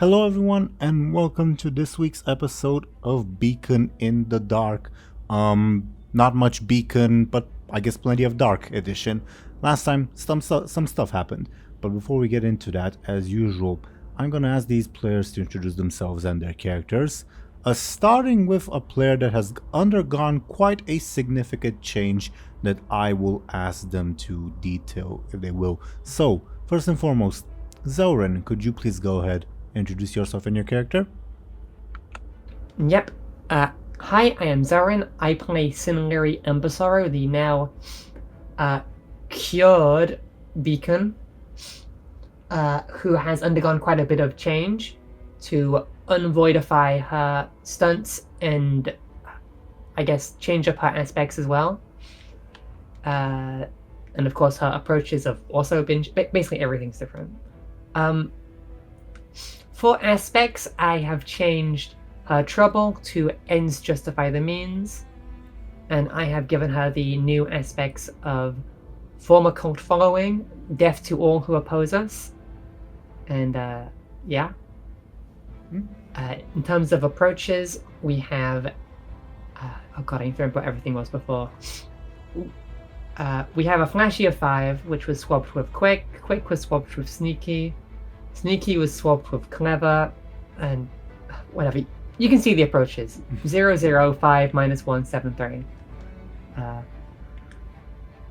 Hello everyone and welcome to this week's episode of Beacon in the Dark. Not much Beacon, but I guess plenty of Dark edition. Last time some stuff happened, but before we get into that, as usual, I'm gonna ask these players to introduce themselves and their characters. Starting with a player that has undergone quite a significant change that I will ask them to detail if they will. So, first and foremost, Zelryn, could you please go ahead and introduce yourself and your character? Yep. Hi, I am Aaran. I play Lyri Embersorrow, the now cured Beacon, who has undergone quite a bit of change to unvoidify her stunts and, I guess, change up her aspects as well. And of course, her approaches have also been basically everything's different. For aspects, I have changed her trouble to ends justify the means, and I have given her the new aspects of former cult following, death to all who oppose us, and yeah. In terms of approaches, we have oh god, I need to remember what everything was before. We have a flashy of 5, which was swapped with quick. Quick was swapped with sneaky. Sneaky was swapped with clever, and whatever. You can see the approaches. 0, 0, 5, -1, 7, 3.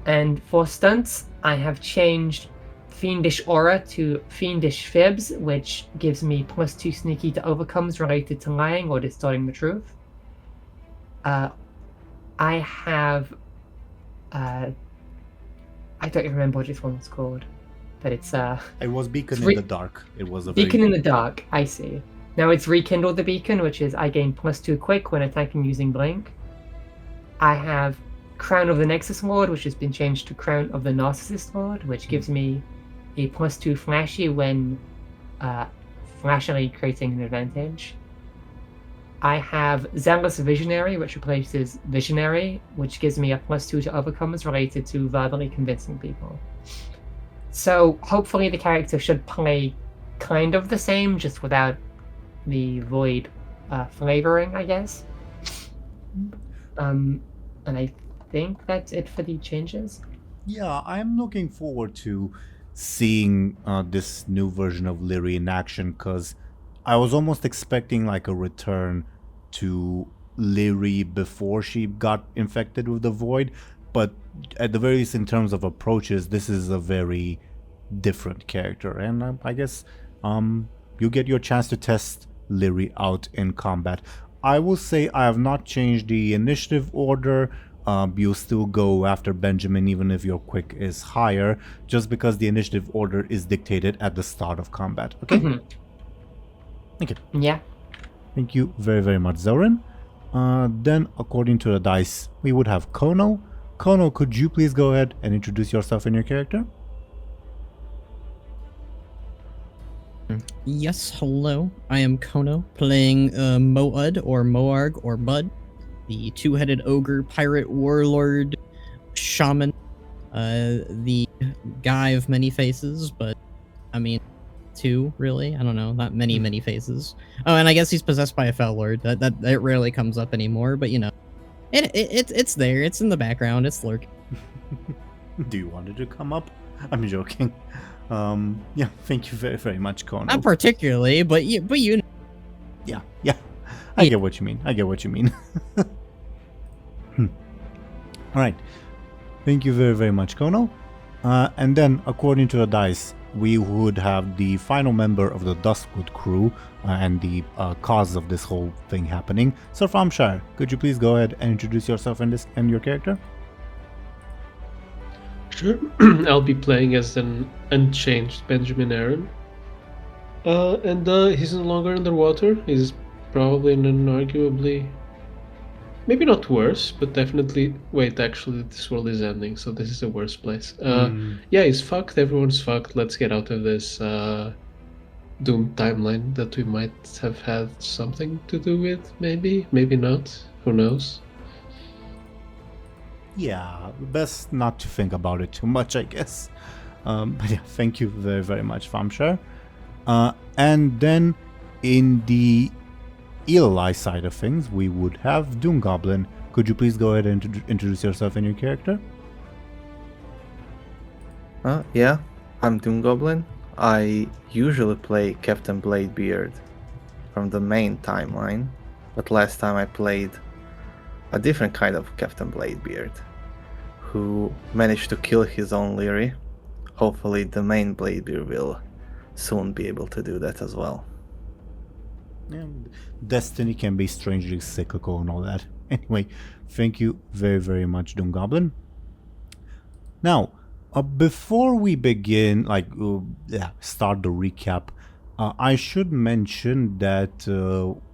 And for stunts, I have changed Fiendish Aura to Fiendish Fibs, which gives me +2 sneaky to overcomes related to lying or distorting the truth. I have... I don't even remember what this one's called. But it's It was Beacon in the Dark. It was a Beacon in the Dark, I see. Now it's Rekindle the Beacon, which is I gain +2 quick when attacking using Blink. I have Crown of the Nexus Lord, which has been changed to Crown of the Narcissist Lord, which gives me a +2 flashy when flashily creating an advantage. I have Zealous Visionary, which replaces Visionary, which gives me a +2 to overcomes related to verbally convincing people. So hopefully the character should play kind of the same, just without the void flavoring, I guess. And I think that's it for the changes. Yeah, I'm looking forward to seeing this new version of Lyri in action, because I was almost expecting like a return to Lyri before she got infected with the void, but at the very least in terms of approaches, this is a very different character, and I guess you get your chance to test Lyri out in combat. I will say I have not changed the initiative order. You still go after Benjamin even if your quick is higher, just because the initiative order is dictated at the start of combat. Okay? Mm-hmm. Thank you. Yeah. Thank you very, very much, Zelryn. Then, according to the dice, we would have Khono. Khono, could you please go ahead and introduce yourself and your character? Yes, hello. I am Khono, playing Mo'ud or Moarg or Bud, the two-headed ogre, pirate, warlord, shaman, the guy of many faces, but I mean, 2 really. I don't know, not many faces. Oh, and I guess he's possessed by a fell lord. That rarely comes up anymore, but you know, it's there. It's in the background. It's lurking. Do you want it to come up? I'm joking. Yeah, thank you very, very much, Khono. Not particularly, but you know. Yeah. I get what you mean. Alright. Thank you very, very much, Khono. And then, according to the dice, we would have the final member of the Duskwood crew and the cause of this whole thing happening. Sir Thompshire, could you please go ahead and introduce yourself and your character? Sure. I'll be playing as an unchanged Benjamin Aaran. And he's no longer underwater. He's probably an unarguably... maybe not worse, but definitely... Wait, actually, this world is ending, so this is a worse place. Yeah, he's fucked. Everyone's fucked. Let's get out of this Doom timeline that we might have had something to do with, maybe. Maybe not. Who knows? Yeah, best not to think about it too much, I guess. But yeah, thank you very, very much, Thompshire. And then in the Eli side of things, we would have DoomGoblin. Could you please go ahead and introduce yourself and your character? Yeah, I'm DoomGoblin. I usually play Captain Bladebeard from the main timeline, but last time I played a different kind of Captain Bladebeard, who managed to kill his own Lyri. Hopefully the main Bladebeard will soon be able to do that as well. Yeah, destiny can be strangely cyclical and all that. Anyway, thank you very, very much, DoomGoblin. Now, before we begin, start the recap, I should mention that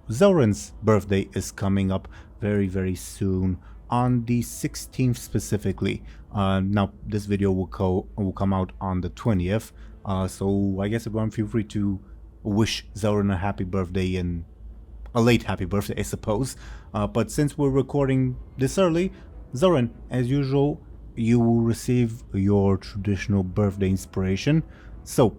Zelryn's birthday is coming up very, very soon, on the 16th specifically. Now, this video will come out on the 20th, so I guess everyone feel free to wish Zelryn a happy birthday and a late happy birthday, I suppose. But since we're recording this early, Zelryn, as usual, you will receive your traditional birthday inspiration. So,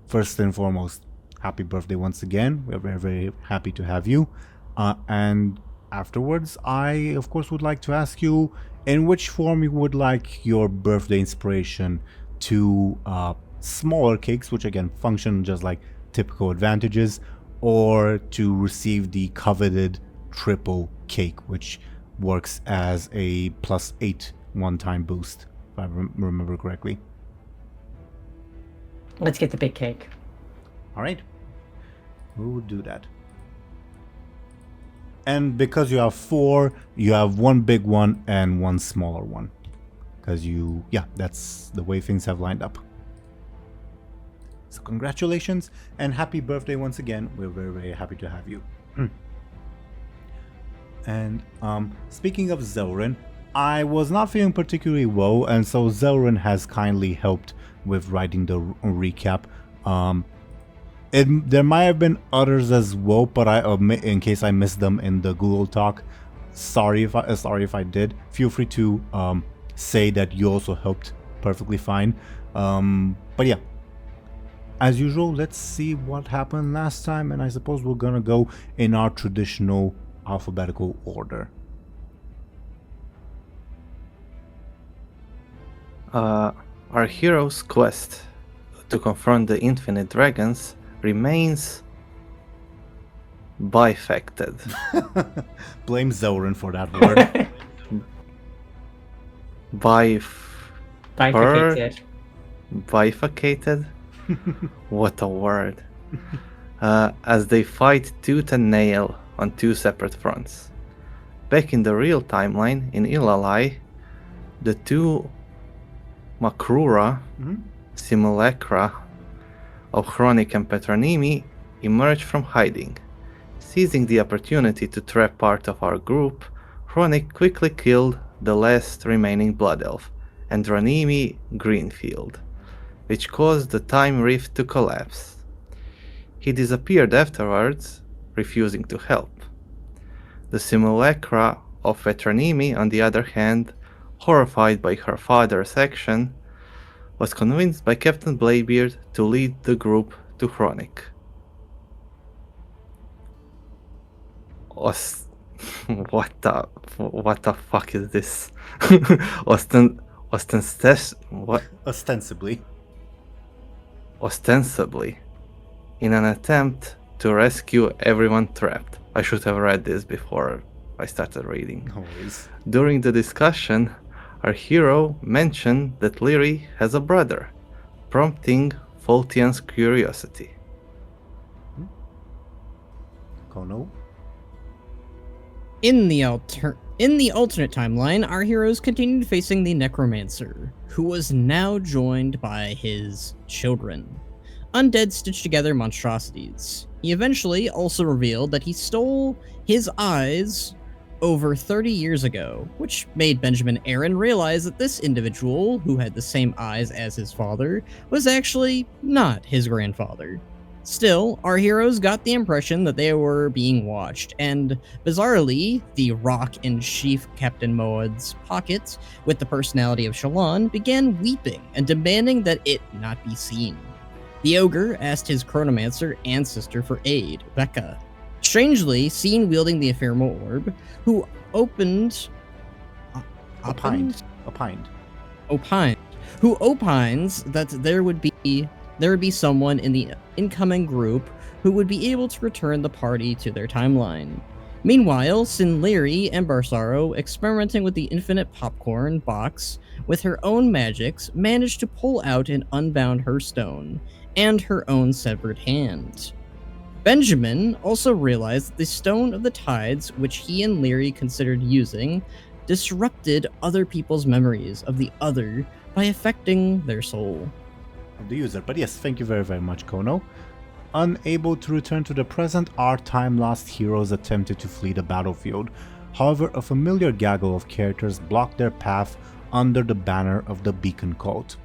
first and foremost, happy birthday once again. We're very, very happy to have you. And afterwards, I, of course, would like to ask you in which form you would like your birthday inspiration to smaller cakes, which again function just like typical advantages, or to receive the coveted triple cake, which works as a +8 one-time boost, if I remember correctly. Let's get the big cake. Alright, we will do that. And because you have 4, you have one big one and one smaller one. Because that's the way things have lined up. So congratulations and happy birthday once again. We're very, very happy to have you. And speaking of Zelryn, I was not feeling particularly well, and so Zelryn has kindly helped with writing the recap. There might have been others as well, but I admit, in case I missed them in the Google Talk, sorry if I did. Feel free to say that you also helped perfectly fine. But yeah, as usual, let's see what happened last time, and I suppose we're gonna go in our traditional alphabetical order. Our hero's quest to confront the infinite dragons remains bifected. Blame Zelryn for that word. Bifurcated. Bifurcated? What a word. As they fight tooth and nail on 2 separate fronts. Back in the real timeline, in Ilalai, the 2 Makrura simulacra of Chronic and Petronimi emerged from hiding. Seizing the opportunity to trap part of our group, Chronic quickly killed the last remaining Blood Elf, Andronimi Greenfield, which caused the time rift to collapse. He disappeared afterwards, refusing to help. The simulacra of Petronimi, on the other hand, horrified by her father's action, was convinced by Captain Bladebeard to lead the group to Chronic. What the fuck is this? Ostensibly, in an attempt to rescue everyone trapped. I should have read this before I started reading. Always. During the discussion, our hero mentioned that Lyri has a brother, prompting Fultian's curiosity. Khono? In the alternate timeline, our heroes continued facing the Necromancer, who was now joined by his children, undead stitched together monstrosities. He eventually also revealed that he stole his eyes over 30 years ago, which made Benjamin Aaran realize that this individual, who had the same eyes as his father, was actually not his grandfather. Still, our heroes got the impression that they were being watched, and bizarrely, the rock in Chief Captain Moad's pocket, with the personality of Shallan, began weeping and demanding that it not be seen. The ogre asked his chronomancer and sister for aid, Becca, strangely seen wielding the ephemeral orb, who opines that there would be someone in the incoming group who would be able to return the party to their timeline. Meanwhile, Lyri, Embersorrow, experimenting with the infinite popcorn box with her own magics, managed to pull out and unbound her stone and her own severed hand. Benjamin also realized that the Stone of the Tides, which he and Lyri considered using, disrupted other people's memories of the other by affecting their soul. Of the user. But yes, thank you very, very much, Khono. Unable to return to the present, our time-lost heroes attempted to flee the battlefield. However, a familiar gaggle of characters blocked their path under the banner of the Beacon Cult.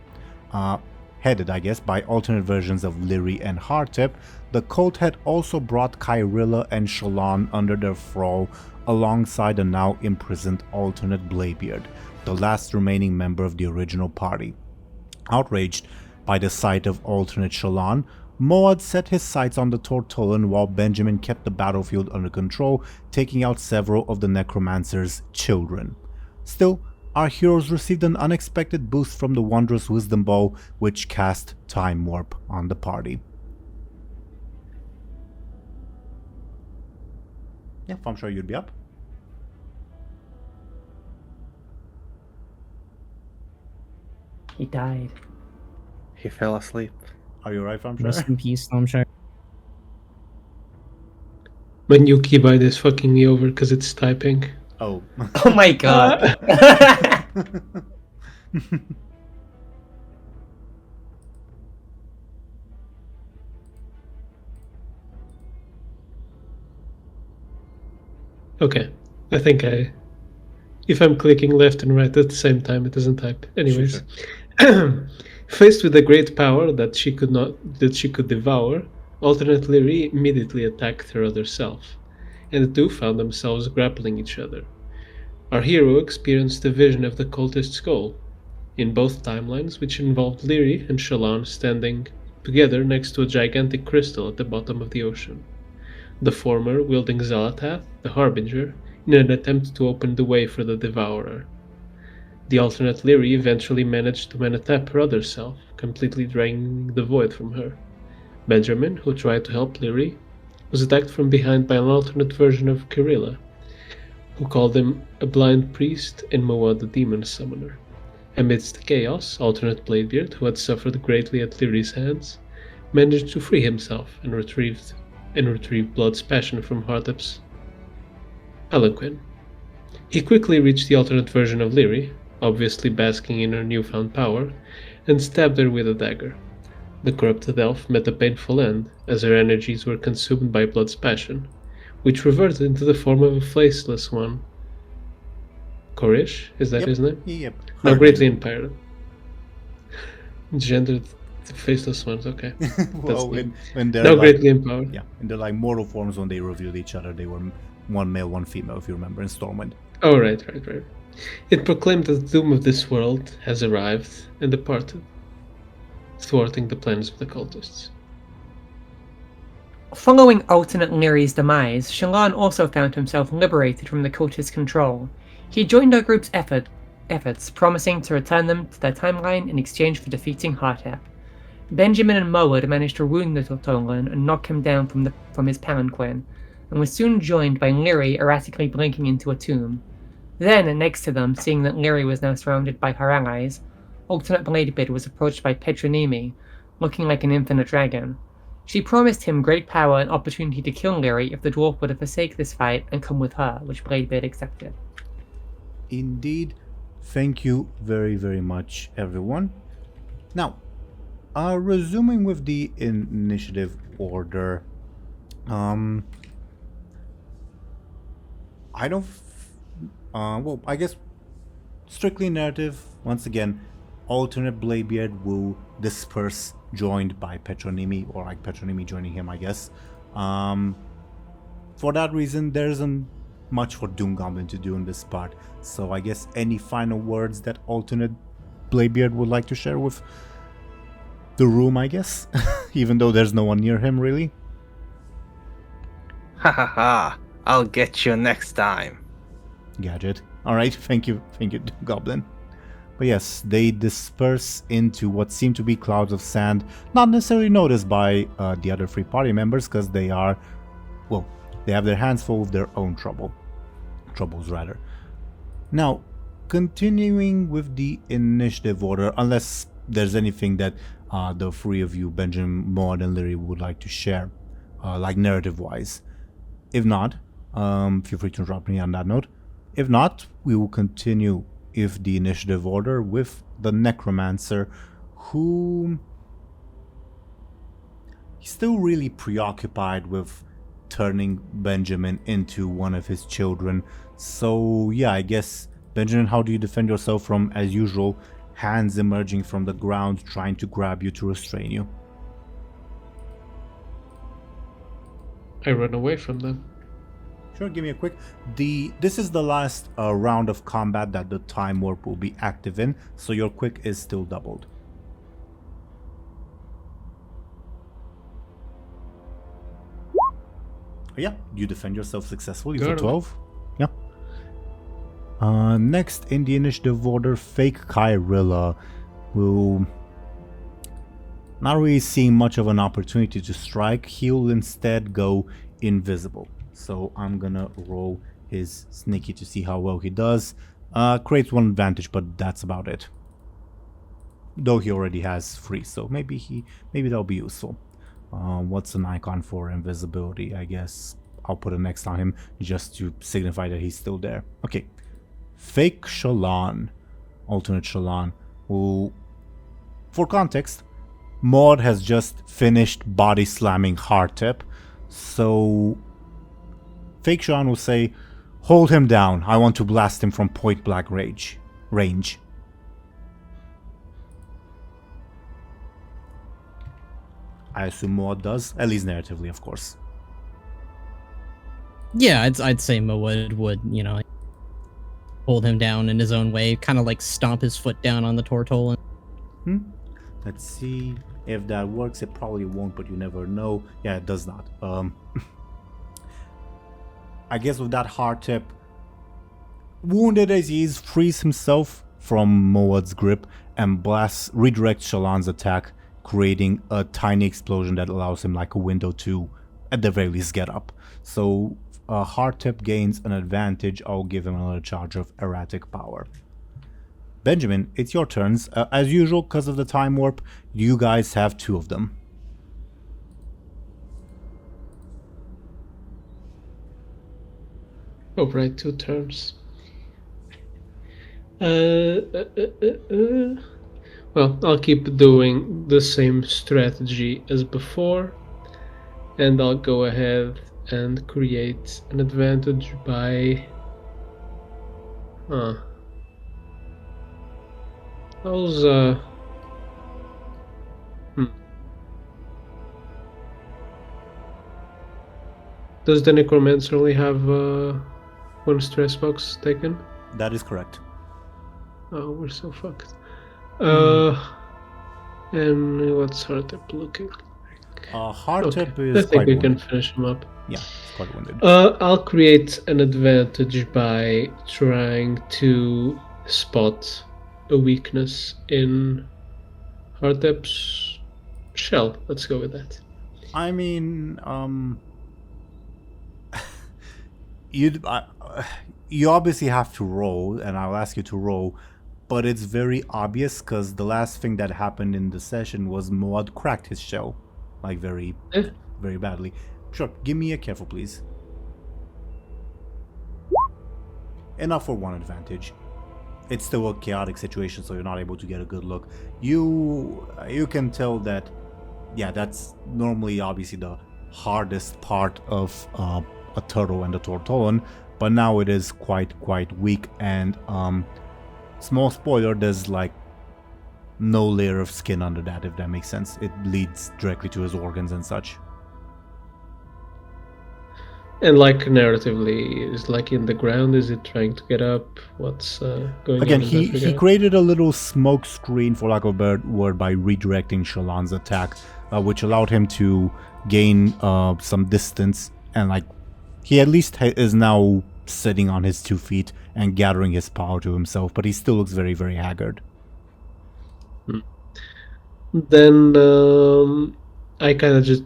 Headed, I guess, by alternate versions of Lyri and Hardtip, the cult had also brought Kyrilla and Shallan under their thrall alongside the now imprisoned alternate Bladebeard, the last remaining member of the original party. Outraged by the sight of alternate Shallan, Moad set his sights on the Tortollan while Benjamin kept the battlefield under control, taking out several of the Necromancer's children. Still, our heroes received an unexpected boost from the wondrous Wisdom Bow, which cast Time Warp on the party. Yeah, I'm sure you'd be up. He died. He fell asleep. Are you right, I'm sure? Rest in peace, Thompshire. When you keybind is fucking me over because it's typing. Oh. Oh my god. Okay, I think if I'm clicking left and right at the same time, it doesn't type. Anyways, Sure. Faced with a great power that she could devour, alternate Lyri immediately attacked her other self, and the two found themselves grappling each other. Our hero experienced a vision of the cultist's goal, in both timelines, which involved Lyri and Shallan standing together next to a gigantic crystal at the bottom of the ocean. The former wielding Xalatath, the Harbinger, in an attempt to open the way for the Devourer. The alternate Lyri eventually managed to untap her other self, completely draining the void from her. Benjamin, who tried to help Lyri, was attacked from behind by an alternate version of Kyrilla, who called him a blind priest and Moad the demon summoner. Amidst the chaos, alternate Bladebeard, who had suffered greatly at Lyri's hands, managed to free himself and retrieve Blood's passion from Hardtip's Palanquin. He quickly reached the alternate version of Lyri, obviously basking in her newfound power, and stabbed her with a dagger. The corrupted elf met a painful end, as her energies were consumed by Blood's passion, which reverted into the form of a faceless one. Korish, is that Yep. his name? Yep. Now greatly impaired. Gendered faceless ones, okay. Well, neat. when they're Now like, greatly empowered. yeah, in their like mortal forms, when they revealed each other, they were one male, one female, if you remember, in Stormwind. Oh, right. It proclaimed that the doom of this world has arrived and departed, thwarting the plans of the cultists. Following alternate Lyri's demise, Shallan also found himself liberated from the cultist's control. He joined our group's efforts, promising to return them to their timeline in exchange for defeating Hardtip. Benjamin and Moad managed to wound the Tortollan and knock him down from his palanquin, and was soon joined by Lyri erratically blinking into a tomb. Then, next to them, seeing that Lyri was now surrounded by her allies, alternate Bladebeard was approached by Petronimi, looking like an infinite dragon. She promised him great power and opportunity to kill Lyri if the dwarf would forsake this fight and come with her, which Bladebeard accepted. Indeed. Thank you very, very much, everyone. Now, resuming with the initiative order, I guess strictly narrative, once again, alternate Bladebeard will disperse, joined by Petronimi, or like Petronimi joining him, I guess. For that reason, there isn't much for DoomGoblin to do in this part, so I guess any final words that alternate Bladebeard would like to share with the room, I guess, even though there's no one near him, really. Ha ha ha! I'll get you next time. Gadget. Alright, thank you, Goblin. But yes, they disperse into what seem to be clouds of sand, not necessarily noticed by the other 3 party members, because they are, well, they have their hands full with their own troubles rather. Now, continuing with the initiative order, unless there's anything that the 3 of you, Benjamin, Maud, and Lyri, would like to share, like narrative-wise. If not, feel free to interrupt me on that note. If not, we will continue with the initiative order with the Necromancer, who he's still really preoccupied with turning Benjamin into one of his children. So yeah, I guess, Benjamin, how do you defend yourself from, as usual, hands emerging from the ground trying to grab you to restrain you? I run away from them. Sure, give me a quick. This is the last round of combat that the time warp will be active in, so your quick is still doubled. Yeah, you defend yourself successfully for 12. Yeah. Next in the initiative order, Fake Kyrilla will not really seeing much of an opportunity to strike. He'll instead go invisible. So I'm gonna roll his sneaky to see how well he does. Creates 1 advantage, but that's about it. Though he already has 3, so maybe that'll be useful. What's an icon for invisibility? I guess I'll put an X on him just to signify that he's still there. Okay. Fake Shallan, alternate Shallan, who, for context, Maud has just finished body slamming Hardtip, so Fake Shallan will say, "Hold him down. I want to blast him from point blank range." I assume Maud does, at least narratively, of course. Yeah, I'd say Moed would, hold him down in his own way, kind of like stomp his foot down on the Tortollan. Let's see if that works. It probably won't, but you never know. Yeah, it does not. I guess with that hard tip, wounded as he is, frees himself from Moad's grip and redirects Shallan's attack, creating a tiny explosion that allows him like a window to, at the very least, get up. So hard tip gains an advantage. I'll give him another charge of erratic power. Benjamin, it's your turns. As usual, because of the time warp, you guys have 2 of them. Oh, right, 2 turns. Well, I'll keep doing the same strategy as before, and I'll go ahead and create an advantage by... Does the Necromancer only have 1 stress box taken? That is correct. Oh, we're so fucked. And what's Hardtip looking like? Hardtip Okay. is I think we quite can wounded. finish him up. Yeah, it's quite wounded. I'll create an advantage by trying to spot a weakness in Hardtip's shell. Let's go with that. I mean, you obviously have to roll, and I'll ask you to roll, but it's very obvious because the last thing that happened in the session was Moad cracked his shell, like very badly. Sure, give me a careful, please. Enough for 1 advantage. It's still a chaotic situation, so you're not able to get a good look. You can tell that, yeah, that's normally obviously the hardest part of a turtle and a Tortollan, but now it is quite weak, and small spoiler, there's like no layer of skin under that, if that makes sense. It leads directly to his organs and such. And like narratively, is like in the ground? Is it trying to get up? What's going Again, on? he created a little smoke screen, for lack of a better word, by redirecting Shallan's attack. which allowed him to gain some distance, and like he at least is now sitting on his 2 feet and gathering his power to himself, but he still looks very, very haggard. Then I kind of just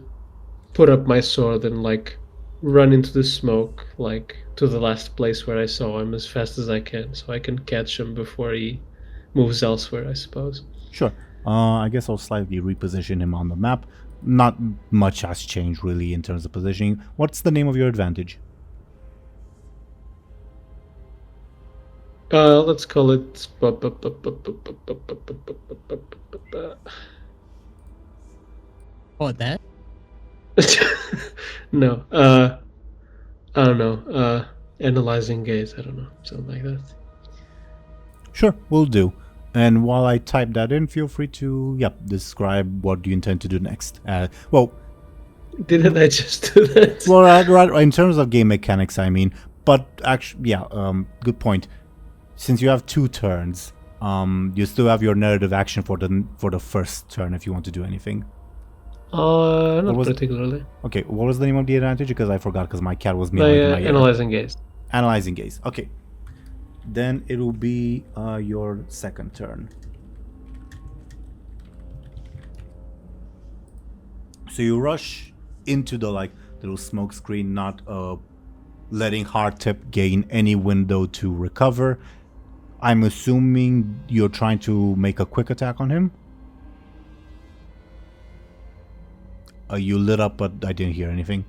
put up my sword and like run into the smoke, like to the last place where I saw him as fast as I can, so I can catch him before he moves elsewhere, I suppose. Sure. I guess I'll slightly reposition him on the map. Not much has changed really in terms of positioning. What's the name of your advantage? Let's call it. What, that? No. I don't know. Analyzing gaze. I don't know. Something like that. Sure, will do. And while I type that in, feel free to, describe what you intend to do next. Didn't I just do that? Well, right, in terms of game mechanics, I mean. But actually, good point. Since you have 2 turns, you still have your narrative action for the first turn if you want to do anything. Not particularly. Okay, what was the name of the advantage? Because I forgot, because my cat was meowing in my ear. Analyzing gaze. Analyzing gaze. Okay. Then it will be your second turn. So you rush into the little smoke screen, not letting Hardtip gain any window to recover. I'm assuming you're trying to make a quick attack on him. You lit up, but I didn't hear anything.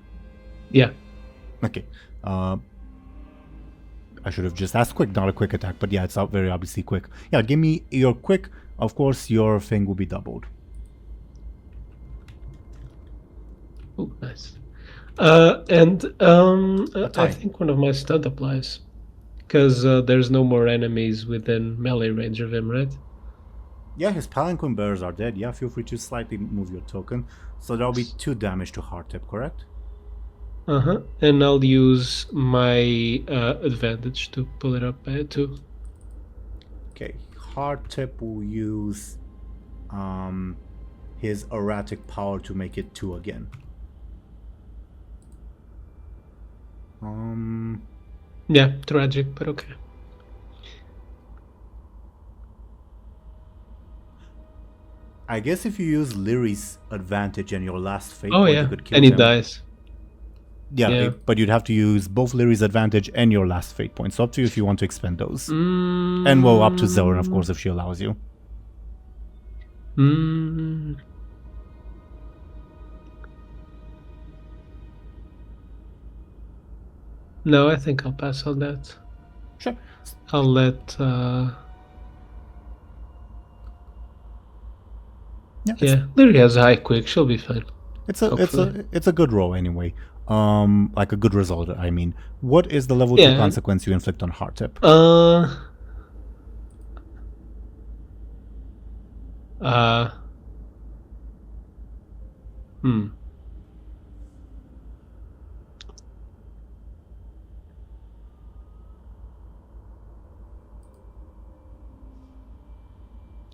Yeah. Okay. I should have just asked quick, not a quick attack, but yeah, it's not very obviously quick. Yeah, give me your quick. Of course, your thing will be doubled. Oh, nice. I think one of my stud applies. Because there's no more enemies within melee range of him, right? Yeah, his palanquin bearers are dead. Yeah, feel free to slightly move your token. So there'll be 2 damage to Hardtip, correct? Uh-huh. And I'll use my advantage to pull it up by 2. Okay, Hardtip will use his erratic power to make it 2 again. Yeah, tragic, but okay. I guess if you use Lyri's advantage and your last fate Oh point, yeah, you could kill and he him. dies. Yeah, but you'd have to use both Lyri's advantage and your last fate point. So up to you if you want to expend those. And well, up to Zelryn, of course, if she allows you. No, I think I'll pass on that. Sure. I'll let... Yeah, Lyri has a high quick. She'll be fine. It's a good roll anyway. Like a good result, I mean. What is the level 2 consequence you inflict on Hardtip?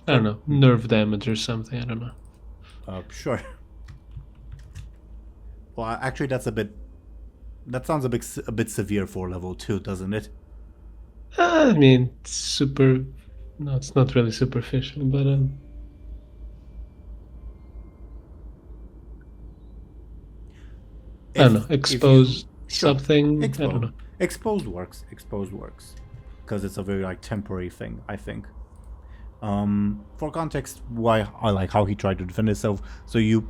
I don't know, nerve damage or something, I don't know. Sure. Well, actually, that sounds a bit severe for level 2, doesn't it? I mean, no, it's not really superficial, but I don't know, expose something. I don't know. Exposed works, because it's a very temporary thing, I think. For context, why I like how he tried to defend himself. So you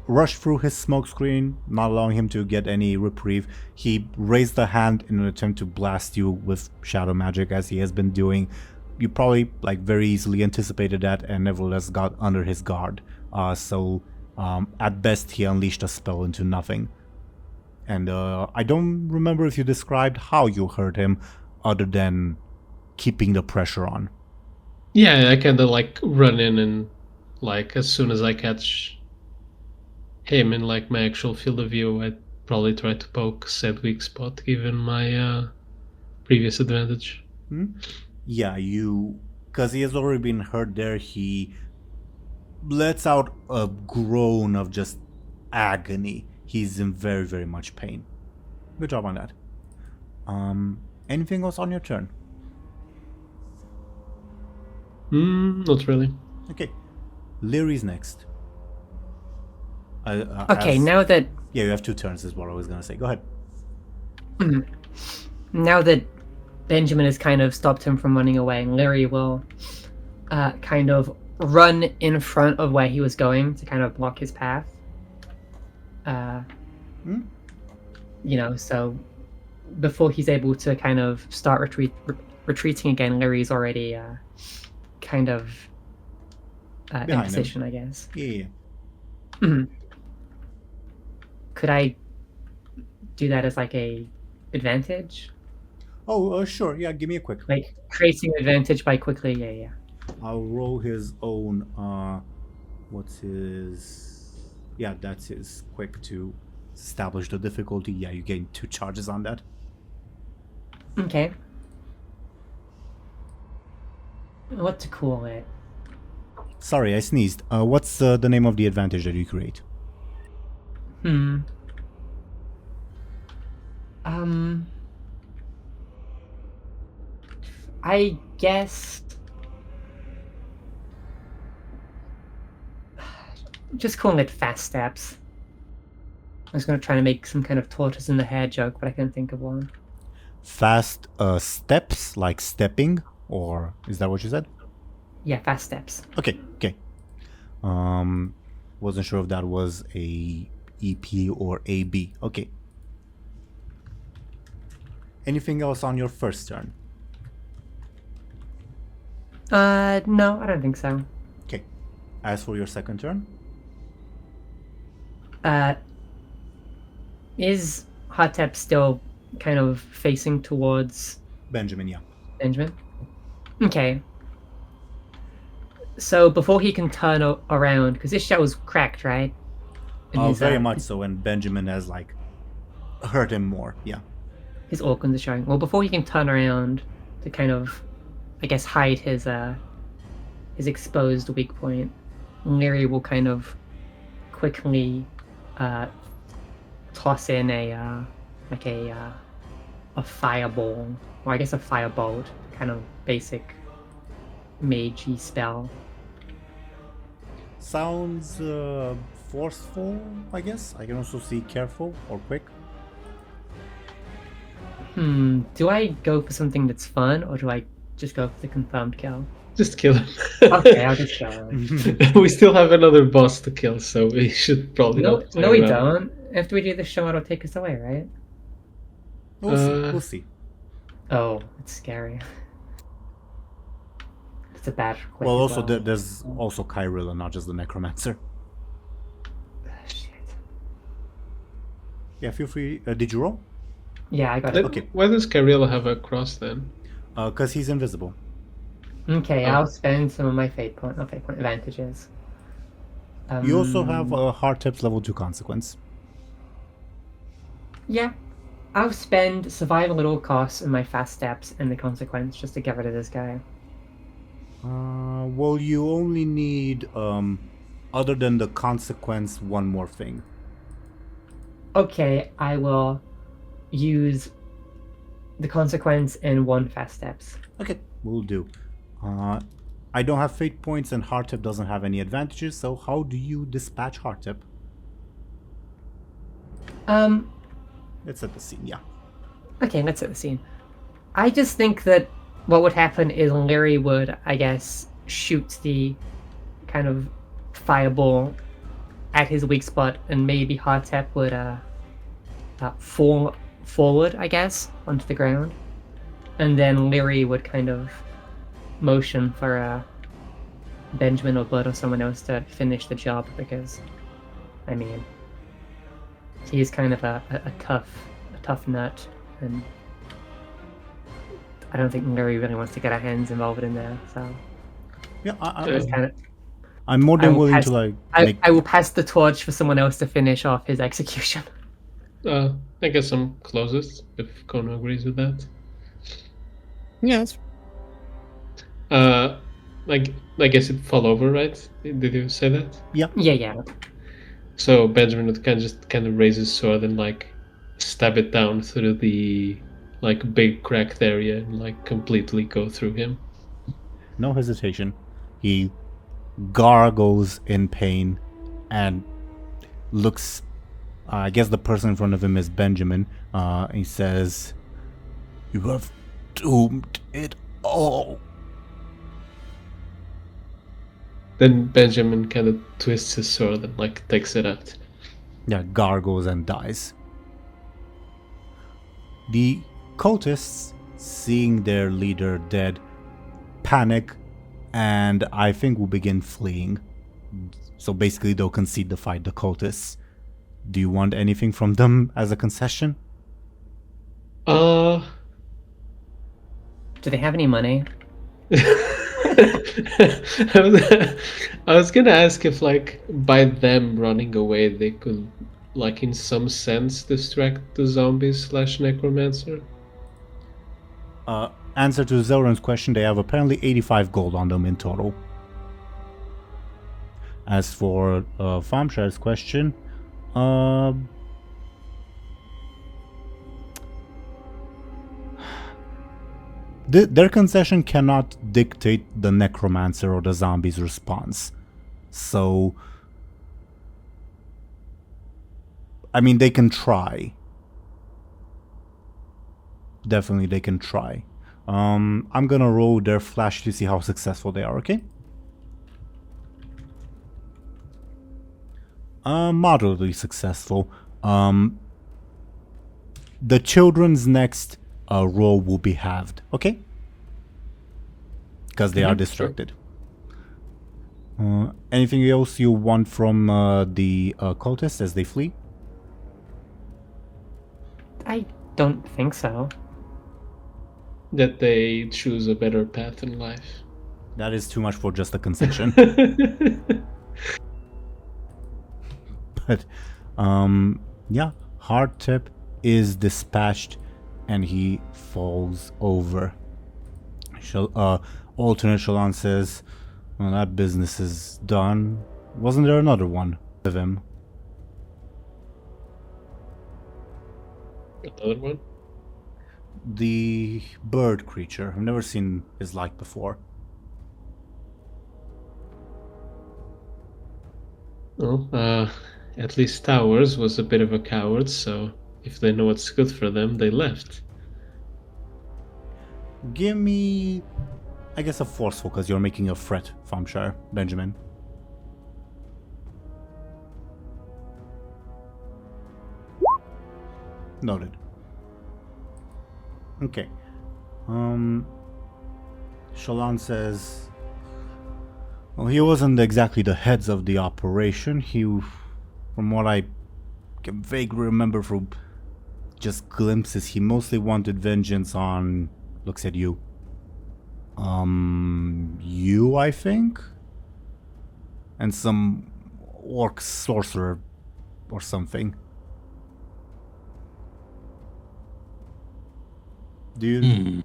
rush through his smoke screen, not allowing him to get any reprieve. He raised a hand in an attempt to blast you with shadow magic, as he has been doing. You probably very easily anticipated that, and nevertheless got under his guard. So at best, he unleashed a spell into nothing. And I don't remember if you described how you hurt him, other than keeping the pressure on. Yeah, I kind of run in and as soon as I catch him in my actual field of view, I'd probably try to poke said weak spot given my previous advantage. Yeah, because he has already been hurt there, he lets out a groan of just agony. He's in very, very much pain. Good job on that. Anything else on your turn? Not really. Okay. Lyri's next. Okay, now that Yeah, you have 2 turns is what I was going to say. Go ahead. now that Benjamin has kind of stopped him from running away, Lyri will kind of run in front of where he was going to kind of block his path. You know, so before he's able to kind of start retreating again, Lyri's already kind of in Behind him. position, I guess. Yeah. Could I do that as like a advantage? Oh, sure. Yeah, give me a quick. Like creating advantage by quickly, yeah. I'll roll his own, what's his... Yeah, that's his quick to establish the difficulty. Yeah, you gain 2 charges on that. Okay. What to call it? Sorry, I sneezed. What's the name of the advantage that you create? I guess just calling it fast steps. I was going to try to make some kind of tortoise in the hare joke, but I couldn't think of one. Fast steps, like stepping, or is that what you said? Yeah, fast steps. Okay. Wasn't sure if that was a EP or AB. Okay. Anything else on your first turn? No, I don't think so. Okay. As for your second turn? Is Hotep still kind of facing towards Benjamin, yeah. Benjamin? Okay. So before he can turn around, because his shell was cracked, right? And Oh, his, very much so, and Benjamin has, like, hurt him more, yeah. His organs are showing. Well, before he can turn around to kind of, I guess, hide his exposed weak point, Lyri will kind of quickly toss in a fireball, or I guess a firebolt, kind of basic magey spell. Sounds forceful, I guess. I can also see careful or quick. Do I go for something that's fun, or do I just go for the confirmed kill? Just kill him. Okay, I'll just go. We still have another boss to kill, so we should probably not play No, we around. don't. After we do the show, it'll take us away, right? We'll see. Oh, it's scary. It's a bad. Well, also there's also Kyrilla, not just the Necromancer. Shit. Yeah, feel free. Did you roll? Yeah, I got Then it. Okay. Why does Kyrilla have a cross then? Because he's invisible. Okay, Oh. I'll spend some of my fate point advantages. You also have a Hard Tips level 2 consequence. Yeah, I'll spend survival at all costs and my fast steps and the consequence just to get rid of this guy. Well, you only need, other than the consequence, one more thing. Okay, I will use the consequence and 1 fast steps. Okay, will do. I don't have fate points and Hardtip doesn't have any advantages, so how do you dispatch Hardtip? Let's set the scene, yeah. Okay, let's set the scene. I just think that what would happen is Lyri would, I guess, shoot the kind of fireball at his weak spot, and maybe Hotep would fall forward, I guess, onto the ground. And then Lyri would kind of motion for Benjamin or Bud or someone else to finish the job, because, I mean, he's kind of a tough nut, and I don't think Lyri really wants to get her hands involved in there, so Yeah, it's kind of. I'm more I than will willing pass- to, like, I will pass the torch for someone else to finish off his execution. I guess I'm closest, if Khono agrees with that. Yeah, that's I guess it fall over, right? Did you say that? Yeah. So Benjamin would kind of raise his sword and like stab it down through the like big cracked area and like completely go through him. No hesitation. He gargles in pain and looks. I guess the person in front of him is Benjamin. He says, "You have doomed it all." Then Benjamin kind of twists his sword and like takes it out. Yeah, gargles and dies. The cultists, seeing their leader dead, panic, and I think will begin fleeing. So basically they'll concede the fight, the cultists. Do you want anything from them as a concession? Do they have any money? I was gonna ask if like by them running away they could like in some sense distract the zombies / necromancer. Answer to Zelryn's question, they have apparently 85 gold on them in total. As for Thompshire's question, their concession cannot dictate the necromancer or the zombie's response. So, I mean, they can try. Definitely they can try. I'm gonna roll their flash to see how successful they are, okay? Moderately successful. The children's next roll will be halved, okay? Because they are distracted. Anything else you want from the cultists as they flee? I don't think so. That they choose a better path in life. That is too much for just a concession. But, yeah, Hardtip is dispatched and he falls over. Alternate Shalon says, well, that business is done. Wasn't there another one of him? Another one? The bird creature. I've never seen his like before. Well, at least Towers was a bit of a coward, so if they know what's good for them, they left. Give me, I guess, a forceful, because you're making a threat, Thompshire, Benjamin. Noted. Okay. Shalon says, well, he wasn't exactly the heads of the operation. He, from what I can vaguely remember from just glimpses, he mostly wanted vengeance on, looks at you. You, I think? And some orc sorcerer or something. Do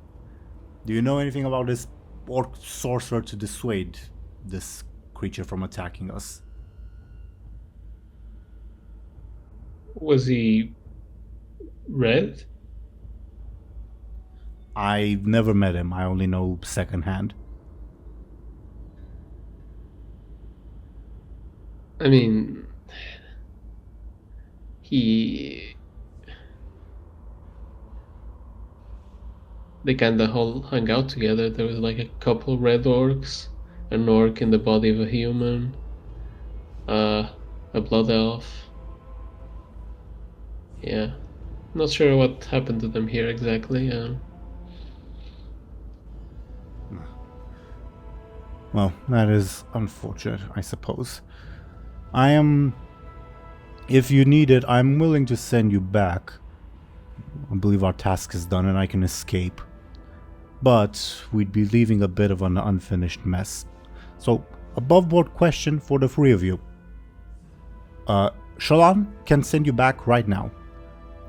you know anything about this orc sorcerer to dissuade this creature from attacking us? Was he red? I've never met him. I only know secondhand. I mean, they kinda all hung out together. There was like a couple red orcs, an orc in the body of a human, a blood elf. Yeah, not sure what happened to them here exactly. Well, that is unfortunate, I suppose. If you need it, I'm willing to send you back. I believe our task is done and I can escape. But we'd be leaving a bit of an unfinished mess. So, above board question for the three of you. Shalon can send you back right now.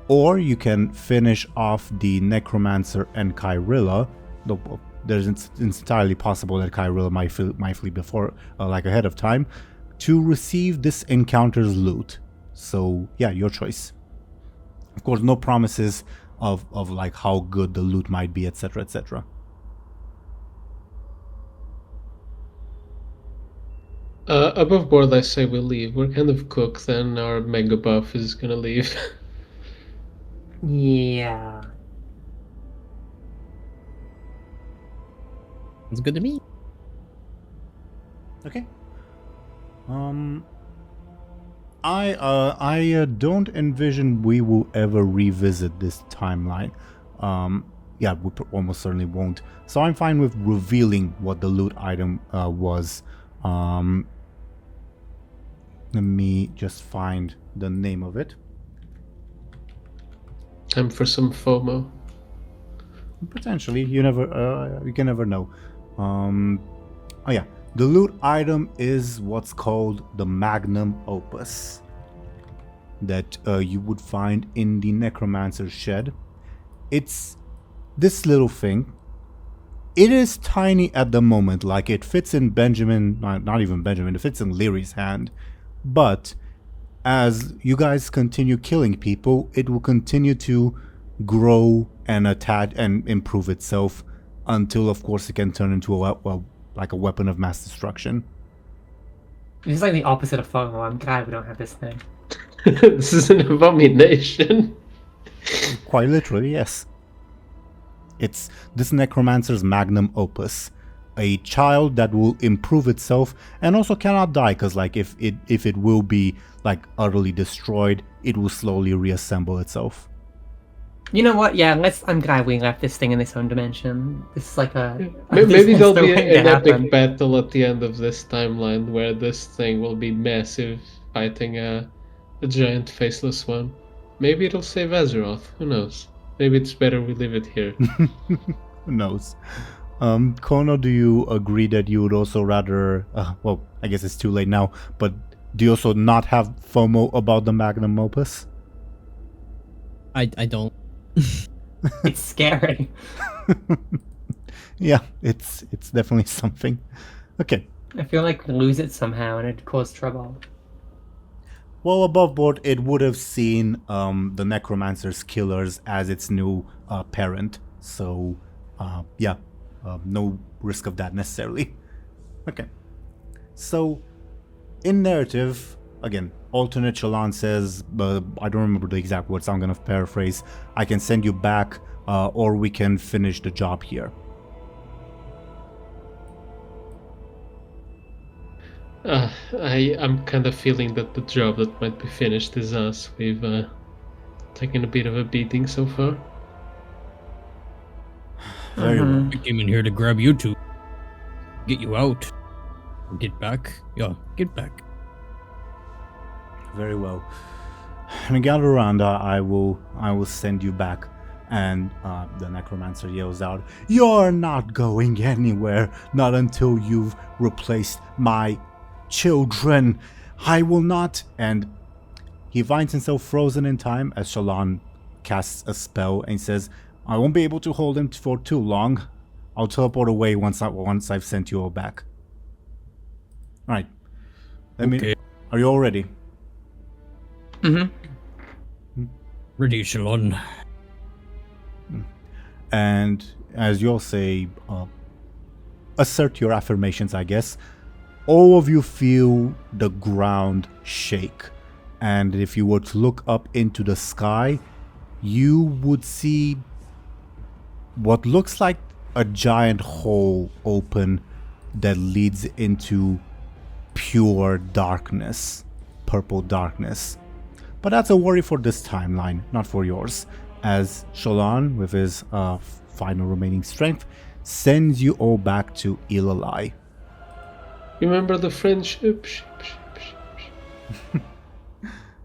Or you can finish off the Necromancer and Kyrilla, it's entirely possible that Kyril might flee before, like ahead of time, to receive this encounter's loot. So yeah, your choice. Of course, no promises of like how good the loot might be, etc., etc. Above board, I say we leave. We're kind of cooked, and our mega buff is gonna leave. Yeah. It's good to me. Okay. I don't envision we will ever revisit this timeline. Yeah, we almost certainly won't. So I'm fine with revealing what the loot item was. Let me just find the name of it. Time for some FOMO. Potentially, you can never know. Oh yeah, the loot item is what's called the Magnum Opus that you would find in the Necromancer's shed. It's this little thing. It is tiny at the moment, like it fits in Benjamin, not even Benjamin, it fits in Lyri's hand. But as you guys continue killing people, it will continue to grow and attach and improve itself until, of course, it can turn into like a weapon of mass destruction. This is like the opposite of FOMO. I'm glad we don't have this thing. This is an abomination. Quite literally, yes. It's this Necromancer's Magnum Opus. A child that will improve itself and also cannot die, because like if it will be like utterly destroyed, it will slowly reassemble itself. You know what? Yeah, I'm glad we left this thing in its own dimension. This is like a... Maybe there'll be waiting to an epic happen. battle at the end of this timeline where this thing will be massive, fighting a giant faceless one. Maybe it'll save Azeroth. Who knows? Maybe it's better we leave it here. Who knows? Khono, do you agree that you would also rather... well, I guess it's too late now, but do you also not have FOMO about the Magnum Opus? I don't. It's scary. Yeah, it's definitely something. Okay. I feel like we lose it somehow and it'd cause trouble. Well, above board, it would have seen the Necromancer's killers as its new parent. So, yeah, no risk of that necessarily. Okay. So, in narrative, again, alternate Shallan says, I don't remember the exact words, so I'm going to paraphrase. I can send you back, or we can finish the job here. I'm kind of feeling that the job that might be finished is us. We've taken a bit of a beating so far. Very well. I came in here to grab you two. Get you out. Get back. Yeah, get back. Very well. Miguel Aranda, I will send you back. And the Necromancer yells out, "You're not going anywhere, not until you've replaced my children. I will not." And he finds himself frozen in time as Shallan casts a spell and says, "I won't be able to hold him for too long. I'll teleport away once I've sent you all back." All right. Okay. Are you all ready? Mm-hmm. Ready, Shallan. And as you'll say, assert your affirmations, I guess. All of you feel the ground shake. And if you were to look up into the sky, you would see what looks like a giant hole open that leads into pure darkness, purple darkness. But that's a worry for this timeline, not for yours, as Shallan, with his final remaining strength, sends you all back to Ilalai. Remember the friendship?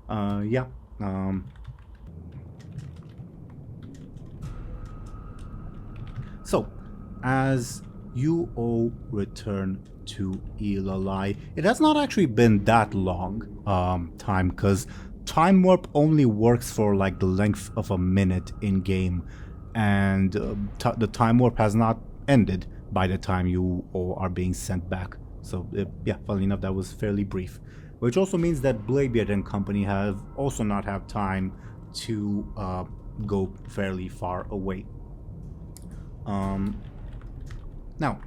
Yeah. So, as you all return to Ilalai, it has not actually been that long time, because time warp only works for like the length of a minute in game, and the time warp has not ended by the time you all are being sent back. So yeah, funnily enough, that was fairly brief. Which also means that Bladebeard and company have also not have time to go fairly far away. Now,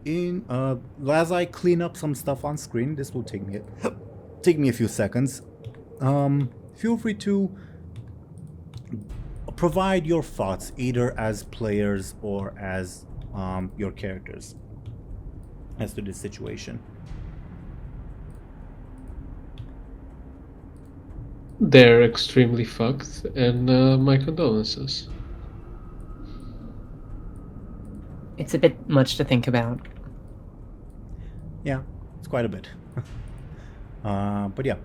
as I clean up some stuff on screen, this will take me a few seconds. Feel free to provide your thoughts, either as players or as your characters, as to this situation. They're extremely fucked, and my condolences. It's a bit much to think about. Yeah, it's quite a bit. But yeah,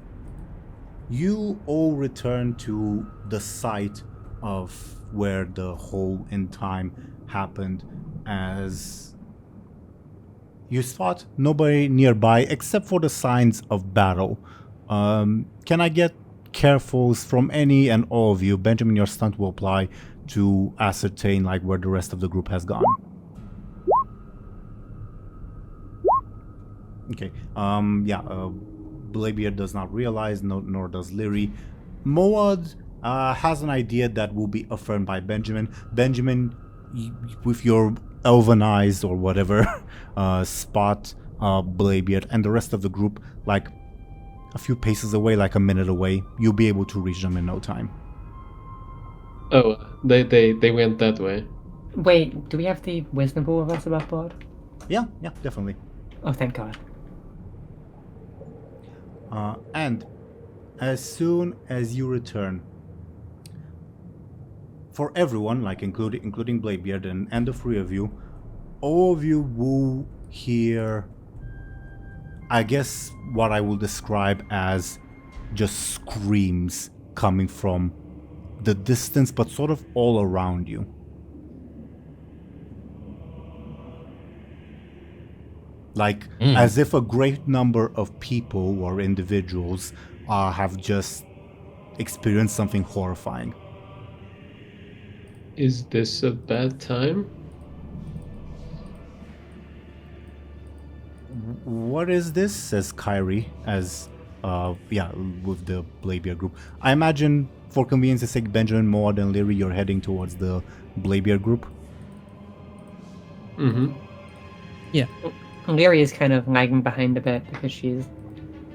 you all return to the site of where the hole in time happened, as you spot nobody nearby except for the signs of battle. Can I get carefuls from any and all of you? Benjamin, your stunt will apply to ascertain like where the rest of the group has gone. Okay. Bladebeard does not realize, nor does Lyri. Moad has an idea that will be affirmed by Benjamin. Benjamin, with your elven eyes or whatever, spot Bladebeard and the rest of the group like a few paces away, like a minute away. You'll be able to reach them in no time. Oh, they went that way. Wait, do we have the wisdom pool of us above board? Yeah, definitely. Oh, thank God. And as soon as you return, for everyone, like including Bladebeard and the three of you, all of you will hear, I guess, what I will describe as just screams coming from the distance, but sort of all around you. Like, as if a great number of people or individuals have just experienced something horrifying. Is this a bad time? What is this? Says Kyrie, as, with the Bladebeard group. I imagine, for convenience's sake, Benjamin, Moad, and Lyri, you're heading towards the Bladebeard group. Mm-hmm. Yeah. Lyri is kind of lagging behind a bit because she's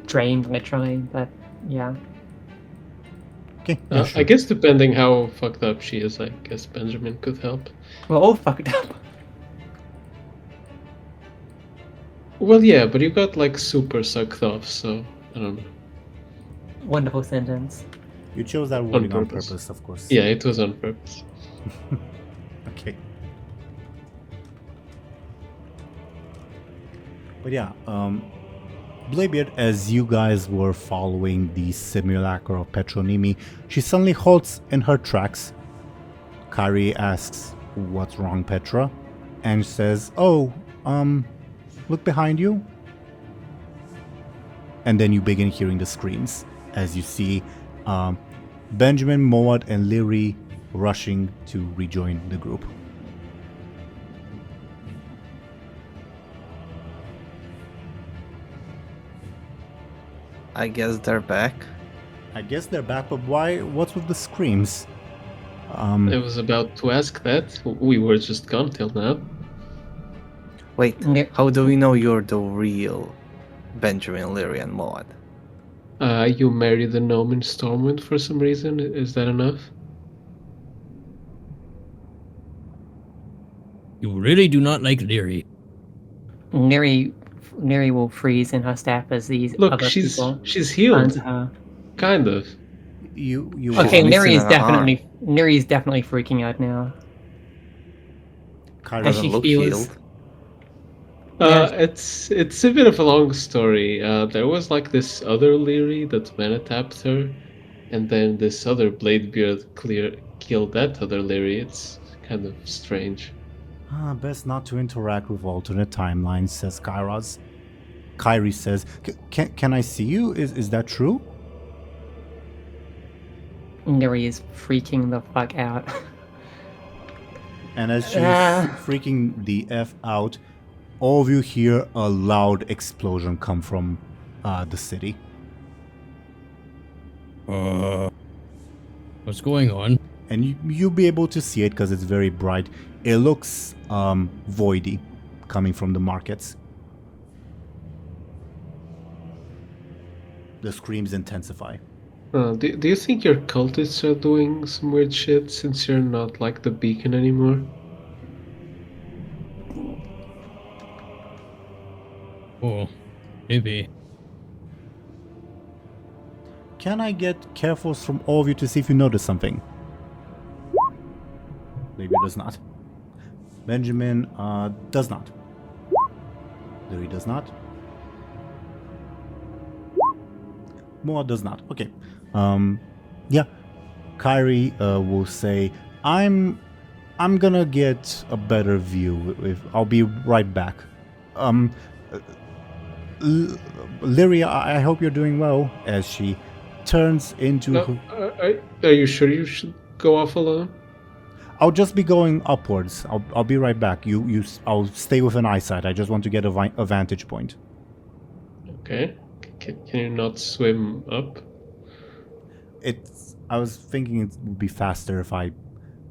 drained literally, but yeah. Okay. I guess depending how fucked up she is, I guess Benjamin could help. We're all fucked up. Well, yeah, but you got like super sucked off, so I don't know. Wonderful sentence. You chose that wording on purpose. purpose, of course. Yeah, it was on purpose. Okay. But yeah, Bladebeard, as you guys were following the simulacra of Petronymi, she suddenly halts in her tracks. Kyrie asks, "What's wrong, Petra?" And says, "Oh, look behind you." And then you begin hearing the screams as you see Benjamin, Moad, and Lyri rushing to rejoin the group. I guess they're back. I guess they're back, but why? What's with the screams? I was about to ask that. We were just gone till now. Wait, Yeah. how do we know you're the real Benjamin, Lyri, and Moad? You married the gnome in Stormwind for some reason. Is that enough? You really do not like Lyri. Lyri will freeze in her step as these Look, other she's people healed, run to her. kind of. You. Okay, missing Lyri is definitely freaking out now. Kyrie, As she Doesn't look feels- healed. It's a bit of a long story. There was like this other Lyri that Mera tapped her, and then this other Bladebeard killed that other Lyri. It's kind of strange. Best not to interact with alternate timelines, says Kairos. Kyrie says, "Can I see you? Is that true?" Lyri is freaking the fuck out. And as she's freaking the F out, all of you hear a loud explosion come from the city. What's going on? And you'll be able to see it because it's very bright. It looks voidy coming from the markets. The screams intensify. Do you think your cultists are doing some weird shit since you're not like the beacon anymore? Oh, maybe. Can I get carefuls from all of you to see if you notice something? Maybe does not. Benjamin does not. Lyri does not. Moa does not. Okay. Yeah. Kyrie will say, I'm gonna get a better view. I'll be right back. Lyri, I hope you're doing well. As she turns into. Are you sure you should go off alone? I'll just be going upwards. I'll be right back. I'll stay within eyesight. I just want to get a vantage point. Okay. Can you not swim up? I was thinking it would be faster if I.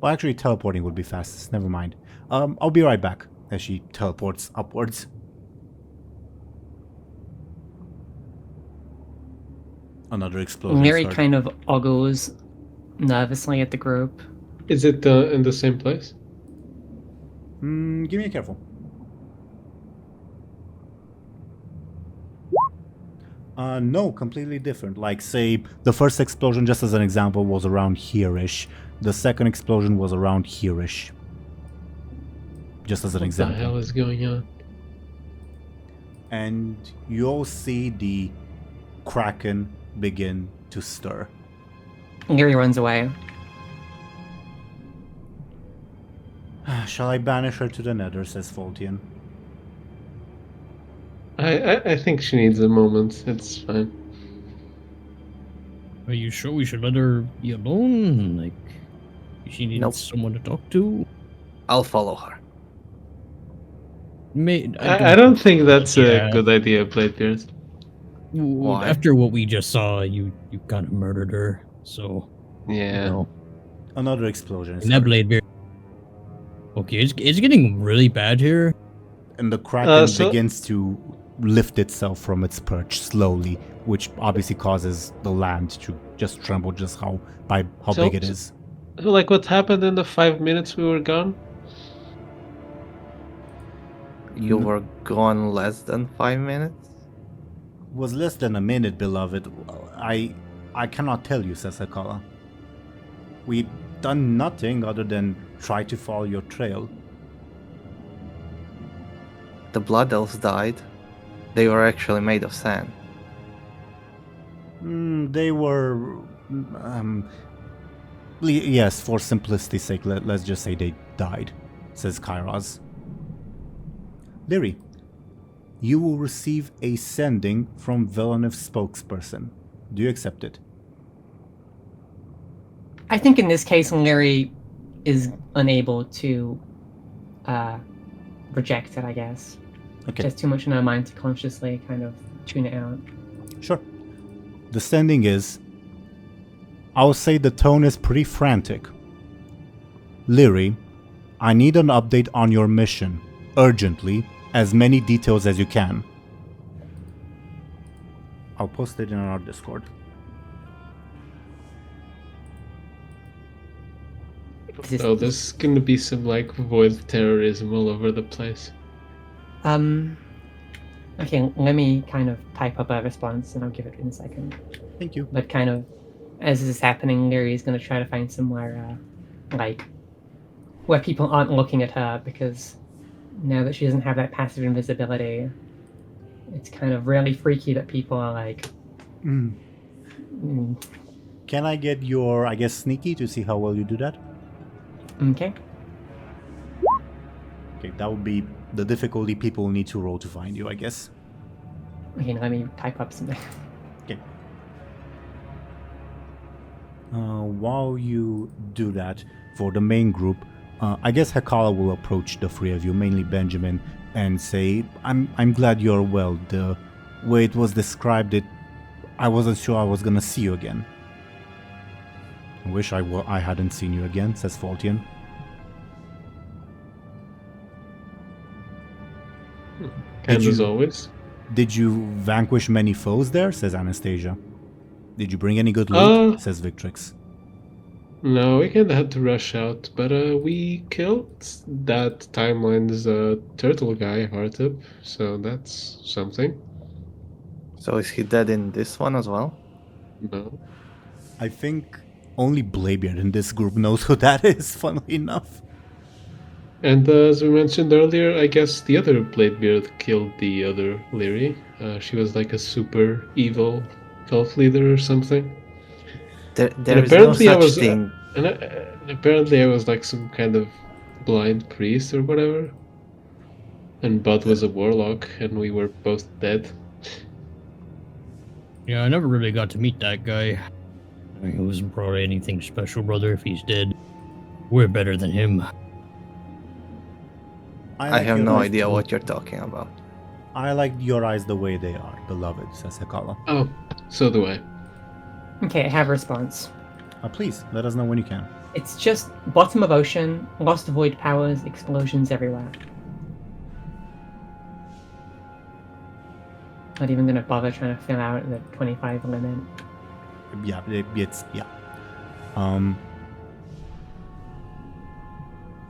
Well, actually, teleporting would be fastest. Never mind. I'll be right back. As she teleports upwards. Another explosion. Lyri kind of ogles nervously at the group. Is it in the same place? Give me a careful. No, completely different. Like, say, the first explosion, just as an example, was around here-ish. The second explosion was around here-ish. Just as an example. What the hell is going on? And you all see the Kraken begin to stir. Lyri runs away. Shall I banish her to the nether, says Faultian. I think she needs a moment. It's fine. Are you sure we should let her be alone? Like, she needs someone to talk to? I'll follow her. I don't think that's a good idea, Bladebeard. Why? After what we just saw, you kind of murdered her, so... Yeah. You know. Another explosion. And that Bladebeard... Okay, it's getting really bad here. And the Kraken begins to lift itself from its perch slowly, which obviously causes the land to just tremble just how big it is. Like what happened in the 5 minutes we were gone? You were gone less than 5 minutes? Was less than a minute, beloved. I cannot tell you, says Hakala. We've done nothing other than try to follow your trail. The Blood Elves died. They were actually made of sand. They were... yes, for simplicity's sake, let's just say they died, says Kairos. Lyri, you will receive a sending from Villeneuve's spokesperson. Do you accept it? I think in this case, Lyri is unable to reject it, I guess. Okay. Just too much in her mind to consciously kind of tune it out. Sure. The sending is... I'll say the tone is pretty frantic. Lyri, I need an update on your mission. Urgently. As many details as you can. I'll post it in our Discord. Oh, there's gonna be some like void terrorism all over the place. Okay, let me kind of type up a response and I'll give it in a second. Thank you. But kind of, as this is happening, Lyri is going to try to find somewhere, where people aren't looking at her, because now that she doesn't have that passive invisibility, it's kind of really freaky that people are like... Can I get your, I guess, sneaky to see how well you do that? Okay. Okay, that would be the difficulty people need to roll to find you, I guess. Okay, let me type up something. Okay. While you do that, for the main group, I guess Hekala will approach the three of you, mainly Benjamin, and say, I'm glad you're well. The way it was described, I wasn't sure I was gonna see you again. I wish I hadn't seen you again, says Faultian. And as always. Did you vanquish many foes there, says Anastasia. Did you bring any good loot, says Victrix. No, we kinda had to rush out, but we killed that timeline's turtle guy, Heartup, so that's something. So is he dead in this one as well? No. I think only Bladebeard in this group knows who that is, funnily enough. And as we mentioned earlier, I guess the other Bladebeard killed the other Lyri. She was like a super evil cult leader or something. There is no such thing. And apparently I was like some kind of blind priest or whatever. And Bud was a warlock, and we were both dead. Yeah, I never really got to meet that guy. He wasn't probably anything special, brother, if he's dead. We're better than him. I have no idea what you're talking about. I like your eyes the way they are, beloved, says Hekala. Oh, so do I. Okay, I have a response. Please, let us know when you can. It's just bottom of ocean, lost void powers, explosions everywhere. Not even gonna bother trying to fill out the 25 limit. Yeah, yeah.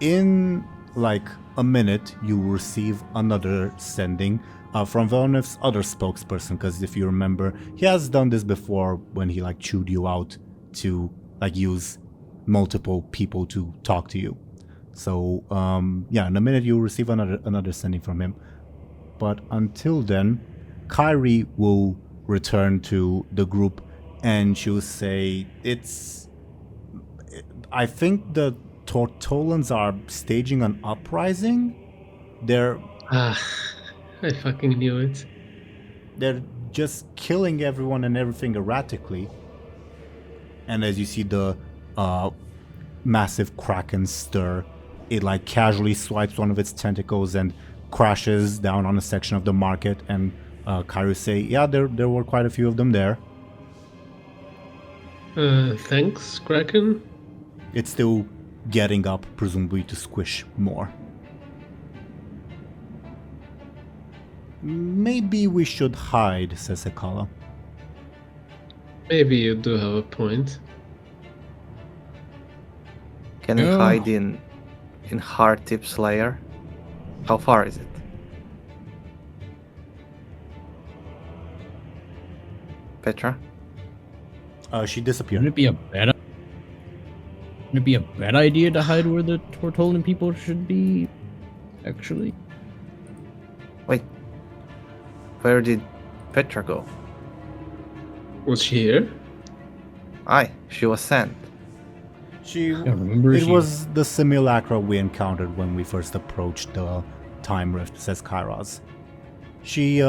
In like a minute, you will receive another sending from Velnif's other spokesperson, because if you remember, he has done this before when he like chewed you out to like use multiple people to talk to you. So yeah, in a minute you'll receive another sending from him. But until then, Kyrie will return to the group and she'll say, I think the Tortolans are staging an uprising. I fucking knew it. They're just killing everyone and everything erratically. And as you see the massive kraken stir, it like casually swipes one of its tentacles and crashes down on a section of the market. And Kyrie say, yeah, there were quite a few of them there. Thanks, Kraken. It's still getting up, presumably to squish more. Maybe we should hide, says Hekala. Maybe you do have a point. Can we hide in Heartip's lair? How far is it? Petra? She disappeared. Wouldn't it be a bad idea to hide where the Tortolan people should be? Actually, Wait. Where did Petra go? Was she here? Aye, she was sent. It was the simulacra we encountered when we first approached the Time Rift, says Kairos. She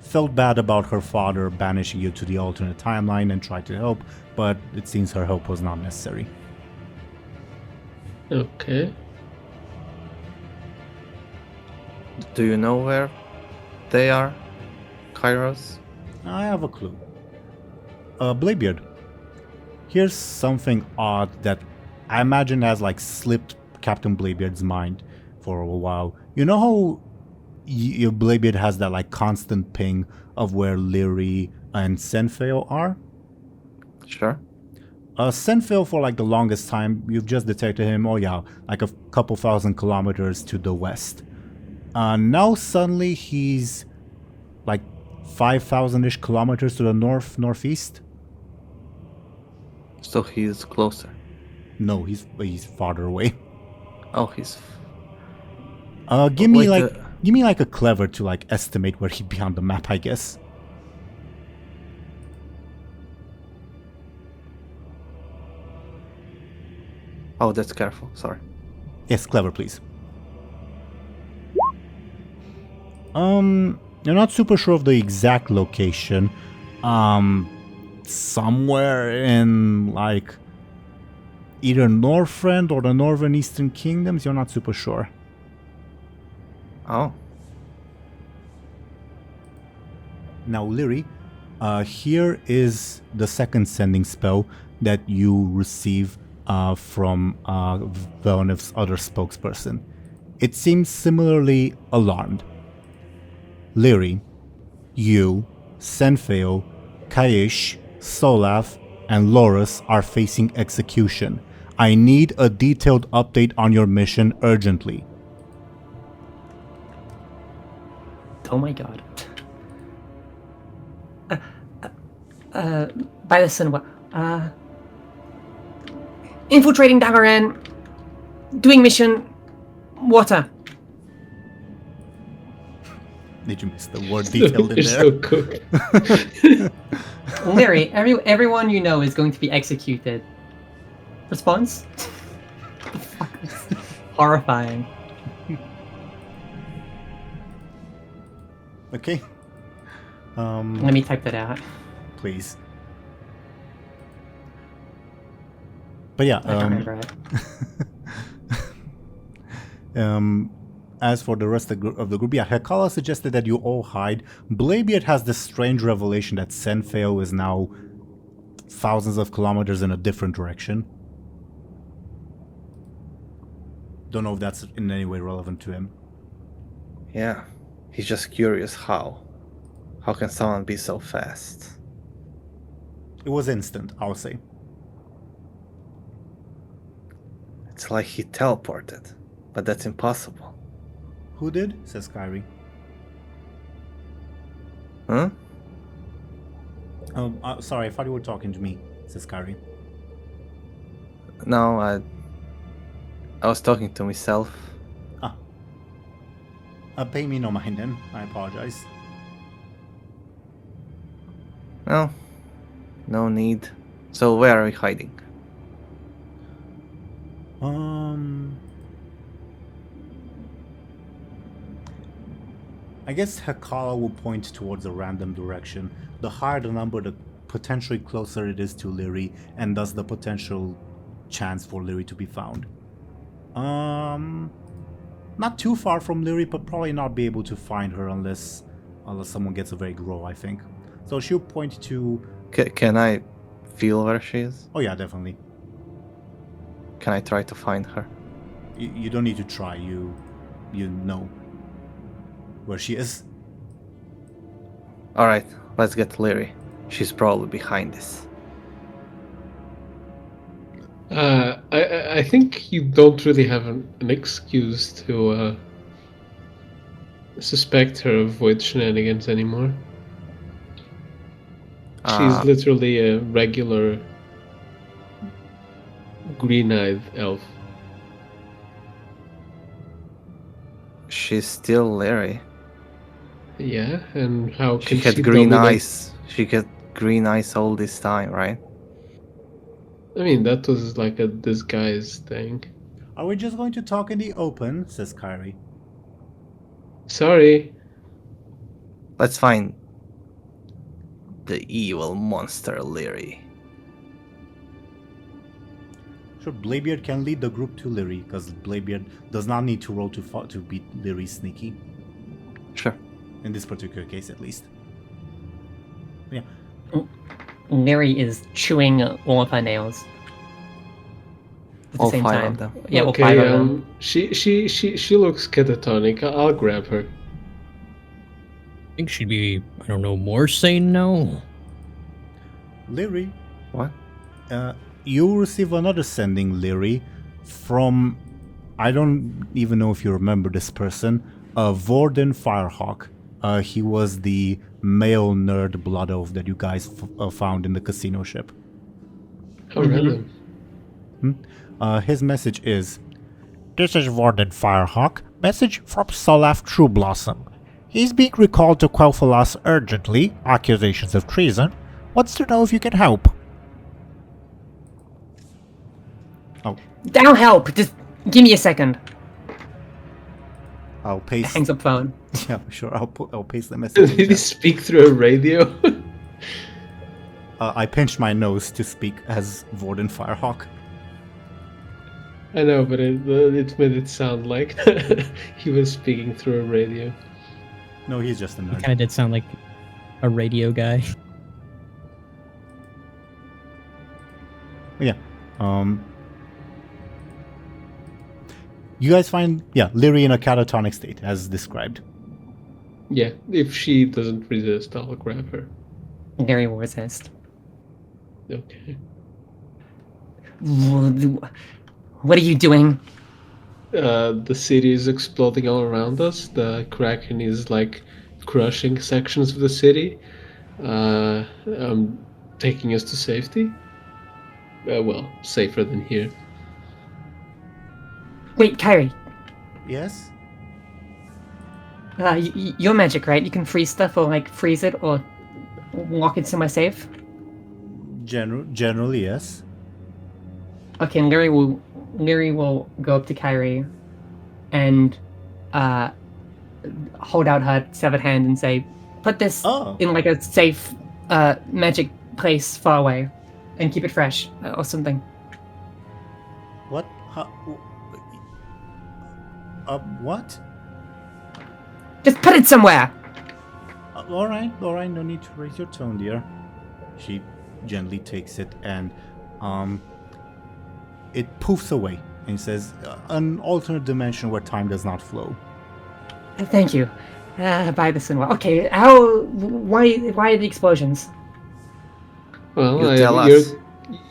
felt bad about her father banishing you to the alternate timeline and tried to help, but it seems her help was not necessary. Okay. Do you know where they are, Kairos? I have a clue. Bladebeard. Here's something odd that I imagine has like slipped Captain Bladebeard's mind for a while. You know how your Bladebeard has that like constant ping of where Lyri and Senfeo are? Sure. Senfeo, for like the longest time, you've just detected him, oh yeah, like a couple thousand kilometers to the west. Now suddenly he's like 5,000-ish kilometers to the northeast. So he's closer. No, he's farther away. Oh, he's... Give me like a clever to like estimate where he'd be on the map, I guess. Oh, that's careful. Sorry. Yes, clever, please. You're not super sure of the exact location. Somewhere in like either Northrend or the Northern Eastern Kingdoms. You're not super sure. Oh, Now, Lyri, here is the second sending spell that you receive from Velnev's other spokesperson. It seems similarly alarmed. Lyri, you, Senfeo, Kaish, Solaf, and Loris are facing execution. I need a detailed update on your mission urgently. Oh my god. By the cinema. Infiltrating Aaran. Doing mission. Water. Did you miss the word detailed in You're there? so cooked. Lyri, everyone you know is going to be executed. Response? The fuck is horrifying. Okay. Let me type that out. Please. But yeah, I can't remember it. as for the rest of the group, yeah, Hekala suggested that you all hide. Bladebeard has this strange revelation that Senfeo is now thousands of kilometers in a different direction. Don't know if that's in any way relevant to him. yeah. He's just curious how. How can someone be so fast? It was instant, I'll say. It's like he teleported, but that's impossible. Who did? Says Kyrie. Huh? Sorry, I thought you were talking to me, says Kyrie. No, I was talking to myself. Pay me no mind then. I apologize. No. No need. So where are we hiding? I guess Hekala will point towards a random direction. The higher the number, the potentially closer it is to Lyri, and thus the potential chance for Lyri to be found. Not too far from Lyri, but probably not be able to find her unless someone gets a very grow, I think. So she'll point to... Can I feel where she is? Oh yeah, definitely. Can I try to find her? You don't need to try, you know where she is. Alright, let's get Lyri. She's probably behind this. I think you don't really have an excuse to suspect her of void shenanigans anymore. She's literally a regular green-eyed elf. She's still Lyri. Yeah, and how can She had green eyes. She had green eyes all this time, right? I mean, that was like a disguise thing. Are we just going to talk in the open? Says Kyrie. Sorry. Let's find the evil monster Lyri. Sure, Bladebeard can lead the group to Lyri, because Bladebeard does not need to roll to beat Lyri sneaky. Sure. In this particular case, at least. Yeah. Lyri is chewing all of her nails. At the All same 5 time. of them. Yeah, okay, all 5 of them. She looks catatonic. I'll grab her. I think she'd be, I don't know, more sane now. Lyri, What? you receive another sending, Lyri, from... I don't even know if you remember this person. Vorden Firehawk. He was the male nerd blood elf that you guys found in the casino ship. How random. His message is, "This is Vorden Firehawk. Message from Solaf Trueblossom. He's being recalled to Quel'Thalas urgently. Accusations of treason. Wants to know if you can help." Oh, That'll help. Just give me a second. I'll paste. Hangs up phone. Yeah, sure. I'll paste the message. in Did he chat. speak through a radio? I pinched my nose to speak as Vorden Firehawk. I know, but it made it sound like he was speaking through a radio. No, he's just a He nerd. kind of did sound like a radio guy. Yeah. You guys find, Lyri in a catatonic state, as described. Yeah, if she doesn't resist, I'll grab her. Lyri will resist. Okay. What are you doing? The city is exploding all around us. The Kraken is like crushing sections of the city. I'm taking us to safety. Well, safer than here. Wait, Kyrie. Yes? You're magic, right? You can freeze stuff or like freeze it or lock it somewhere safe. Generally, yes. Okay, Lyri will go up to Kyrie and hold out her severed hand and say, "Put this Oh. in like a safe magic place far away, and keep it fresh or something." What? What? Just put it somewhere. Alright, no need to raise your tone, dear. She gently takes it and, it poofs away and says, an alternate dimension where time does not flow. Thank you. Buy this and well. Okay, why the explosions? Well, You tell us.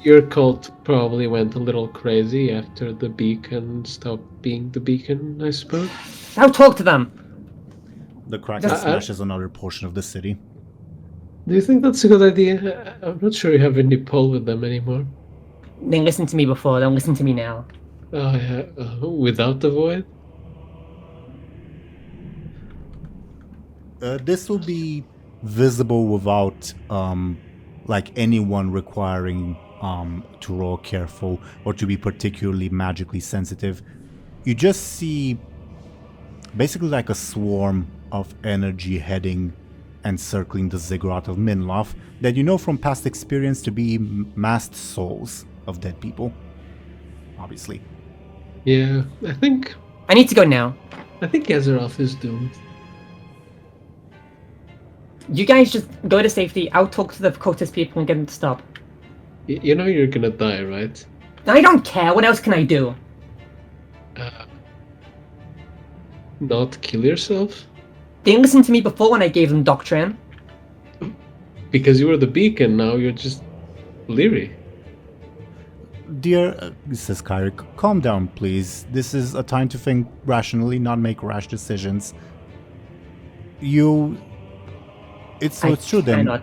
Your cult probably went a little crazy after the beacon stopped being the beacon, I suppose. I'll talk to them. The Kraken smashes another portion of the city. Do you think that's a good idea? I'm not sure you have any pull with them anymore. They listened to me before, don't listen to me now. Oh, yeah. Without the void? This will be visible without, like anyone requiring to roll careful or to be particularly magically sensitive. You just see basically like a swarm of energy heading and circling the ziggurat of Minlof that you know from past experience to be masked souls of dead people. Obviously. Yeah, I think I need to go now. Azeroth is doomed. You guys just go to safety. I'll talk to the cultist people and get them to stop. You know you're gonna die, right? I don't care. What else can I do? Not kill yourself? They listened to me before when I gave them doctrine. Because you were the beacon, now you're just Lyri. Dear, says Kyrie, calm down, please. This is a time to think rationally, not make rash decisions. It's true then. cannot.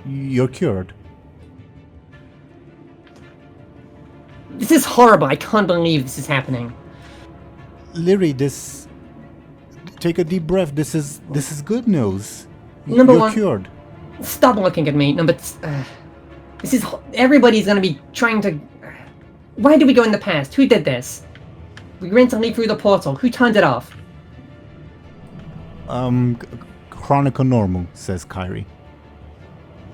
You're cured. This is horrible. I can't believe this is happening. Lyri, take a deep breath. This is good news. Number You're one- cured. Stop looking at me. No, but this is everybody's gonna be trying to. Why did we go in the past? Who did this? We randomly through the portal. Who turned it off? Chronica Normal, says Kyrie.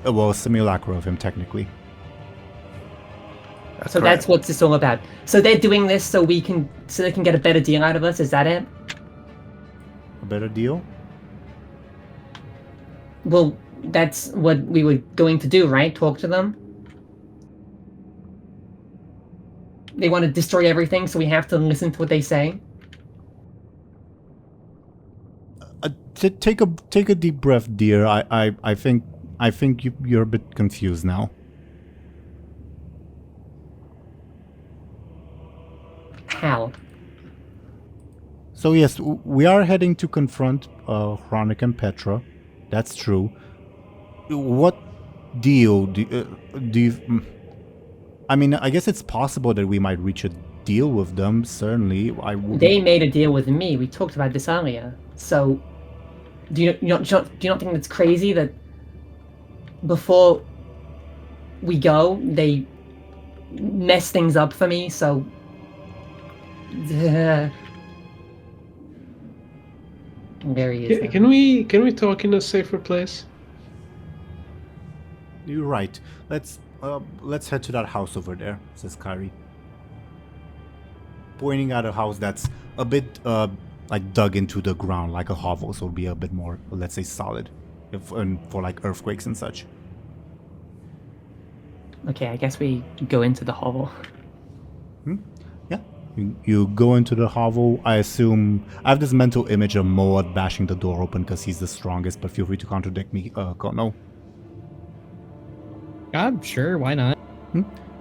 Well, a simulacra of him, technically. So that's what this all about. So they're doing this so they can get a better deal out of us. Is that it? A better deal? Well, that's what we were going to do, right? Talk to them. They want to destroy everything, so we have to listen to what they say. Take a deep breath, dear. I think you're a bit confused now. How? So yes, we are heading to confront Chronic and Petra. That's true. What deal do you? I mean, I guess it's possible that we might reach a deal with them. Certainly, They made a deal with me. We talked about this earlier. So, do you not think that's crazy that before we go, they mess things up for me? So, there he is. Can we talk in a safer place? You're right. Let's head to that house over there, says Kyrie. pointing at a house that's a bit like dug into the ground, like a hovel, so it'll be a bit more, let's say, solid, for like earthquakes and such. Okay, I guess we go into the hovel. Yeah. You go into the hovel. I assume I have this mental image of Moad bashing the door open because he's the strongest, but feel free to contradict me, Khono. Sure, why not?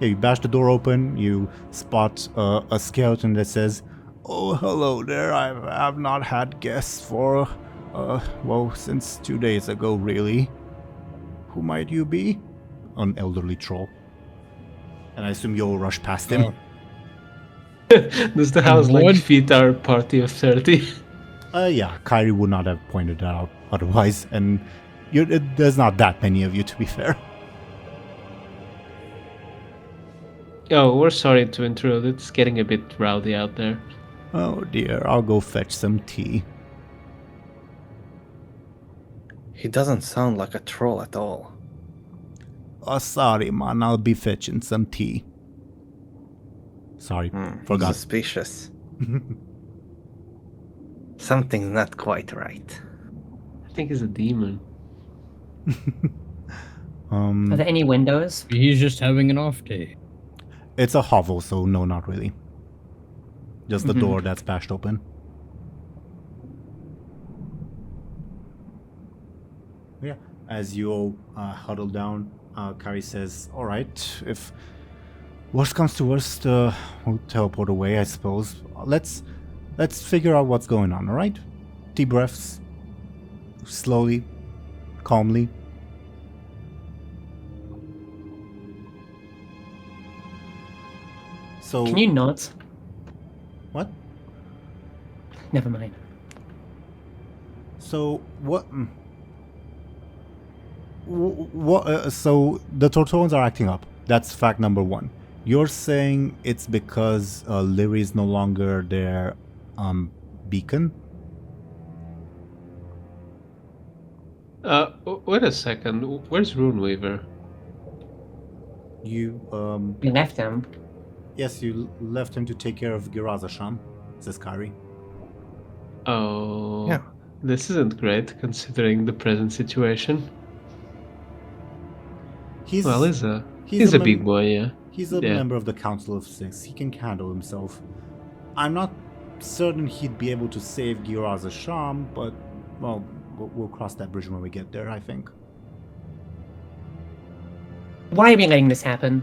Yeah, you bash the door open. You spot a skeleton that says, "Oh, hello there. I've not had guests for, since 2 days ago, really. Who might you be?" An elderly troll. And I assume you'll rush past him. Oh. Does the house like What? feed our party of 30? Yeah, Kyrie would not have pointed that out otherwise, and there's not that many of you, to be fair. Oh, we're sorry to intrude. It's getting a bit rowdy out there. Oh dear, I'll go fetch some tea. He doesn't sound like a troll at all. Oh, sorry, man, I'll be fetching some tea. Sorry, forgot. Suspicious. Something's not quite right. I think he's a demon. Are there any windows? He's just having an off day. It's a hovel, so no, not really. Just the door that's bashed open. Yeah, as you all huddle down, Kari says, "Alright, if worst comes to worst, we'll teleport away, I suppose. Let's figure out what's going on, alright? Deep breaths. Slowly. Calmly. So... Can you not? What? Never mind. So, what... so, the Tortolans are acting up. That's fact number one. You're saying it's because Lyri is no longer their beacon? Wait a second. Where's Runeweaver? You, We left him. yes, you left him to take care of Girazasham, says Kari. Oh, Yeah. This isn't great considering the present situation. He's He's a big boy, yeah. He's a Yeah. member of the Council of Six. He can handle himself. I'm not certain he'd be able to save Girazasham, but, well, we'll cross that bridge when we get there, I think. Why are we letting this happen?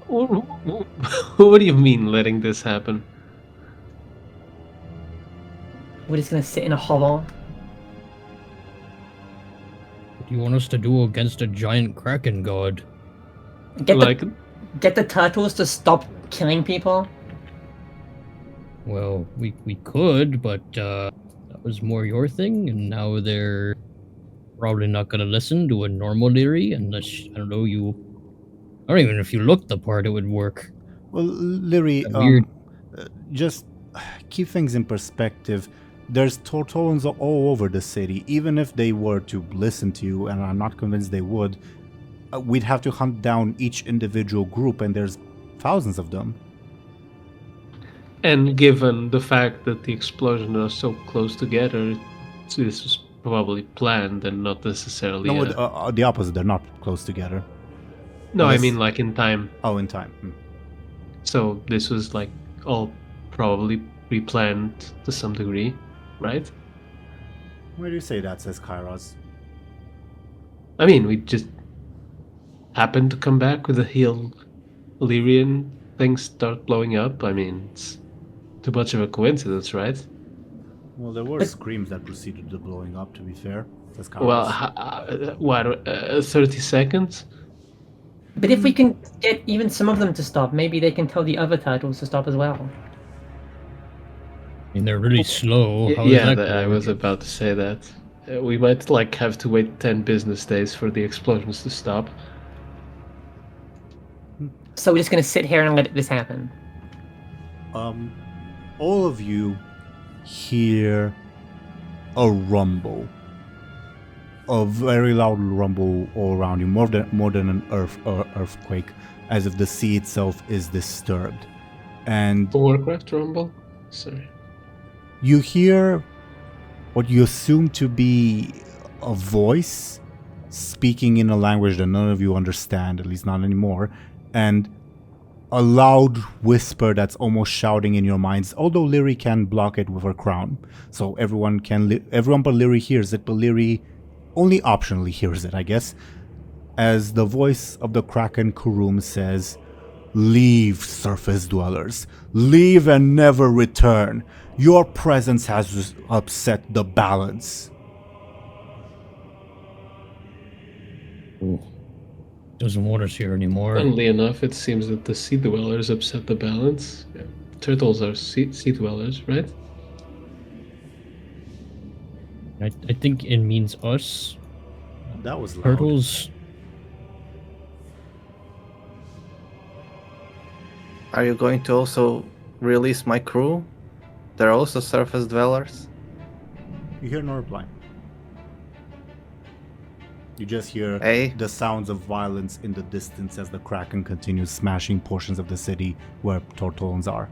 What do you mean letting this happen? We're just gonna sit in a hovel. What do you want us to do against a giant kraken god? Get the turtles to stop killing people? Well, we could, but that was more your thing, and now they're probably not gonna listen to a normal Lyri unless, I don't know, I don't even know if you looked the part it would work. Well, Lyri, Weird. just keep things in perspective. There's Tortolans all over the city. Even if they were to listen to you, and I'm not convinced they would, we'd have to hunt down each individual group, and there's thousands of them. And given the fact that the explosions are so close together, this was probably planned and not necessarily. No, the opposite. They're not close together. No, I unless- mean like in time. Oh, in time. So this was like all probably pre-planned to some degree, right? Where do you say that, says Kairos? I mean, we just happened to come back with a heal Lyrian, things start blowing up. I mean, it's too much of a coincidence, right? Well, there were screams that preceded the blowing up, to be fair, says Kairos. Well, 30 seconds? But if we can get even some of them to stop, maybe they can tell the other turtles to stop as well. I mean, they're really slow. How is Yeah, that I gonna was work? about to say that. We might like have to wait 10 business days for the explosions to stop. So we're just gonna sit here and let this happen. All of you hear a rumble. A very loud rumble all around you, more than an earthquake, as if the sea itself is disturbed. and Warcraft Rumble? Sorry. you hear what you assume to be a voice speaking in a language that none of you understand, at least not anymore, and a loud whisper that's almost shouting in your minds, although Lyri can block it with her crown. So everyone but Lyri hears it, but Lyri only optionally hears it, I guess, as the voice of the Kraken Kurum says, "Leave, surface dwellers. Leave and never return. Your presence has upset the balance." Ooh. Doesn't want us here anymore. Funnily enough, it seems that the sea dwellers upset the balance. Yeah. Turtles are sea dwellers, right? I think it means us. That was loud. Turtles. Are you going to also release my crew? They're also surface dwellers. You hear no reply. You just hear Hey. the sounds of violence in the distance as the Kraken continues smashing portions of the city where Tortolans are.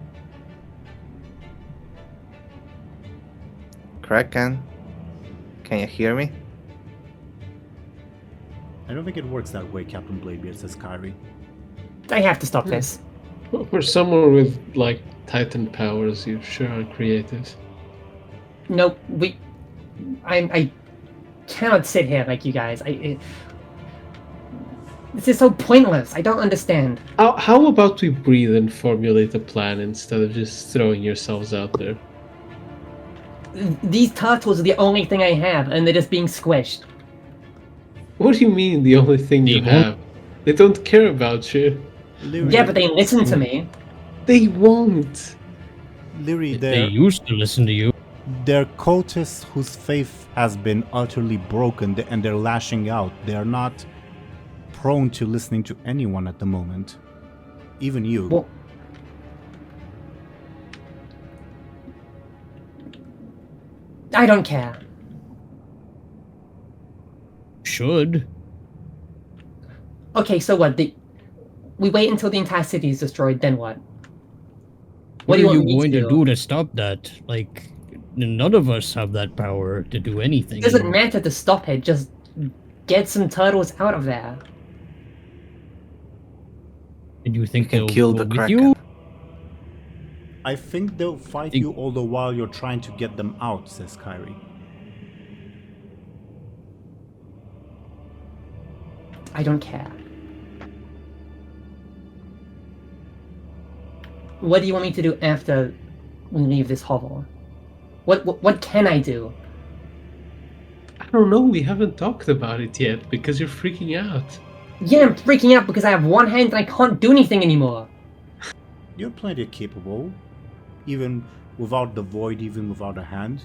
Kraken, can you hear me? I don't think it works that way, Captain Bladebeard, says Kyrie. I have to stop this. Well, for someone with, like, Titan powers, you sure are creative. No, I cannot sit here like you guys. This is so pointless. I don't understand. How about we breathe and formulate a plan instead of just throwing yourselves out there? These turtles are the only thing I have, and they're just being squished. What do you mean the only thing you They have? They don't care about you. Lyri, Yeah, but they listen to me. They won't. Lyri, They used to listen to you. they're cultists whose faith has been utterly broken, and they're lashing out. They're not prone to listening to anyone at the moment. Even you. Well, I don't care. Should. Okay, so what? We wait until the entire city is destroyed, then what? What do you are you want me going to to do to stop that? Like, none of us have that power to do anything. It doesn't matter to stop it, just get some turtles out of there. And you think You they'll can kill go the with Kraken. you? I think they'll fight you all the while you're trying to get them out, says Kyrie. I don't care. What do you want me to do after we leave this hovel? What can I do? I don't know, we haven't talked about it yet because you're freaking out. Yeah, I'm freaking out because I have one hand and I can't do anything anymore. You're plenty capable, even without the void, even without a hand,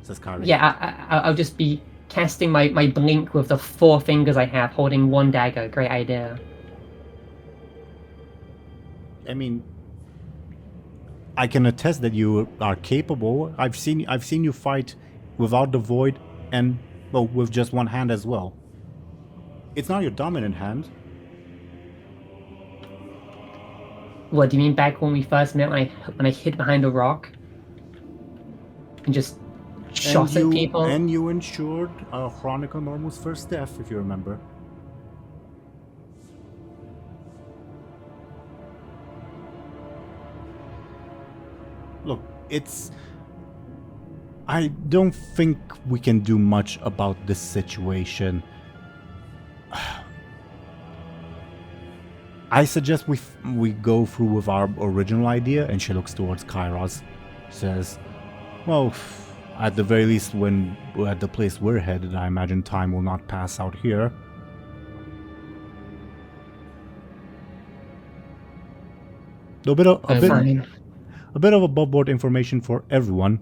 says Kyrie. Yeah, I'll just be casting my blink with the 4 fingers I have, holding one dagger. Great idea. I mean, I can attest that you are capable. I've seen you fight without the void and, well, with just one hand as well. It's not your dominant hand. What do you mean back when we first met, when I hid behind a rock and just shot at people? And you ensured Chronicle Normal's first death, if you remember. Look, I don't think we can do much about this situation. I suggest we go through with our original idea, and she looks towards Kairos. Says, well, at the very least, when we're at the place we're headed, I imagine time will not pass out here. A bit of above board information for everyone.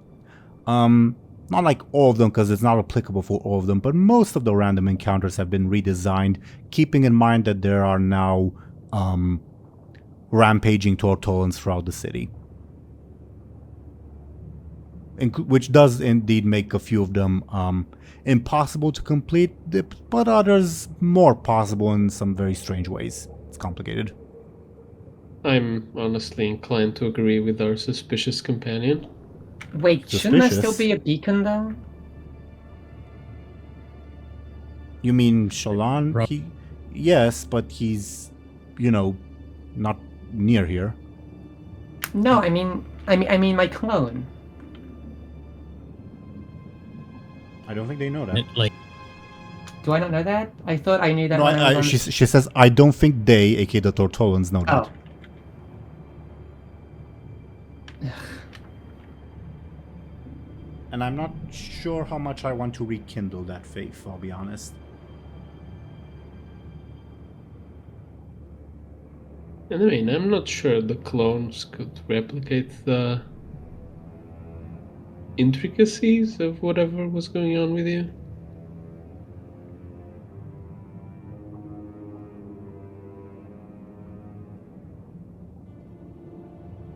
Not like all of them, because it's not applicable for all of them, but most of the random encounters have been redesigned, keeping in mind that there are now rampaging Tortolans throughout the city. Which does indeed make a few of them impossible to complete, but others more possible in some very strange ways. It's complicated. I'm honestly inclined to agree with our suspicious companion. Wait, shouldn't there still Suspicious. be a beacon though? You mean Shallan? Rob- Yes, but he's, not near here. No, I mean my clone. I don't think they know that. Like, Do I not know that? I thought I knew that. No, when I was on... she says, I don't think they, aka the Tortolans, know that. Oh. And I'm not sure how much I want to rekindle that faith, I'll be honest. And I mean, I'm not sure the clones could replicate the intricacies of whatever was going on with you.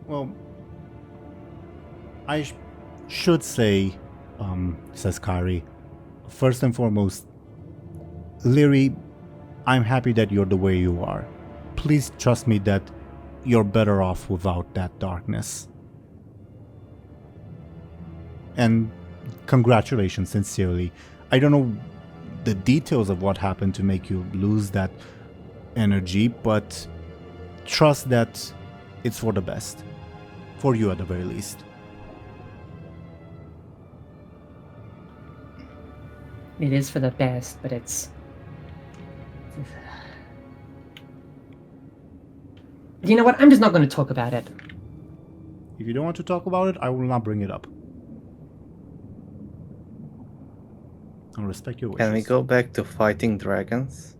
Well, I should say, says Kyrie, first and foremost, Lyri, I'm happy that you're the way you are. Please trust me that you're better off without that darkness. And congratulations, sincerely. I don't know the details of what happened to make you lose that energy, but trust that it's for the best. For you at the very least. It is for the best, but it's... You know what? I'm just not going to talk about it. If you don't want to talk about it, I will not bring it up. I'll respect your wishes. Can we go back to fighting dragons?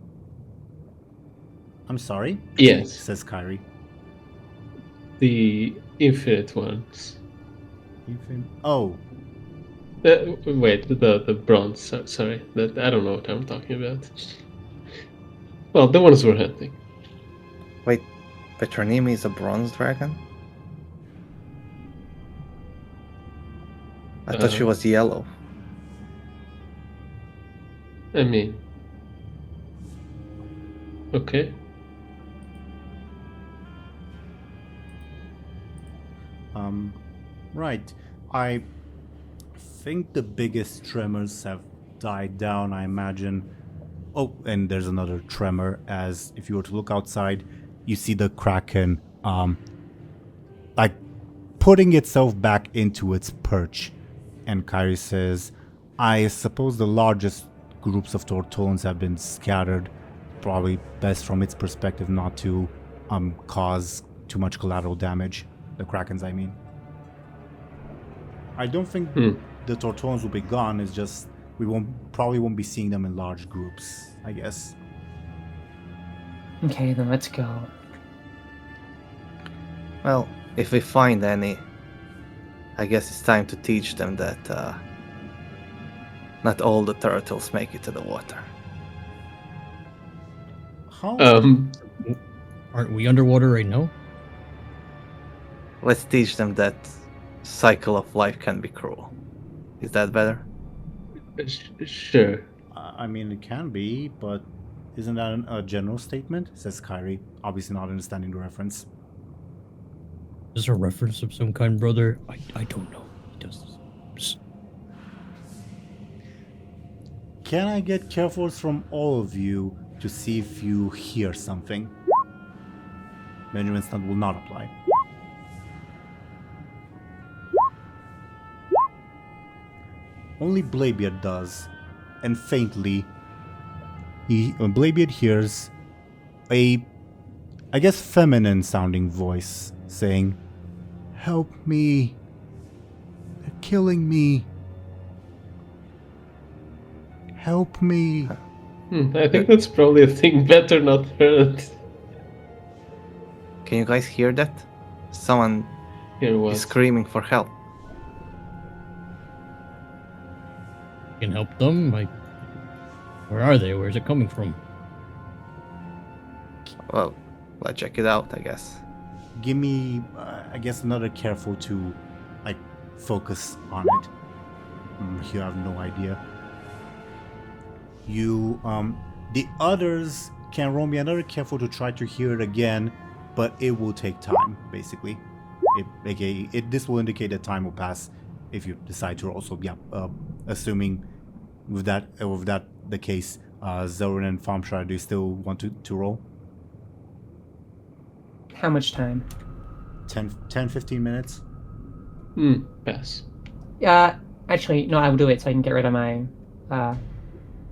I'm sorry? Yes, Says Kyrie. the infinite ones. Oh, Wait, the bronze. Sorry, that I don't know what I'm talking about. Well, the ones we're hunting. Wait, Petronimi is a bronze dragon? I thought she was yellow. I mean, okay. right. I think the biggest tremors have died down, I imagine. Oh, and there's another tremor, as if you were to look outside, you see the Kraken, like, putting itself back into its perch. And Kyrie says, I suppose the largest groups of Tortolans have been scattered. Probably best from its perspective not to cause too much collateral damage. The Krakens, I mean. I don't think the Tortolans will be gone. It's just we probably won't be seeing them in large groups, I guess. Okay, then let's go. Well, if we find any, I guess it's time to teach them that not all the turtles make it to the water. How? aren't we underwater right now? Let's teach them that cycle of life can be cruel. Is that better? Sure. I mean, it can be, but isn't that a general statement? Says Kyrie, obviously not understanding the reference. Is there a reference of some kind, brother? I don't know. He does. Can I get careful's from all of you to see if you hear something? Benjamin's stunt will not apply. Only Bladebeard does, and faintly, Bladebeard hears a, I guess, feminine-sounding voice saying, "Help me! They're killing me! Help me!" I think that's probably a thing better not heard. Can you guys hear that? Someone Here is was. screaming for help. Can help them. Where are they? Where's it coming from? Well, let's check it out, I guess. Give me, I guess, another careful to, like, focus on it. You have no idea. You, the others can roll me another careful to try to hear it again. but it will take time, basically. This will indicate that time will pass if you decide to roll. So yeah, assuming with that the case, Zelryn and Thompshire, do you still want to roll? How much time? 10-15 minutes? Pass. Actually, no, I will do it so I can get rid of my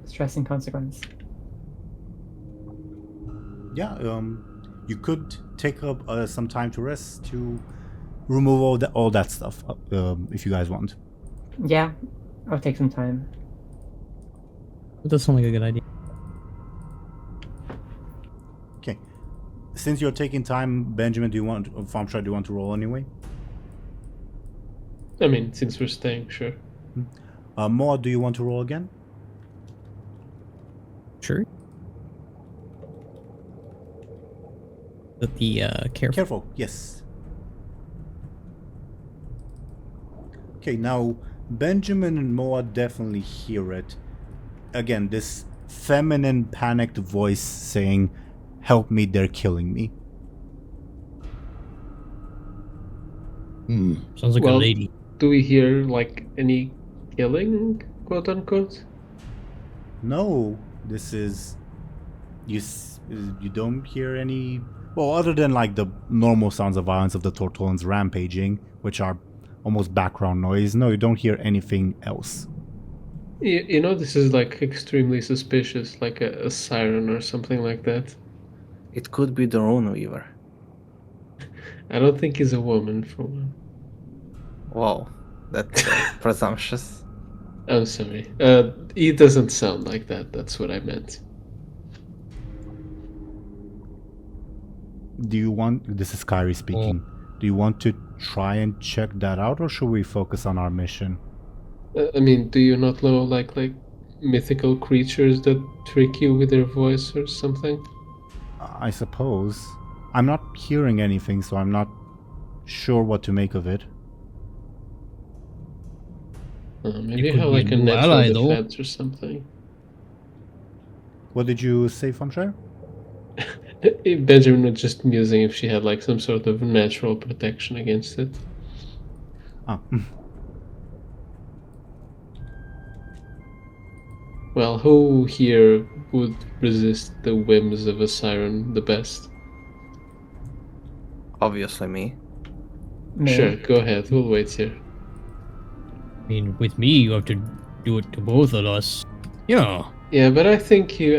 stress and consequence. Yeah, you could take up some time to rest to remove all that stuff if you guys want. Yeah, I'll take some time. That does sound like a good idea. Okay. Since you're taking time, Benjamin, Thompshire, do you want to roll anyway? I mean, since we're staying, sure. Moa, do you want to roll again? Sure. But the careful. Careful, yes. Okay, now Benjamin and Moa definitely hear it. Again, this feminine panicked voice saying, "Help me, they're killing me." Sounds like a lady. Do we hear like any killing, quote unquote? No, this is you don't hear any, well, other than like the normal sounds of violence of the Tortolans rampaging, which are almost background noise. No, you don't hear anything else. You know, this is like extremely suspicious, like a siren or something like that. It could be the Rune Weaver. I don't think he's a woman for one. Wow, that's presumptuous. I'm sorry. He doesn't sound like that. That's what I meant. Do you want, this is Kyrie speaking, do you want to try and check that out, or should we focus on our mission? I mean, do you not know like mythical creatures that trick you with their voice or something? I suppose. I'm not hearing anything, so I'm not sure what to make of it. Maybe You have could like be a a new natural ally, though. defense or something. What did you say, Thompshire? Benjamin was just musing if she had like some sort of natural protection against it. Ah. Well, who here would resist the whims of a siren the best? Obviously me. Me. Sure, go ahead. We'll wait here. I mean, with me, you have to do it to both of us. Yeah. Yeah, but I think you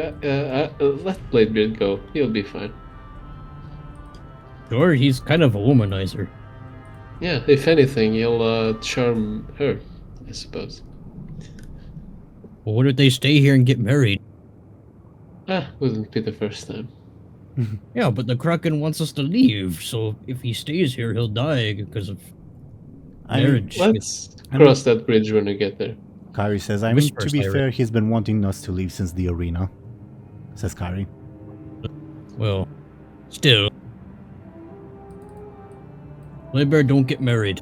let Bladebeard go. He'll be fine. Sure, he's kind of a womanizer. Yeah, if anything, you'll charm her, I suppose. Well, what if they stay here and get married? Wouldn't be the first time. Yeah, but the Kraken wants us to leave, so if he stays here, he'll die because of marriage. Let's cross that bridge when we get there. Kyrie says, I mean, to be fair, he's been wanting us to leave since the arena, says Kyrie. Well, still. Bladebeard, don't get married.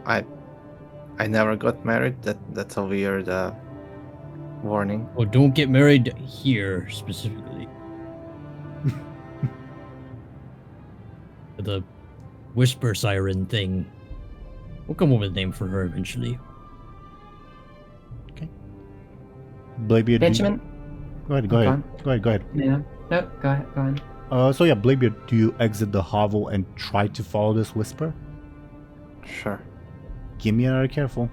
I never got married. That's a weird warning. Oh, don't get married here, specifically. The Whisper Siren thing. We'll come up with a name for her eventually. Bladebeard. Benjamin? Go ahead. Yeah. No, go on. So yeah, Bladebeard, do you exit the hovel and try to follow this whisper? Sure. Give me another careful.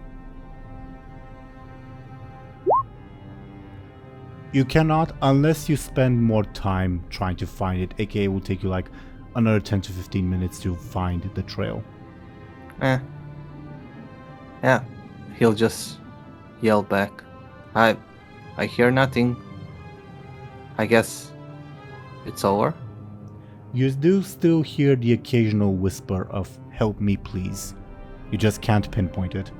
You cannot unless you spend more time trying to find it, aka it will take you like another 10 to 15 minutes to find the trail. Yeah, he'll just yell back. I hear nothing. I guess it's over. You do still hear the occasional whisper of "help me please." You just can't pinpoint it.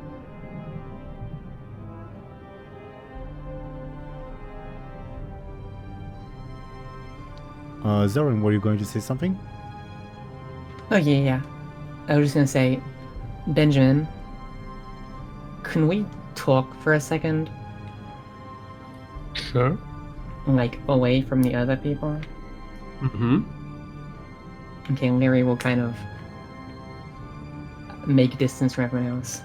Zelryn, were you going to say something? Oh, yeah. I was just gonna say, Benjamin, can we talk for a second? Sure. Like, away from the other people? Mm-hmm. Okay, Lyri will kind of make distance from everyone else.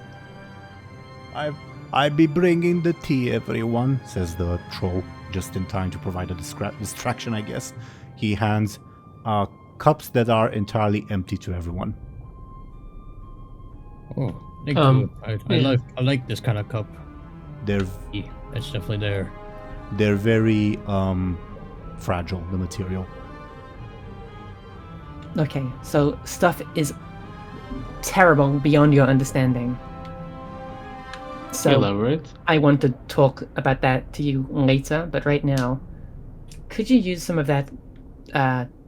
I be bringing the tea, everyone, says the troll, just in time to provide a distraction, I guess. He hands cups that are entirely empty to everyone. Oh, thank Um, you. yeah. I like this kind of cup. They're Yeah, it's definitely there. they're very fragile, the material. Okay, so stuff is terrible beyond your understanding. So Elaborate. I want to talk about that to you later, but right now, could you use some of that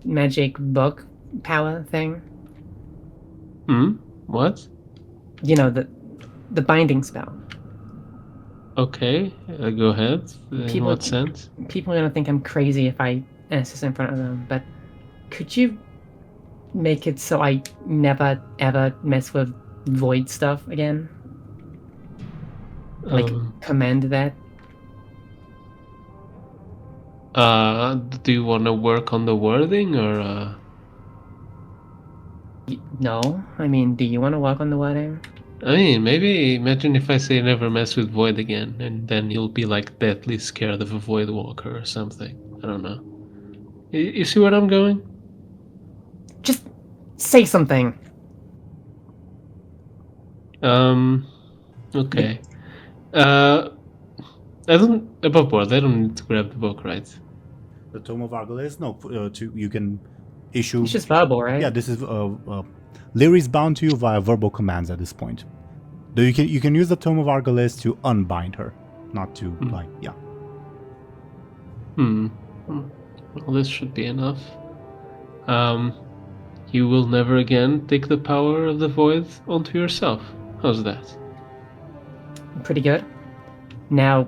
magic book power thing? What? You know, the binding spell. Okay, go ahead. In People- what sense? People are gonna think I'm crazy if I ask this in front of them, but could you make it so I never ever mess with void stuff again? Like command that? Do you want to work on the wording or? No, I mean, do you want to work on the wording? I mean, maybe imagine if I say never mess with void again, and then you'll be like deathly scared of a void walker or something. I don't know. You see where I'm going? Just say something. Okay. I don't above board. I don't need to grab the book, right? The Tome of Argolis? No, you can issue... It's just verbal, right? Yeah, this is... Lyri's bound to you via verbal commands at this point. Though you can use the Tome of Argolis to unbind her, not to, like, yeah. Well, this should be enough. You will never again take the power of the void onto yourself. How's that? Pretty good. Now,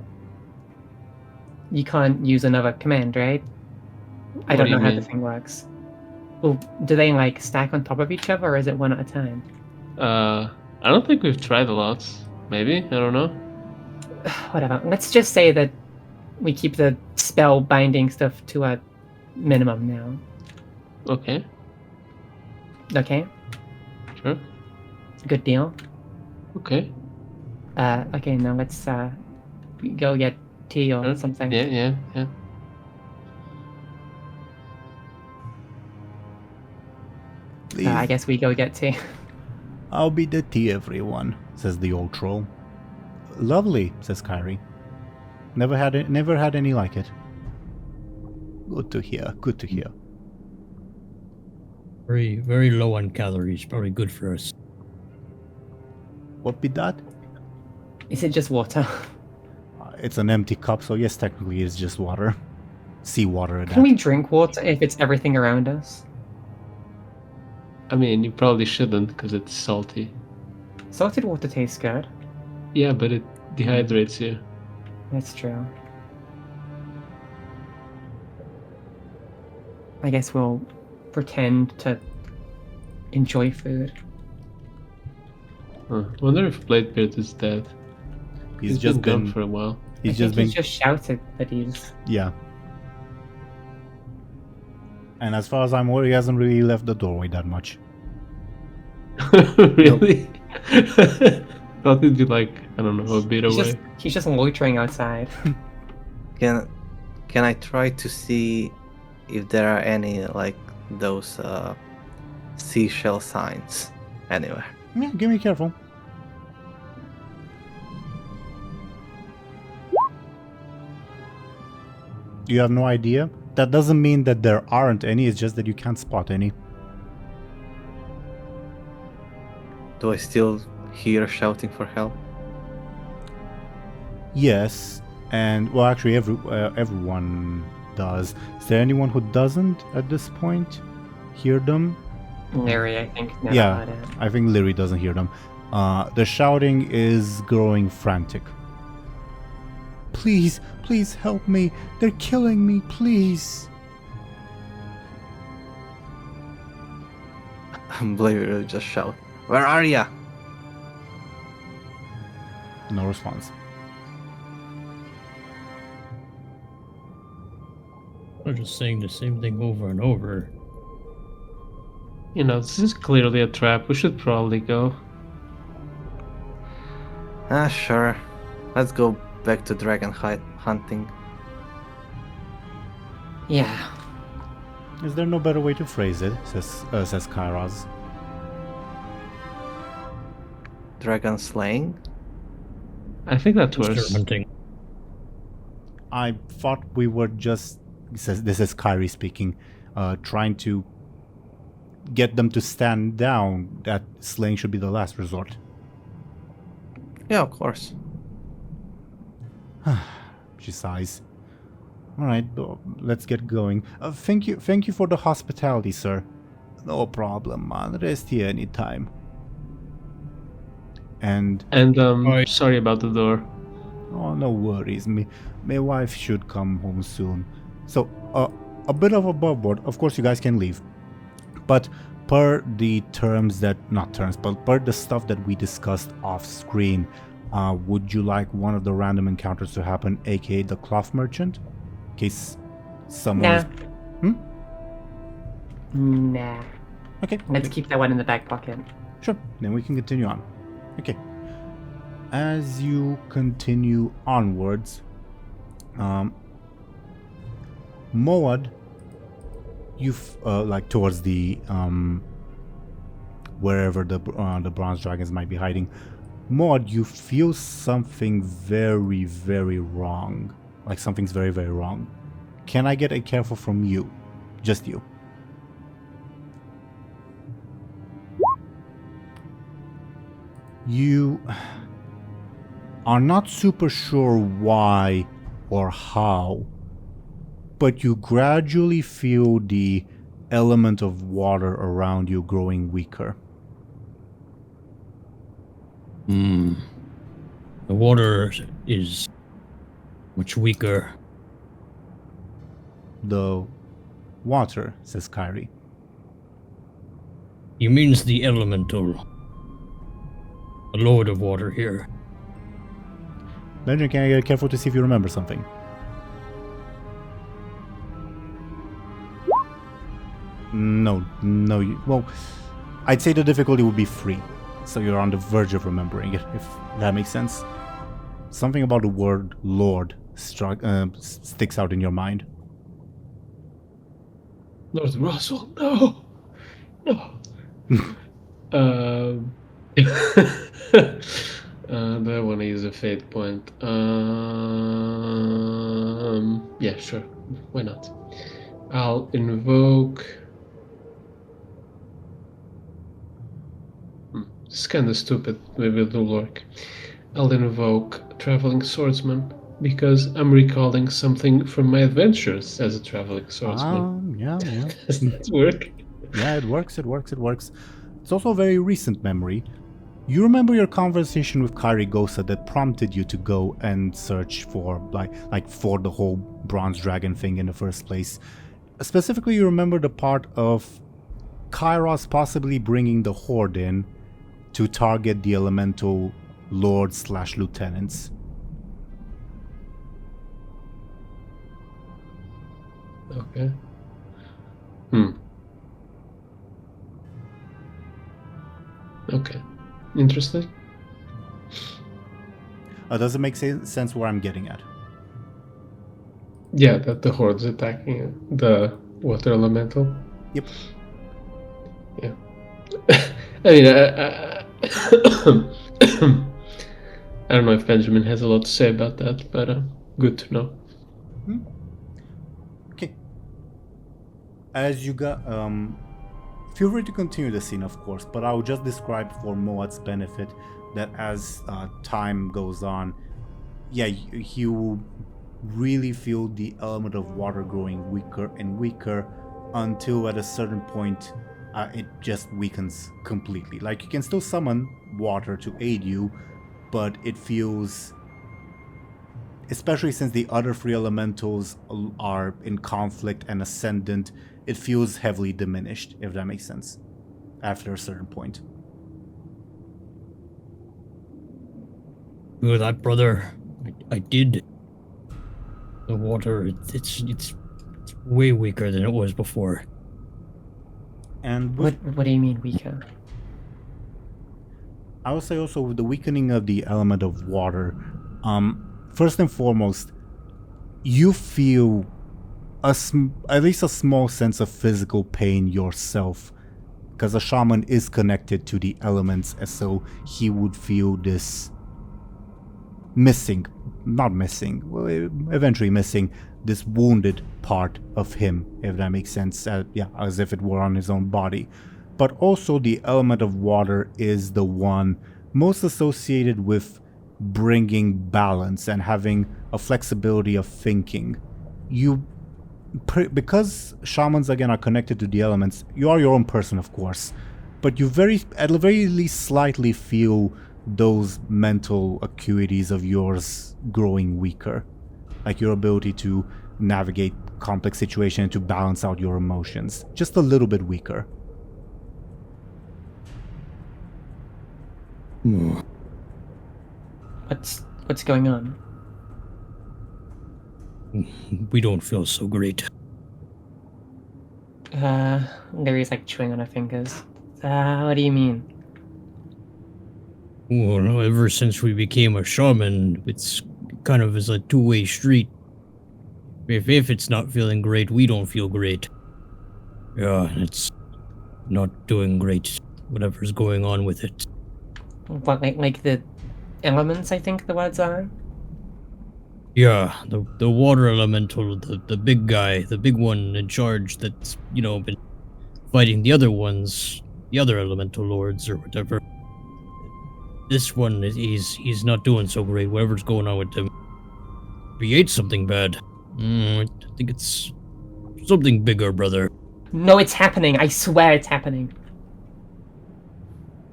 you can't use another command, right? I What don't do you know how mean? the thing works. Well, do they like stack on top of each other, or is it one at a time? I don't think we've tried a lot. Maybe? I don't know. Whatever. Let's just say that we keep the spell binding stuff to a minimum now. Okay, Okay? sure. Good deal. Okay. Okay, now let's go get tea or Sure. something. Yeah. Please, I guess we go get tea. I'll be the tea, everyone, says the old troll. Lovely, says Kyrie. Never had any like it. Good to hear, good to hear. Very, very low on calories. Probably good for us. What be that? Is it just water? It's an empty cup, so yes, technically it's just water. Seawater. Can we drink water if it's everything around us? I mean, you probably shouldn't because it's salty. Salted water tastes good. Yeah, but it dehydrates you. That's true. I guess we'll pretend to enjoy food. Wonder if Bladebeard is dead. He's just gone been for a while. I He's think just been he just shouted that he's... yeah. And as far as I'm aware, he hasn't really left the doorway that much. Really? Thought it'd be like, I don't know, a bit away. He's just loitering outside. Can I try to see if there are any like those seashell signs anywhere? Yeah, give me careful. You have no idea? That doesn't mean that there aren't any, it's just that you can't spot any. Do I still hear shouting for help? Yes, and well, actually, everyone does. Is there anyone who doesn't at this point hear them? Lyri, I think. Never Yeah. heard it. I think Lyri doesn't hear them. The shouting is growing frantic. Please, please help me. They're killing me, please. Blair will just shout, "Where are ya?" No response. We're just saying the same thing over and over. You know, this is clearly a trap. We should probably go. Sure. Let's go back to dragon hunting. Yeah. Is there no better way to phrase it? Says Kairos. Dragon slaying? I think that works. Experimenting. I thought we were just. This is Kyrie speaking. Trying to get them to stand down. That slaying should be the last resort. Yeah, of course. She sighs. All right, let's get going. Thank you for the hospitality, sir. No problem, man. Rest here anytime. And Sorry about the door. oh, no worries. My wife should come home soon. So, a bit of above board. Of course, you guys can leave, but per the terms that not terms, but per the stuff that we discussed off screen, would you like one of the random encounters to happen, aka the cloth merchant? In case someone. Nah. Nah. Okay. Let's keep that one in the back pocket. Sure. Then we can continue on. Okay. As you continue onwards, Moad, like towards the wherever the bronze dragons might be hiding. Moad, you feel something very, very wrong. Like something's very, very wrong. Can I get a careful from you? Just you. You are not super sure why or how, but you gradually feel the element of water around you growing weaker. The water is much weaker. The water, says Kyrie. He means the elemental. The Lord of Water here. Benjamin, can I get careful to see if you remember something? No. Well, I'd say the difficulty would be 3. So you're on the verge of remembering it, if that makes sense. Something about the word Lord sticks out in your mind. Lord Russell, no. Do I want to use a fate point? Yeah, sure. Why not? I'll invoke. It's kind of stupid. Maybe it'll work. I'll invoke Traveling Swordsman because I'm recalling something from my adventures as a Traveling Swordsman. Yeah. Does that work? Yeah, it works. It's also a very recent memory. You remember your conversation with Kyrie Gosa that prompted you to go and search for like for the whole bronze dragon thing in the first place. Specifically, you remember the part of Kairos possibly bringing the horde in to target the elemental lords/lieutenants. Okay. Okay. Interesting. Does it make sense where I'm getting at? Yeah, that the horde's attacking the water elemental. Yep. Yeah. I mean, I don't know if Benjamin has a lot to say about that, but good to know. Okay. As you got, feel free to continue the scene, of course, but I'll just describe for Moat's benefit that as time goes on, yeah, you really feel the element of water growing weaker and weaker until at a certain point it just weakens completely. Like, you can still summon water to aid you, but it feels, especially since the other 3 elementals are in conflict and ascendant, it feels heavily diminished, if that makes sense, after a certain point. With that, brother, I did. The water, it's way weaker than it was before. And What do you mean weaker? I would say also with the weakening of the element of water, first and foremost, you feel at least a small sense of physical pain yourself, because a shaman is connected to the elements, and so he would feel this eventually missing this wounded part of him, if that makes sense. As if it were on his own body. But also the element of water is the one most associated with bringing balance and having a flexibility of thinking. Because shamans again are connected to the elements, you are your own person, of course, but you at the very least slightly feel those mental acuities of yours growing weaker, like your ability to navigate complex situations and to balance out your emotions, just a little bit weaker. What's going on? We don't feel so great. Lyri's like chewing on her fingers. What do you mean? Well, ever since we became a shaman, it's kind of as a two-way street. If it's not feeling great, we don't feel great. Yeah, it's not doing great, whatever's going on with it. What, like the elements, I think the words are? Yeah, the water elemental, the big guy, the big one in charge that's, been fighting the other ones, the other elemental lords or whatever. This one, he's not doing so great, whatever's going on with him. If he ate something bad. I think it's something bigger, brother. No, it's happening. I swear it's happening.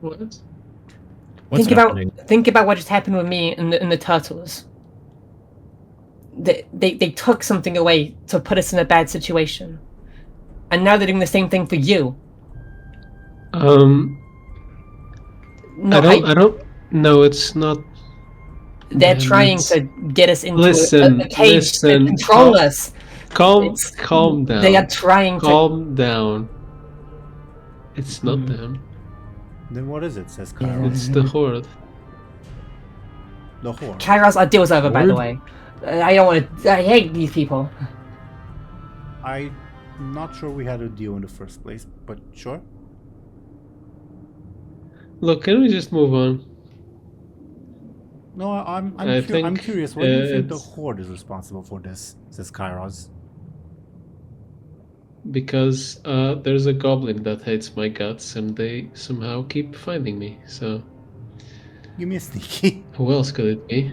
What? What's happening? Think about what just happened with me and the turtles. They took something away to put us in a bad situation, and now they're doing the same thing for you. No, I don't. No, it's not. They're trying to get us into a cage to control us. Calm down. They are trying to calm down. It's not them. Then what is it? Says Kairos. It's the horde. The horde. Kairos, our deal's over, by the way. I don't want to. I hate these people. I'm not sure we had a deal in the first place, but sure. Look, can we just move on? No, I'm curious. Why do you think the horde is responsible for this? Says Kairos. Because there's a goblin that hates my guts, and they somehow keep finding me. So. Give me a sneaky. Who else could it be?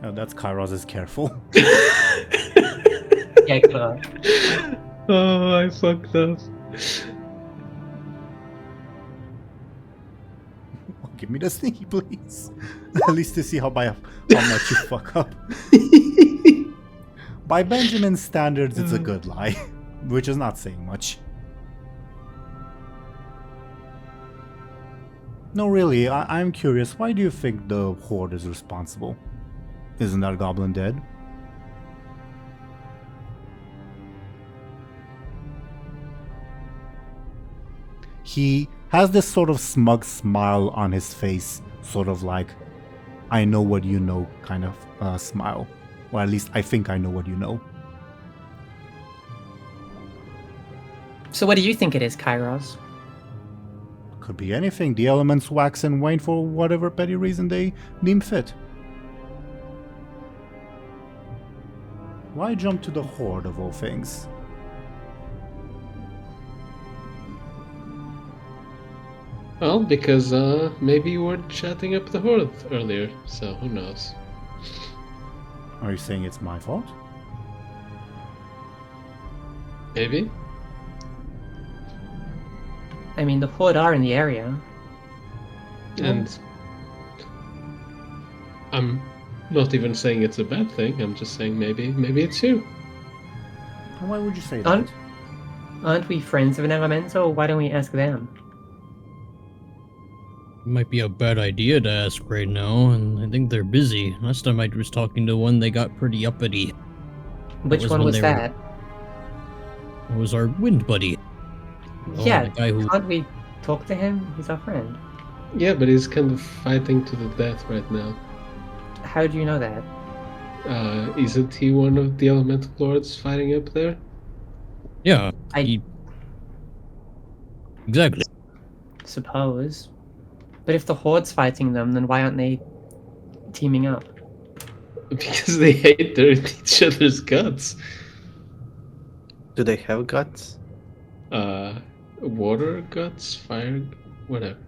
Oh, that's Kairos is careful. Yeah, clear. Oh, I fucked up. Give me the sneaky, please. At least to see how much you fuck up. By Benjamin's standards, it's a good lie, which is not saying much. No, really, I'm curious. Why do you think the horde is responsible? Isn't that goblin dead? He has this sort of smug smile on his face, sort of like, I know what you know kind of smile. Or at least I think I know what you know. So what do you think it is, Kairos? Could be anything. The elements wax and wane for whatever petty reason they deem fit. Why jump to the horde of all things? Well, because maybe you were chatting up the horde earlier, so who knows? Are you saying it's my fault? Maybe. I mean, the horde are in the area. And I'm not even saying it's a bad thing. I'm just saying maybe it's you. Why would you say that? Aren't we friends of an elemental? Why don't we ask them? Might be a bad idea to ask right now, and I think they're busy. Last time I was talking to one, they got pretty uppity. Which was one when was they were- that? It was our wind buddy. Oh, Yeah, the guy who... can't we talk to him? He's our friend. Yeah, but he's kind of fighting to the death right now. How do you know that? Isn't he one of the elemental lords fighting up there? Yeah, I exactly. suppose. But if the Horde's fighting them, then why aren't they teaming up? Because they hate each other's guts. Do they have guts? Water guts, fire, whatever.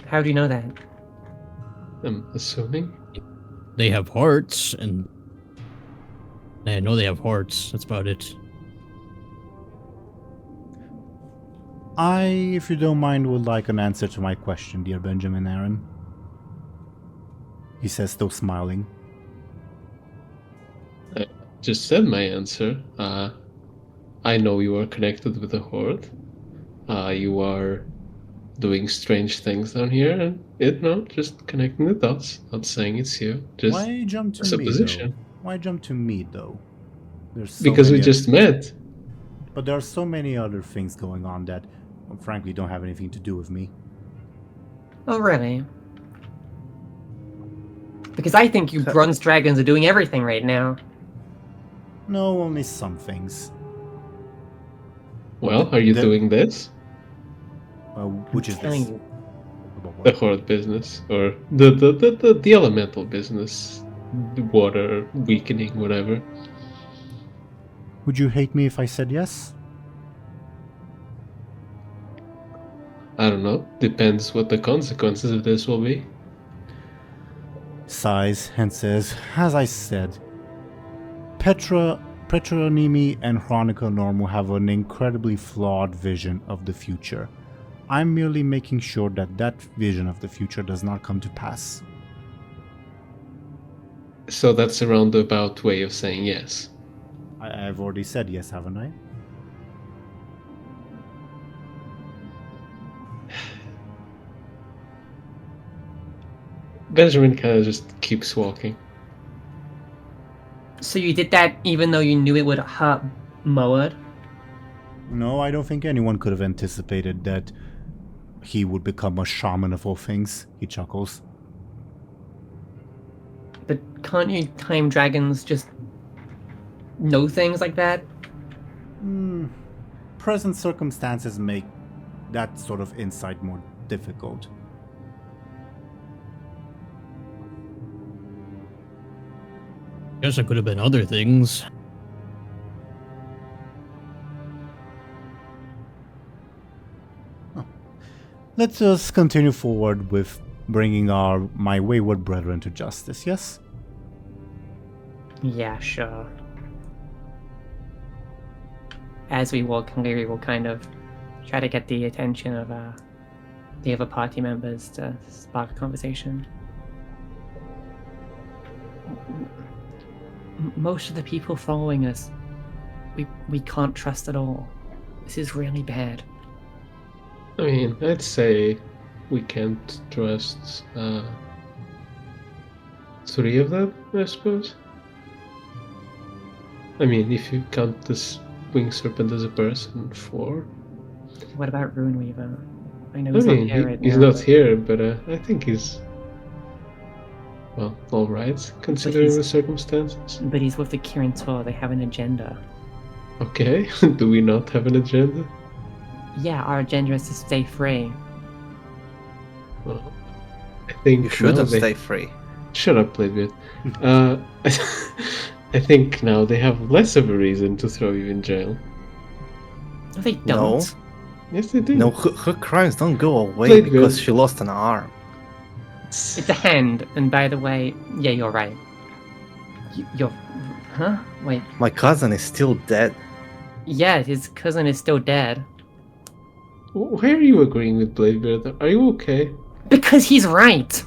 How do you know that? I'm assuming. They have hearts, and I know they have hearts. That's about it. I, if you don't mind, would like an answer to my question, dear Benjamin Aaran. He says, still smiling. Just said my answer. I know you are connected with the Horde. You are doing strange things down here, and just connecting the dots. Not saying it's you. Just Why jump to me, supposition. though? Why jump to me, though? There's so Because we many just met. But there are so many other things going on that, frankly, don't have anything to do with me. Oh, really? Because I think you bronze dragons are doing everything right now. No, only some things. Well, are you The- doing this? Which is Telling this? you. About what? The Horde business, or the elemental business, the water weakening, whatever. Would you hate me if I said yes? I don't know. Depends what the consequences of this will be. Sighs and says, as I said, Petronimi and Chroniclenorm have an incredibly flawed vision of the future. I'm merely making sure that that vision of the future does not come to pass. So that's a roundabout way of saying yes. I've already said yes, haven't I? Benjamin kind of just keeps walking. So you did that even though you knew it would hurt Moad? No, I don't think anyone could have anticipated that he would become a shaman of all things. He chuckles. But can't you time dragons just know things like that? Present circumstances make that sort of insight more difficult. Guess it could have been other things. Let us continue forward with bringing my wayward brethren to justice, yes? Yeah, sure. As we walk, Lyri will kind of try to get the attention of the other party members to spark a conversation. Most of the people following us, we can't trust at all. This is really bad. I mean, I'd say we can't trust 3 of them, I suppose. I mean, if you count this winged serpent as a person, 4. What about Runeweaver? I know I he's mean, not here right he's now. not here, but I think he's, well, alright, considering he's- the circumstances. But he's with the Kirin Tor. They have an agenda. Okay, do we not have an agenda? Yeah, our agenda is to stay free. Well, I think You shouldn't now they- stay free. Shut up, Bladebeard. I think now they have less of a reason to throw you in jail. No, they No. don't. Yes, they do. No, her crimes don't go away Played because good. she lost an arm. It's a hand, and by the way, yeah, you're right. You're... Huh? Wait. My cousin is still dead. Yeah, his cousin is still dead. Why are you agreeing with Bladebeard? Are you okay? Because he's right!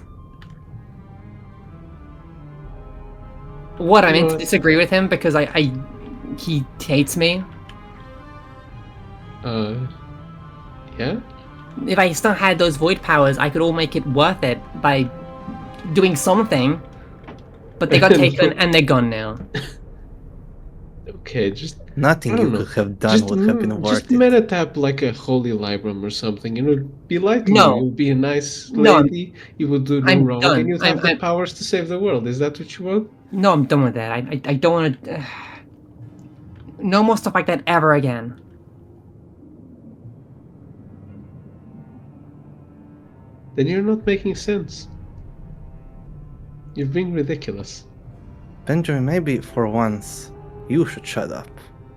What, I meant to What? disagree with him because he hates me? Yeah? if I still had those void powers, I could all make it worth it by doing something. But they got taken and they're gone now. Okay, just Nothing I you don't know. could have done would have been worth Just it. meta tap like a holy librum or something. It would be like No. you would be a nice No, lady. You would do no I'm wrong, done. and you'd have the I'm- powers to save the world. Is that what you want? No, I'm done with that. I don't want to. No more stuff like that ever again. Then you're not making sense. You're being ridiculous. Benjamin, maybe for once, you should shut up.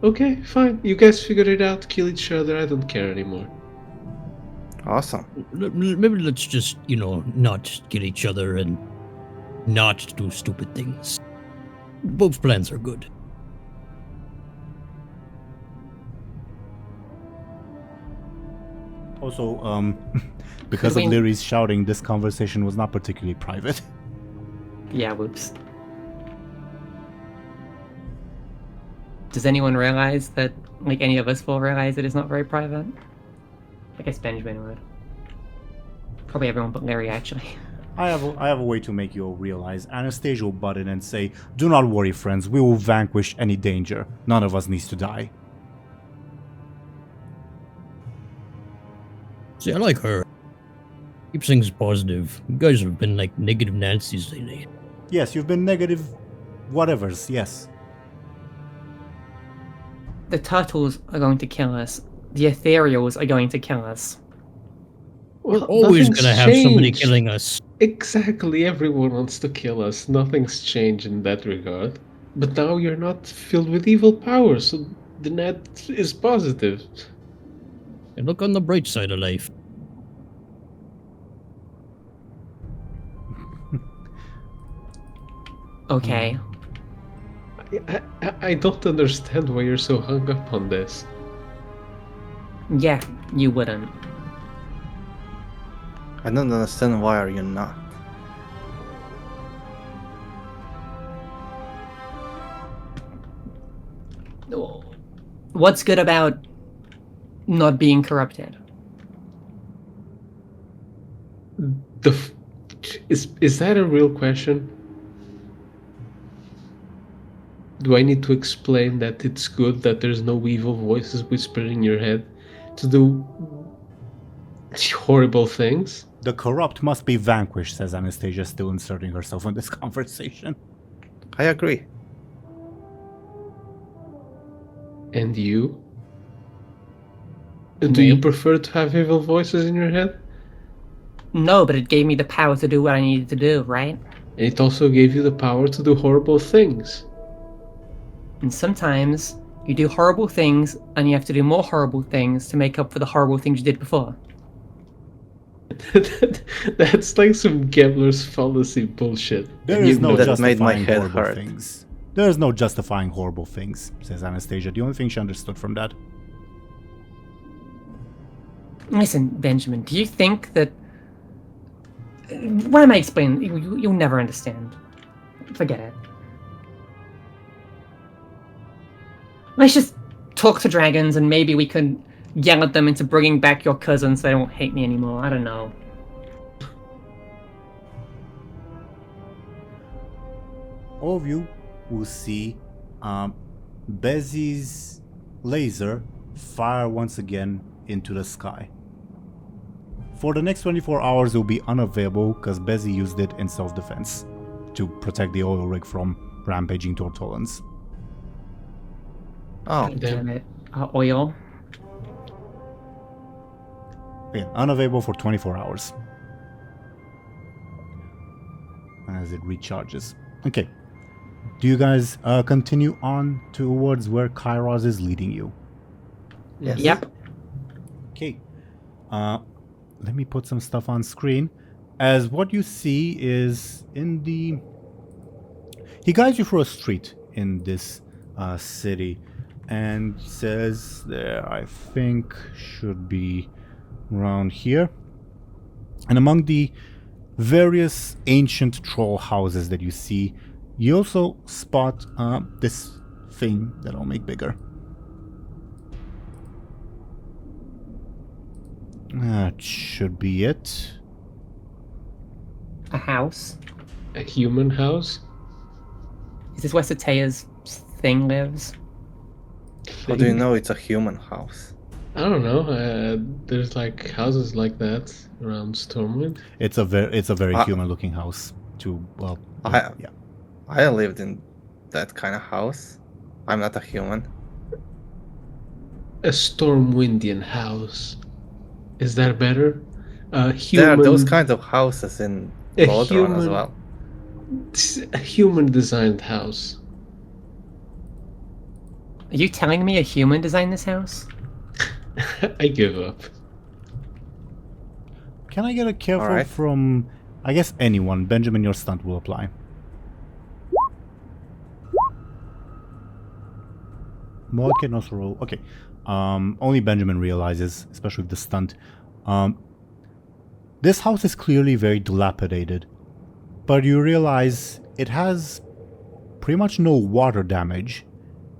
Okay, fine. You guys figure it out. Kill each other. I don't care anymore. Awesome. Maybe let's just, not kill each other and not do stupid things. Both plans are good. Also, because of Could we- Lyri's shouting, this conversation was not particularly private. Yeah, whoops. Does anyone realize that, like, any of us will realize it is not very private? I guess Benjamin would. Probably everyone but Larry, actually. I have a way to make you all realize. Anastasia will butt in and say, "Do not worry, friends. We will vanquish any danger. None of us needs to die." See, I like her. Keeps things positive. You guys have been like negative Nancy's lately. Yes, you've been negative whatevers, yes. The turtles are going to kill us. The ethereals are going to kill us. Well, Always nothing's gonna have somebody changed. killing us. Exactly, everyone wants to kill us. Nothing's changed in that regard. But now you're not filled with evil powers, so the net is positive. And look on the bright side of life. Okay. I don't understand why you're so hung up on this. Yeah, you wouldn't. I don't understand why are you not. What's good about not being corrupted? Is that a real question? Do I need to explain that it's good that there's no evil voices whispering in your head to do horrible things? The corrupt must be vanquished, says Anastasia, still inserting herself in this conversation. I agree. And you? Do you prefer to have evil voices in your head? No, but it gave me the power to do what I needed to do, right? And it also gave you the power to do horrible things. And sometimes you do horrible things and you have to do more horrible things to make up for the horrible things you did before. That's like some gambler's fallacy bullshit. There And is you no know That made my justifying head horrible hurt. things. There is no justifying horrible things, says Anastasia. The only thing she understood from that. Listen, Benjamin, do you think that... Why am I explaining? You'll never understand. Forget it. Let's just talk to dragons and maybe we could yell at them into bringing back your cousin so they don't hate me anymore. I don't know. All of you will see Bezzy's laser fire once again into the sky. For the next 24 hours, it will be unavailable because Bezzy used it in self-defense to protect the oil rig from rampaging Tortolans. Oh, Damn it. Oil. Again, unavailable for 24 hours. As it recharges. Okay. Do you guys continue on towards where Kairos is leading you? yes. Yep. Okay. Let me put some stuff on screen. As what you see is in the... He guides you through a street in this city and says there, I think, should be around here. And among the various ancient troll houses that you see, you also spot this thing that I'll make bigger. That should be it. A house. A human house? Is this where Satea's thing lives? How do you know it's a human house? I don't know. There's like houses like that around Stormwind. It's a very Ah. human-looking house. Yeah. I lived in that kind of house. I'm not a human. A Stormwindian house. Is that better? There Human. are those kinds of houses in A Lodron as human- well. A human-designed house. Are you telling me a human designed this house? I give up. Can I get a careful Alright. from, I guess, anyone? Benjamin, your stunt will apply. More Chronos roll. Okay. Only Benjamin realizes, especially with the stunt. This house is clearly very dilapidated, but you realize it has pretty much no water damage.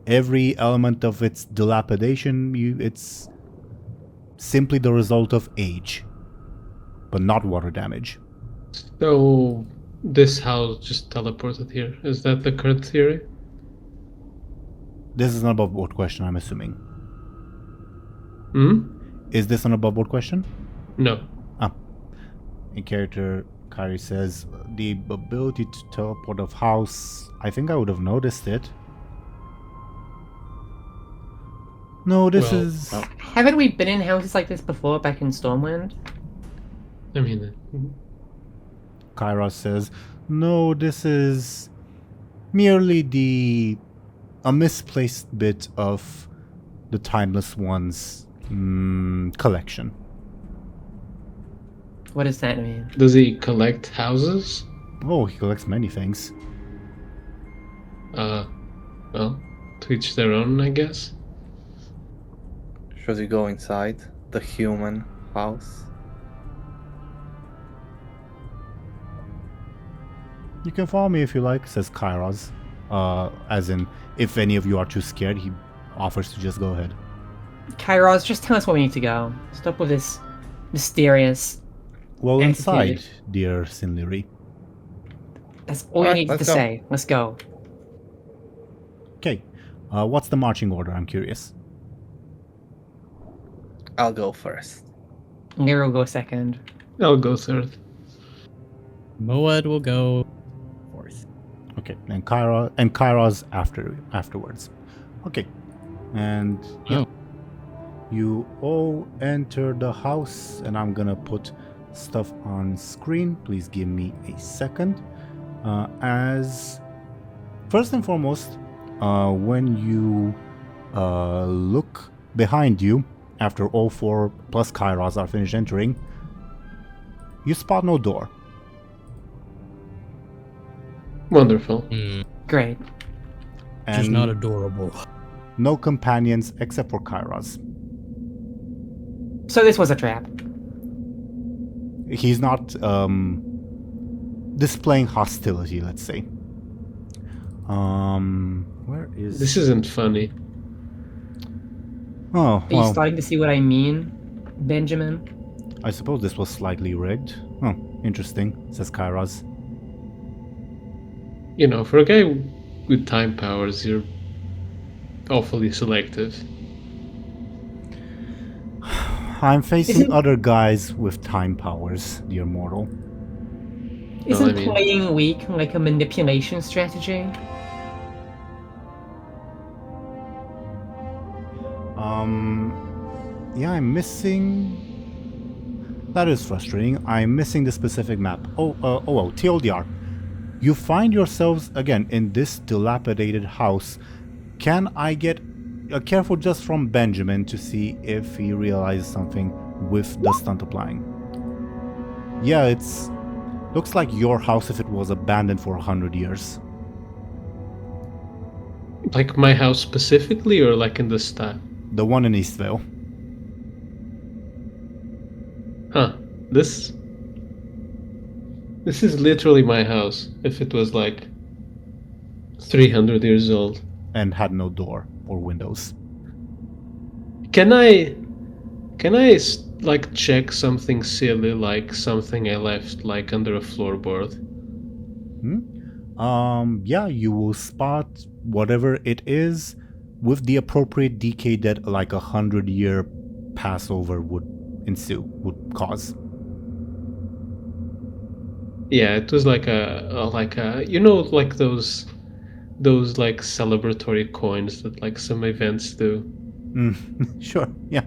Every element of its dilapidation, it's simply the result of age, but not water damage. So this house just teleported here. Is that the current theory? This is an above board question, I'm assuming. Hmm? Is this an above board question? No. In character, Kyrie says, the ability to teleport of house, I think I would have noticed it. No, this Well, is... Haven't we been in houses like this before back in Stormwind? I mean, Kyra says, no, this is merely a misplaced bit of the Timeless One's collection. What does that mean? does he collect houses? Oh, he collects many things. Well, to each their own, I guess. Should we go inside the human house? You can follow me if you like, says Kairos. As in, if any of you are too scared, he offers to just go ahead. Kairos, just tell us where we need to go. Stop with this mysterious... Well, Entity. inside, dear Lyri. That's all you Alright, need to let's go. say. Let's go. Okay. What's the marching order? I'm curious. I'll go first. Lyri will go second. I'll go third. Moed will go fourth. Okay, and Kairos afterwards. Okay, and yeah, Oh. you all enter the house, and I'm gonna put stuff on screen. Please give me a second. As first and foremost, when you look behind you after all 4 plus Kairos are finished entering, you spot no door. Wonderful. Great. Which is And not adorable. no companions except for Kairos. So this was a trap. He's not displaying hostility, let's say. Where is... This isn't funny. Oh, Are you well, starting to see what I mean, Benjamin? I suppose this was slightly rigged. Oh, interesting, says Kairos. You know, for a guy with time powers, you're awfully selective. I'm facing Isn't- other guys with time powers, dear mortal. Isn't I mean- playing weak like a manipulation strategy? Yeah, I'm missing... That is frustrating. I'm missing the specific map. Oh, TLDR. You find yourselves, again, in this dilapidated house. Can I get a careful just from Benjamin to see if he realizes something with the stunt applying? Yeah, it's... looks like your house if it was abandoned for 100 years. Like my house specifically, or like in the style? The one in Eastvale. Huh. This is literally my house. If it was like 300 years old. And had no door or windows. Can I like check something silly, like something I left like under a floorboard. Yeah, you will spot whatever it is with the appropriate decay that like 100-year Passover would cause. Yeah, it was like a you know, like those like celebratory coins that like some events do. Sure, yeah.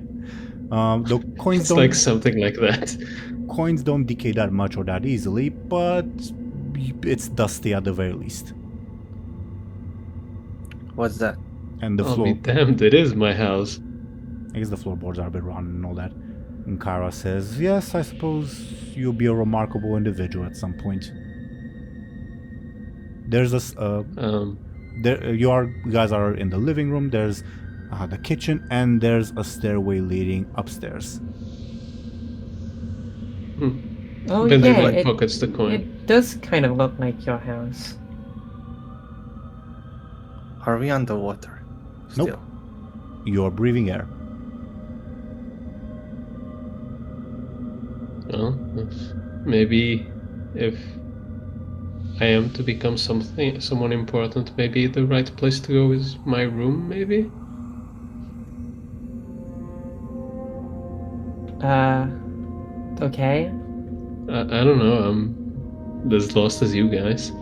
The coins It's don't like something like that. coins don't decay that much or that easily, but it's dusty at the very least. What's that? And the I'll floor, be damned, it is my house. I guess the floorboards are a bit rotten and all that. And Kara says, "Yes, I suppose you'll be a remarkable individual at some point." There's you guys are in the living room. There's the kitchen, and there's a stairway leading upstairs. Oh Benjamin yeah, like pockets the coin. it does kind of look like your house. Are we underwater? Nope. Still? You're breathing air. Well, maybe if I am to become someone important, maybe the right place to go is my room, maybe? Okay. I don't know, I'm as lost as you guys.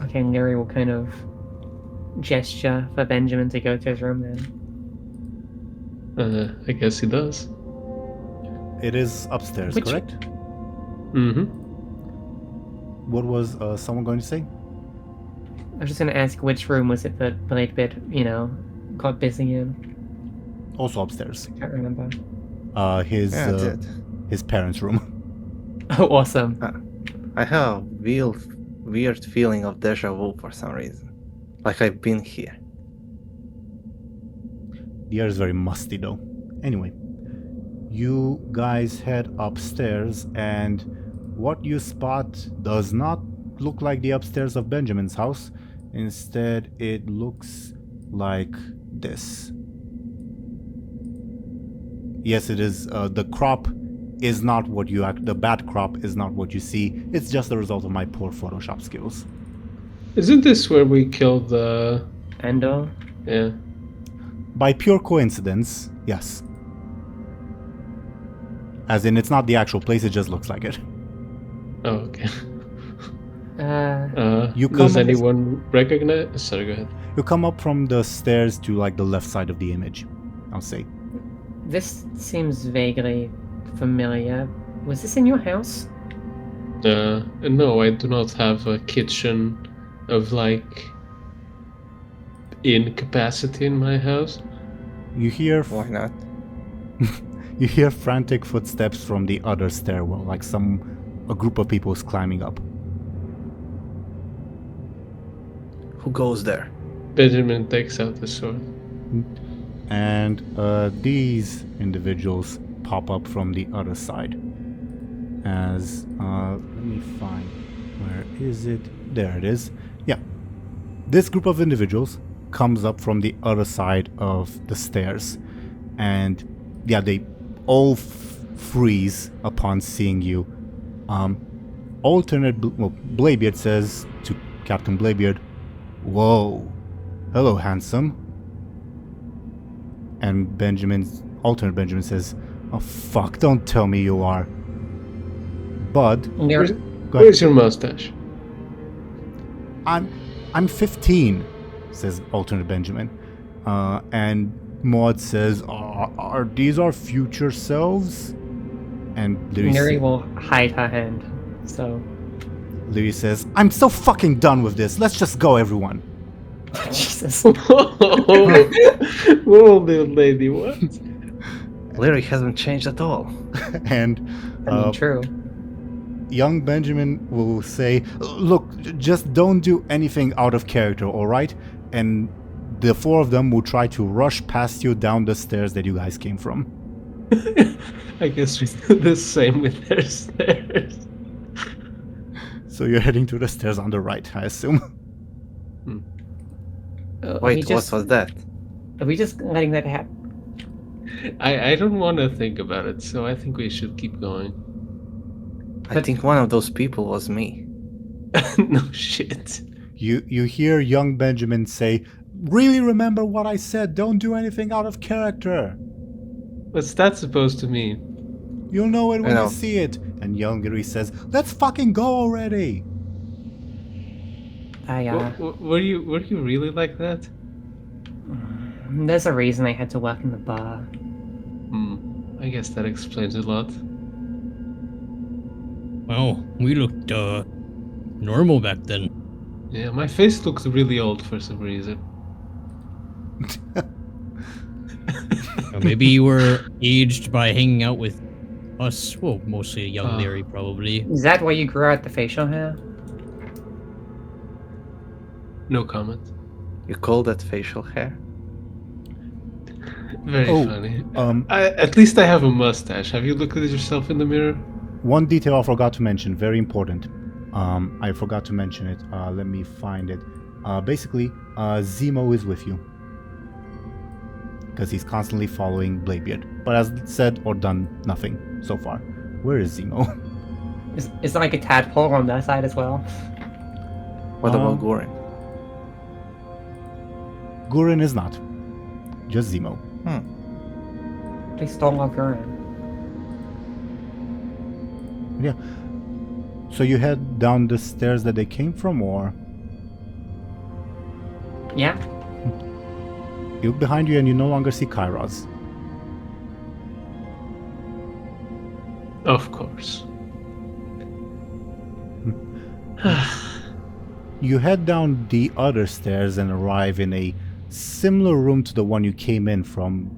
Okay, and Lyri will kind of gesture for Benjamin to go to his room then. I guess he does. It is upstairs, Which- correct? Mm-hmm. What was someone going to say? I was just gonna ask which room was it that Bladebeard, got busy in? Also upstairs. I can't remember. His parents' room. Oh, awesome. I have a weird feeling of deja vu for some reason. Like I've been here. The air is very musty though. Anyway, you guys head upstairs, and what you spot does not look like the upstairs of Benjamin's house. Instead, it looks like this. Yes, it is. The crop is not what you the bad crop is not what you see. It's just the result of my poor Photoshop skills. Isn't this where we killed the... Endo? Yeah. By pure coincidence, yes. As in, it's not the actual place, it just looks like it. Oh, okay. You come Does in- anyone recognize... Sorry, go ahead. You come up from the stairs to like the left side of the image, I'll say. This seems vaguely familiar. Was this in your house? No, I do not have a kitchen of like incapacity in my house. You hear Why not? you hear frantic footsteps from the other stairwell, like a group of people is climbing up. Who goes there? Benjamin takes out the sword. And these individuals pop up from the other side. As let me find, where is it? There it is. Yeah, this group of individuals comes up from the other side of the stairs, and yeah, they all freeze upon seeing you. Bladebeard says to Captain Bladebeard, "Whoa, hello, handsome." And alternate Benjamin says, "Oh fuck, don't tell me you are." Bud, Lyri, go ahead. Where's your mustache? I'm 15, says alternate Benjamin. And Maud says, are these our future selves? And Lyri will hide her hand. So, Lyri says, "I'm so fucking done with this. Let's just go, everyone." Jesus. Whoa, little lady, what? Lyri hasn't changed at all. And I mean, true. young Benjamin will say, "Look, just don't do anything out of character, all right?" And the four of them will try to rush past you down the stairs that you guys came from. I guess we do the same with their stairs. So you're heading to the stairs on the right, I assume. Wait, what was that? Are we just letting that happen? I don't want to think about it, so I think we should keep going. I think one of those people was me. No shit. You hear young Benjamin say, "Really remember what I said. Don't do anything out of character. What's that supposed to mean? You'll know it when I know. you see it." And young Lyri says, "Let's fucking go already." Were you really like that? There's a reason I had to work in the bar. I guess that explains a lot. Wow, we looked normal back then. Yeah, my face looks really old for some reason. Or maybe you were aged by hanging out with us. Well, mostly young Lyri, probably. Is that why you grew out the facial hair? No comment. You call that facial hair? Very Oh, funny. um, At least I have a mustache. Have you looked at yourself in the mirror? One detail I forgot to mention, very important. I forgot to mention it. Let me find it. Basically, Zemo is with you. Because he's constantly following Bladebeard. But has said or done nothing so far. Where is Zemo? Is there like a tadpole on that side as well? What about Gorin? Gurin is not. Just Zemo. They stole our Aaran. Yeah. So you head down the stairs that they came from, or Yeah? you look behind you and you no longer see Kairos. Of course. You head down the other stairs and arrive in a similar room to the one you came in from.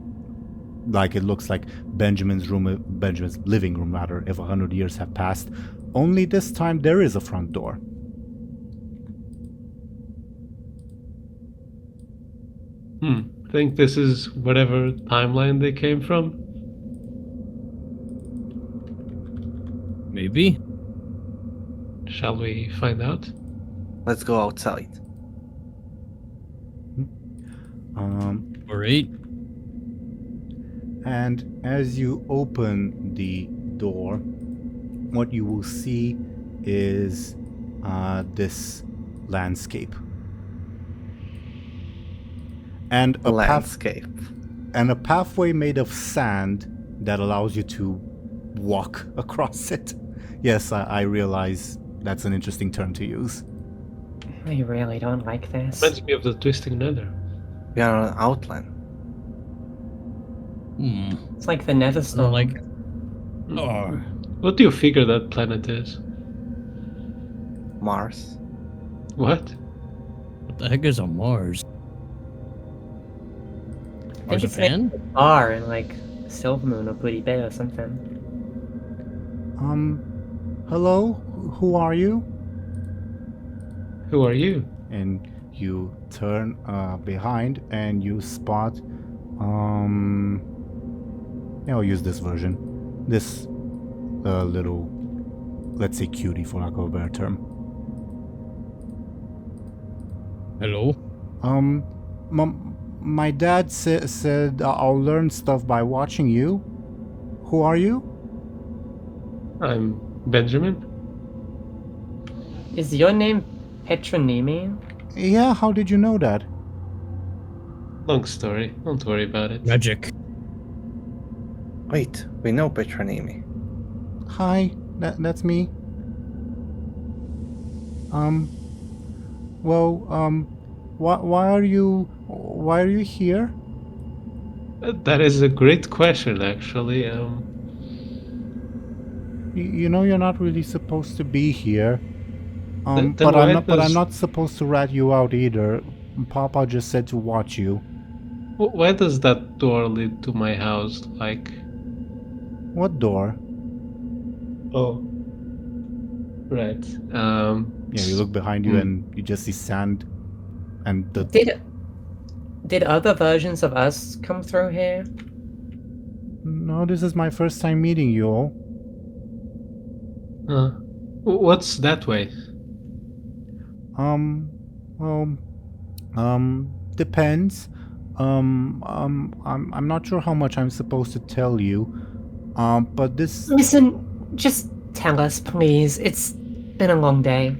Like, it looks like Benjamin's living room rather, if 100 years have passed. Only this time there is a front door. Think this is whatever timeline they came from? Maybe. Shall we find out? Let's go outside. Alright. And as you open the door, what you will see is this landscape. And a Landscape. and a pathway made of sand that allows you to walk across it. Yes, I realize that's an interesting term to use. I really don't like this. Reminds me of the Twisting Nether. We are on Outland. It's like the Nether So Stone. like, oh, What do you figure that planet is? Mars. What? what the heck is a Mars? I think Mars a it's like fan? a bar in like Silver Moon or Booty Bay or something. Hello? Who are you? Who are you? And you turn behind and you spot I'll use this version. This little, let's say, cutie, for lack of a better term. Hello? My dad said I'll learn stuff by watching you. Who are you? I'm Benjamin. Is your name Petronimi? Yeah, how did you know that? Long story. Don't worry about it. Magic. Wait, we know Petronimi. Hi, that's me. Why are you here? That is a great question, actually. You know you're not really supposed to be here. Then But why I'm does- not supposed to rat you out either. Papa just said to watch you. Why does that door lead to my house? Like, What door? oh, right. Yeah, you look behind you and you just see sand, and the Did other versions of us come through here? No, this is my first time meeting you all. What's that way? Depends. I'm not sure how much I'm supposed to tell you. But this Listen, just tell us, please. It's been a long day.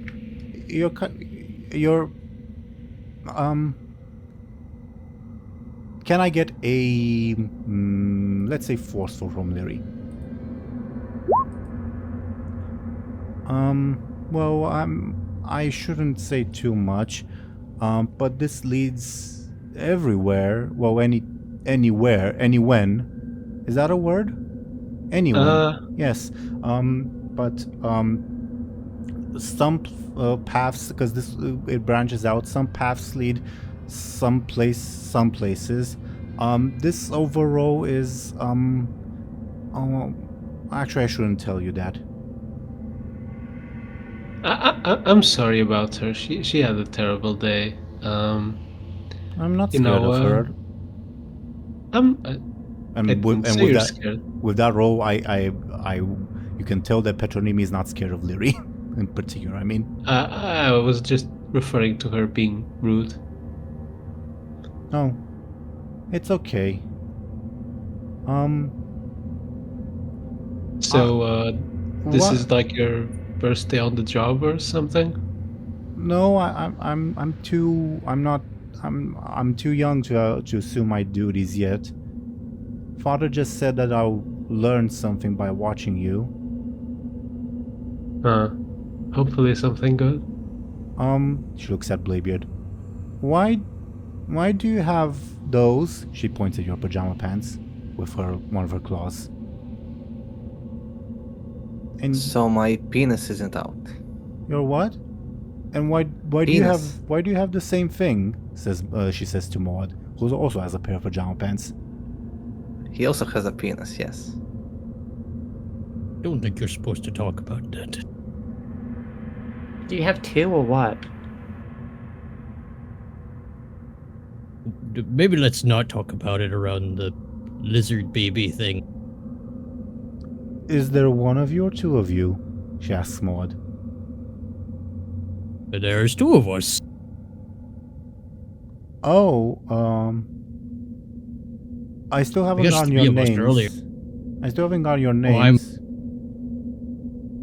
you're can I get a let's say forceful from Lyri? Well, I shouldn't say too much. But this leads everywhere. Well, anywhere, anyone. Is that a word? Anyone. Yes. But some paths, because it branches out. Some paths lead some places. This overall is actually I shouldn't tell you that. I'm sorry about her. She had a terrible day. I'm not scared of her. With that role, you can tell that Petronimi is not scared of Lyri in particular. I mean, I was just referring to her being rude. No, it's okay. So this what? is like your first day on the job or something? No, I'm too young to assume my duties yet. Father just said that I'll learn something by watching you. Hopefully something good. She looks at Bladebeard. Why do you have those? She points at your pajama pants with one of her claws. And So my penis isn't out. your what? And why do you have the same thing? She says to Maud, who also has a pair of pajama pants. He also has a penis, yes. Don't think you're supposed to talk about that. Do you have two or what? Maybe let's not talk about it around the lizard baby thing. Is there one of you or two of you? She asks Maud. There's two of us. Oh, I still haven't gotten your names. Earlier. I still haven't gotten your names.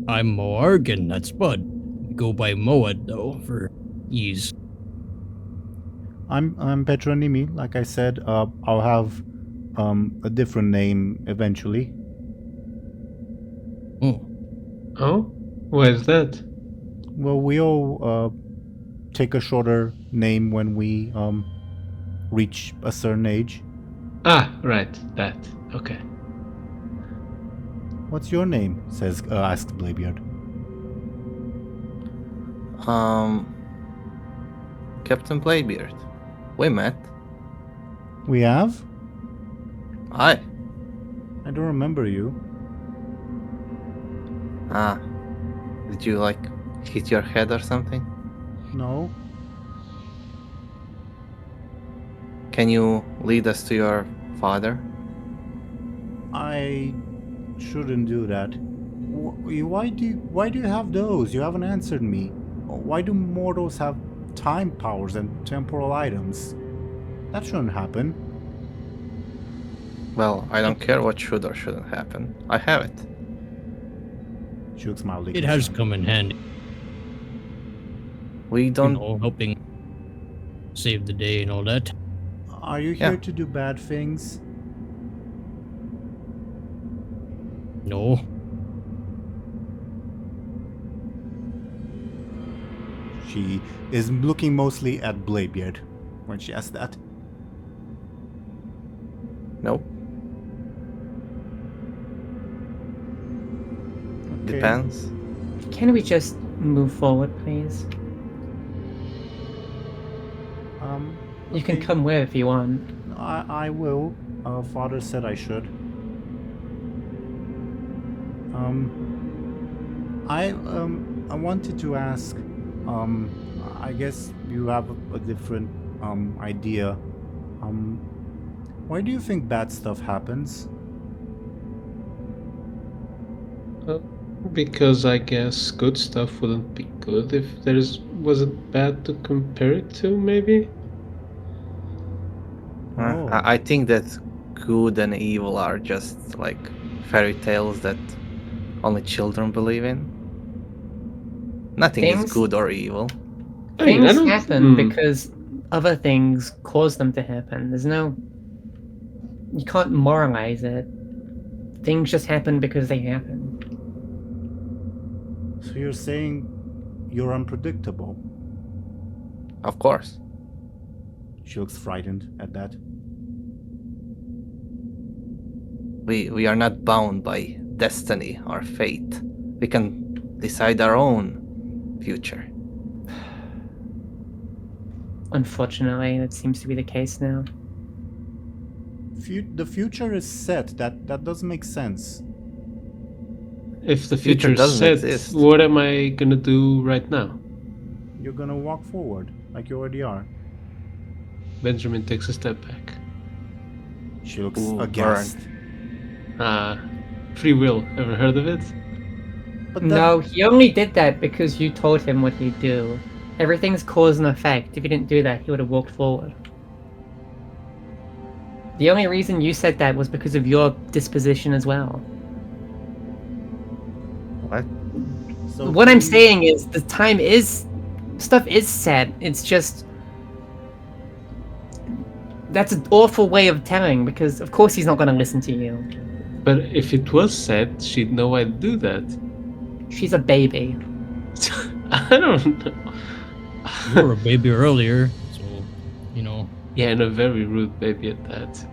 I'm Moarg, and that's Bud. We go by Moad though for ease. I'm Petronimi. Like I said, I'll have a different name eventually. Oh, Why is that? Well, we all take a shorter name when we reach a certain age. Right, that. Okay. What's your name? Asks Bladebeard. Captain Bladebeard. We met. We have? Aye. I don't remember you. Did you hit your head or something? No. Can you lead us to your father? I shouldn't do that. Why do you have those? You haven't answered me. Why do mortals have time powers and temporal items? That shouldn't happen. Well, I don't care what should or shouldn't happen. I have it. She looks mildly it has concerned. come in handy. We don't. Helping save the day and all that. Are you here to do bad things? No. She is looking mostly at Bladebeard when she asks that. Nope. Okay. Depends. Can we just move forward, please? You can Okay. come with if you want. I will. Father said I should. I wanted to ask. I guess you have a different idea. Why do you think bad stuff happens? Because I guess good stuff wouldn't be good if wasn't bad to compare it to, maybe? Oh. I think that good and evil are just like fairy tales that only children believe in. Nothing is Things- good or evil. I mean, I Things don't- happen because other things cause them to happen. There's no. You can't moralize it. Things just happen because they happen. So you're saying you're unpredictable? Of course. She looks frightened at that. We are not bound by destiny or fate. We can decide our own future. Unfortunately, that seems to be the case now. The future is set. That doesn't make sense. If the Future future doesn't set, exist. what am I gonna do right now? You're gonna walk forward like you already are. Benjamin takes a step back. She looks Ooh, aghast. Free will. Ever heard of it? But No, he only did that because you told him what he'd do. Everything's cause and effect. If he didn't do that, he would have walked forward. The only reason you said that was because of your disposition as well. What? So What I'm you- saying is the time is... Stuff is set. It's just... That's an awful way of telling, because of course he's not going to listen to you. But if it was set, she'd know I'd do that. She's a baby. I don't know. You were a baby earlier, so you know Yeah, and a very rude baby at that.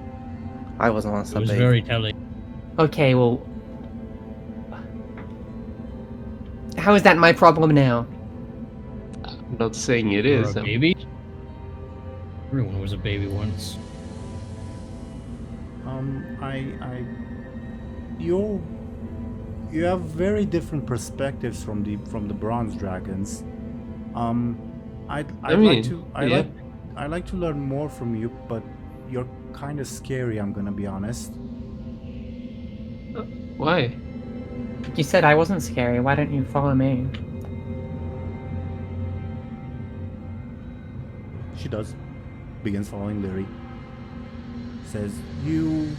I was once it a was baby. very telling. Okay, well... How is that my problem now? I'm not saying it You were is. a baby. Everyone was a baby once. You have very different perspectives from the bronze dragons. I'd like to learn more from you, but you're kind of scary. I'm gonna be honest. Why? You said I wasn't scary. Why don't you follow me? She does. Begins following Lyri. Says, you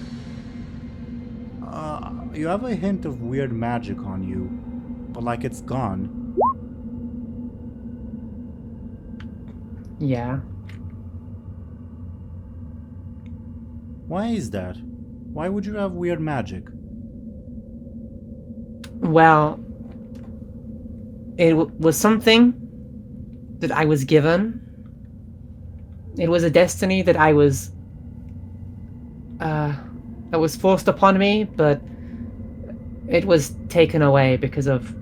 have a hint of weird magic on you, but like it's gone. Yeah. Why is that? Why would you have weird magic? Well, it was something that I was given. It was a destiny that I was forced upon me, but it was taken away because of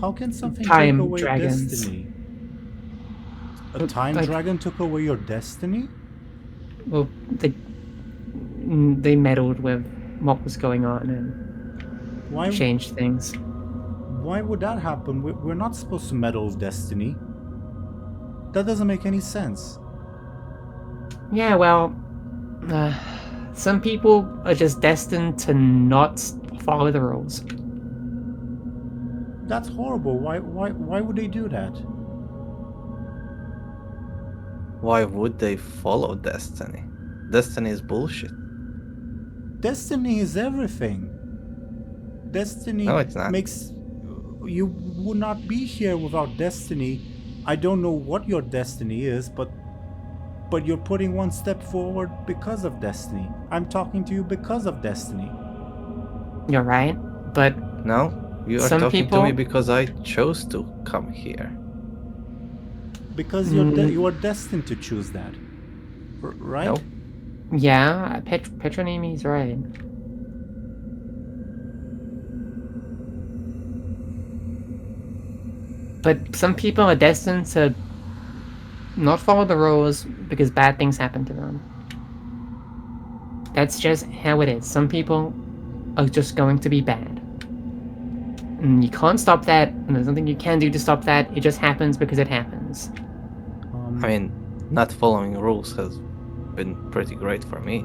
How can something Time take away dragons. destiny? A time Like- dragon took away your destiny? well, they meddled with what was going on and Why? changed things. Why would that happen? We're not supposed to meddle with destiny. That doesn't make any sense. Yeah, well, some people are just destined to not follow the rules. That's horrible. Why would they do that? Why would they follow destiny? Destiny is bullshit. Destiny is everything. Destiny No, it's not. makes you would not be here without destiny. I don't know what your destiny is, but you're putting one step forward because of destiny. I'm talking to you because of destiny. You're right, but No, you are Some talking people- to me because I chose to come here. Because you are destined to choose that. Right? No. yeah, Petronimi's right. But some people are destined to not follow the rules because bad things happen to them. That's just how it is. Some people are just going to be bad. And you can't stop that, and there's nothing you can do to stop that. It just happens because it happens. I mean, not following rules has been pretty great for me.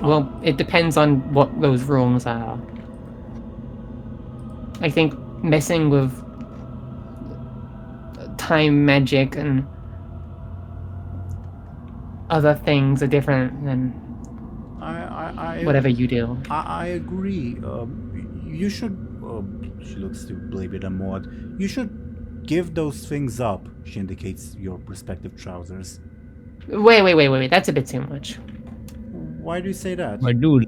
Well, it depends on what those rules are. I think messing with time magic and other things are different than I whatever you do. I agree. You should. She looks to Bladebeard and Maud. You should give those things up. She indicates your respective trousers. Wait. That's a bit too much. Why do you say that? My dude,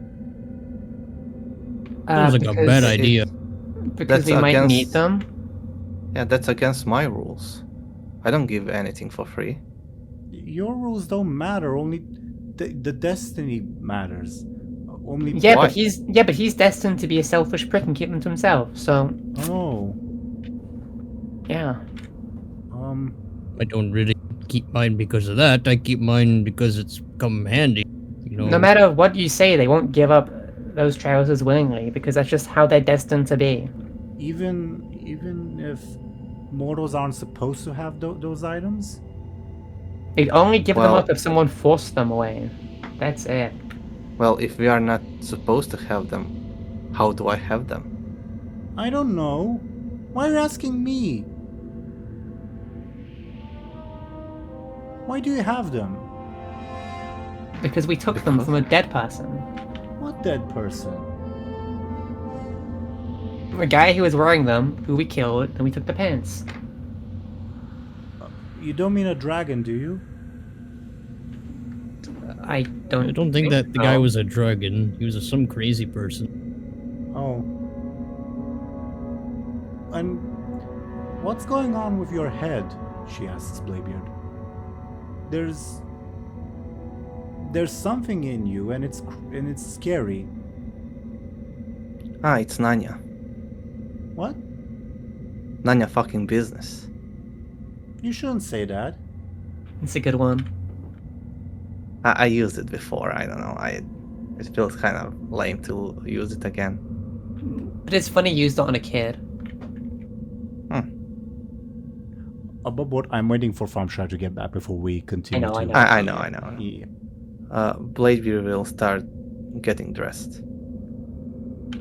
sounds like a bad idea. Because That's we might against- need them. Yeah, that's against my rules. I don't give anything for free. Your rules don't matter. Only the destiny matters. Only. Yeah, Why? but he's destined to be a selfish prick and keep them to himself. So Oh. yeah. I don't really keep mine because of that. I keep mine because it's come handy. You know. No matter what you say, they won't give up those trousers willingly because that's just how they're destined to be. Even if mortals aren't supposed to have those items. They'd only give them Well- up if someone forced them away. That's it. Well, if we are not supposed to have them, how do I have them? I don't know. Why are you asking me? Why do you have them? Because we took them from a dead person. What dead person? A guy who was wearing them, who we killed, and we took the pants. You don't mean a dragon, do you? I I don't think that the so. guy was a dragon. He was some crazy person. Oh. And what's going on with your head? She asks Bladebeard. There's something in you, and it's scary. Ah, it's Nanya. What? Nanya fucking business. You shouldn't say that. It's a good one. I used it before. I don't know. It feels kind of lame to use it again. But it's funny used on a kid. But I'm waiting for Thompshire to get back before we continue. I know. I know. Yeah. Bladebeard will start getting dressed.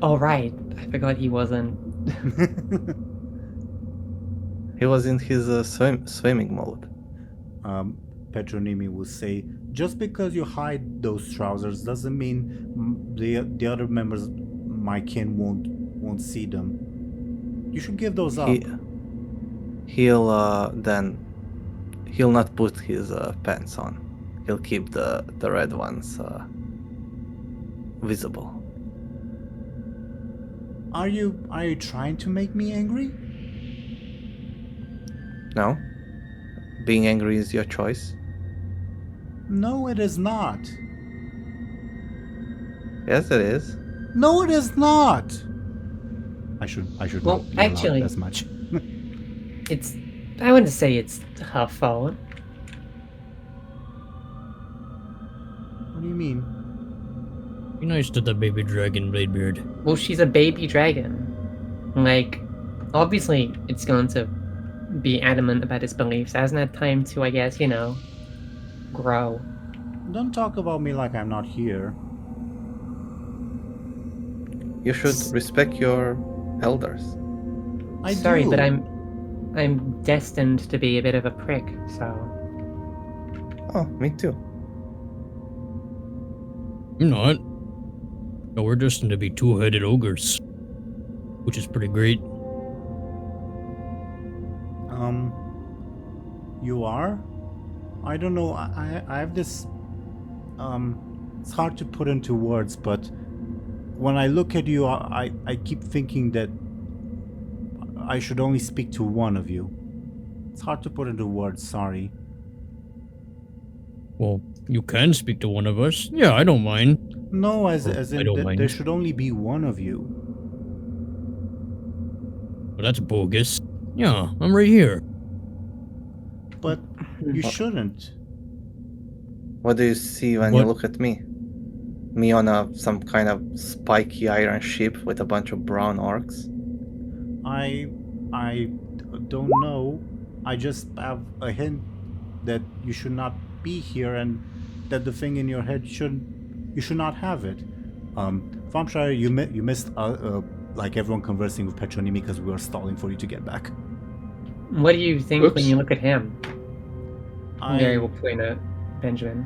Oh right, I forgot he wasn't. He was in his swimming mode. Petronimi will say, just because you hide those trousers doesn't mean the other members of my kin won't see them. You should give those up. He'll not put his pants on. He'll keep the red ones visible. Are you trying to make me angry? No? Being angry is your choice? No, it is not. Yes, it is. No, it is not. I should Well, not yell out actually- as much. I wouldn't say it's her fault. What do you mean? Be nice to the baby dragon, Bladebeard. Well, she's a baby dragon. Like, obviously, it's going to be adamant about its beliefs. It hasn't had time to, I guess, grow. Don't talk about me like I'm not here. You should respect your elders. Sorry, do. but I'm destined to be a bit of a prick, so... Oh, me too. I'm not. No, we're destined to be two-headed ogres. Which is pretty great. You are? I don't know. I have this. It's hard to put into words, but when I look at you, I keep thinking that I should only speak to one of you. It's hard to put into words. Sorry. Well, you can speak to one of us. Yeah, I don't mind. No, as I in don't mind. there should only be one of you. But that's bogus. Yeah, I'm right here. But you shouldn't. What do you see when What? you look at me? Me on some kind of spiky iron ship with a bunch of brown orcs? I don't know. I just have a hint that you should not be here and that the thing in your head you should not have it. Thompshire, you missed like everyone conversing with Petronimi because we were stalling for you to get back. What do you think when Oops. you look at him? I Mary will point at Benjamin.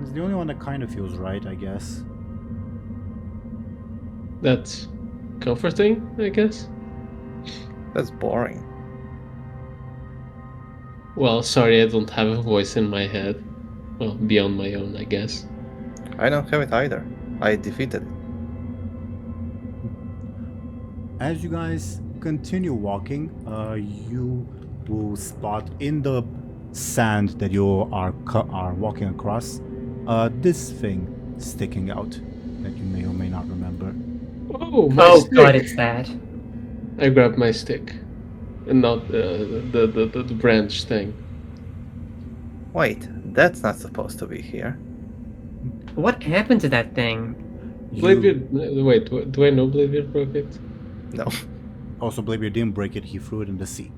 It's the only one that kind of feels right, I guess. That's comforting, I guess. That's boring. Well, sorry, I don't have a voice in my head. Well, beyond my own, I guess. I don't have it either. I defeated it. As you guys continue walking, you will spot in the sand that you are walking across, this thing sticking out that you may or may not remember. Oh, my Oh stick! god, it's that. I grabbed my stick, and not the branch thing. Wait, that's not supposed to be here. What happened to that thing? Bladebeard. Wait, do I know Bladebeard broke it? No. Also, Bladebeard didn't break it, he threw it in the sea.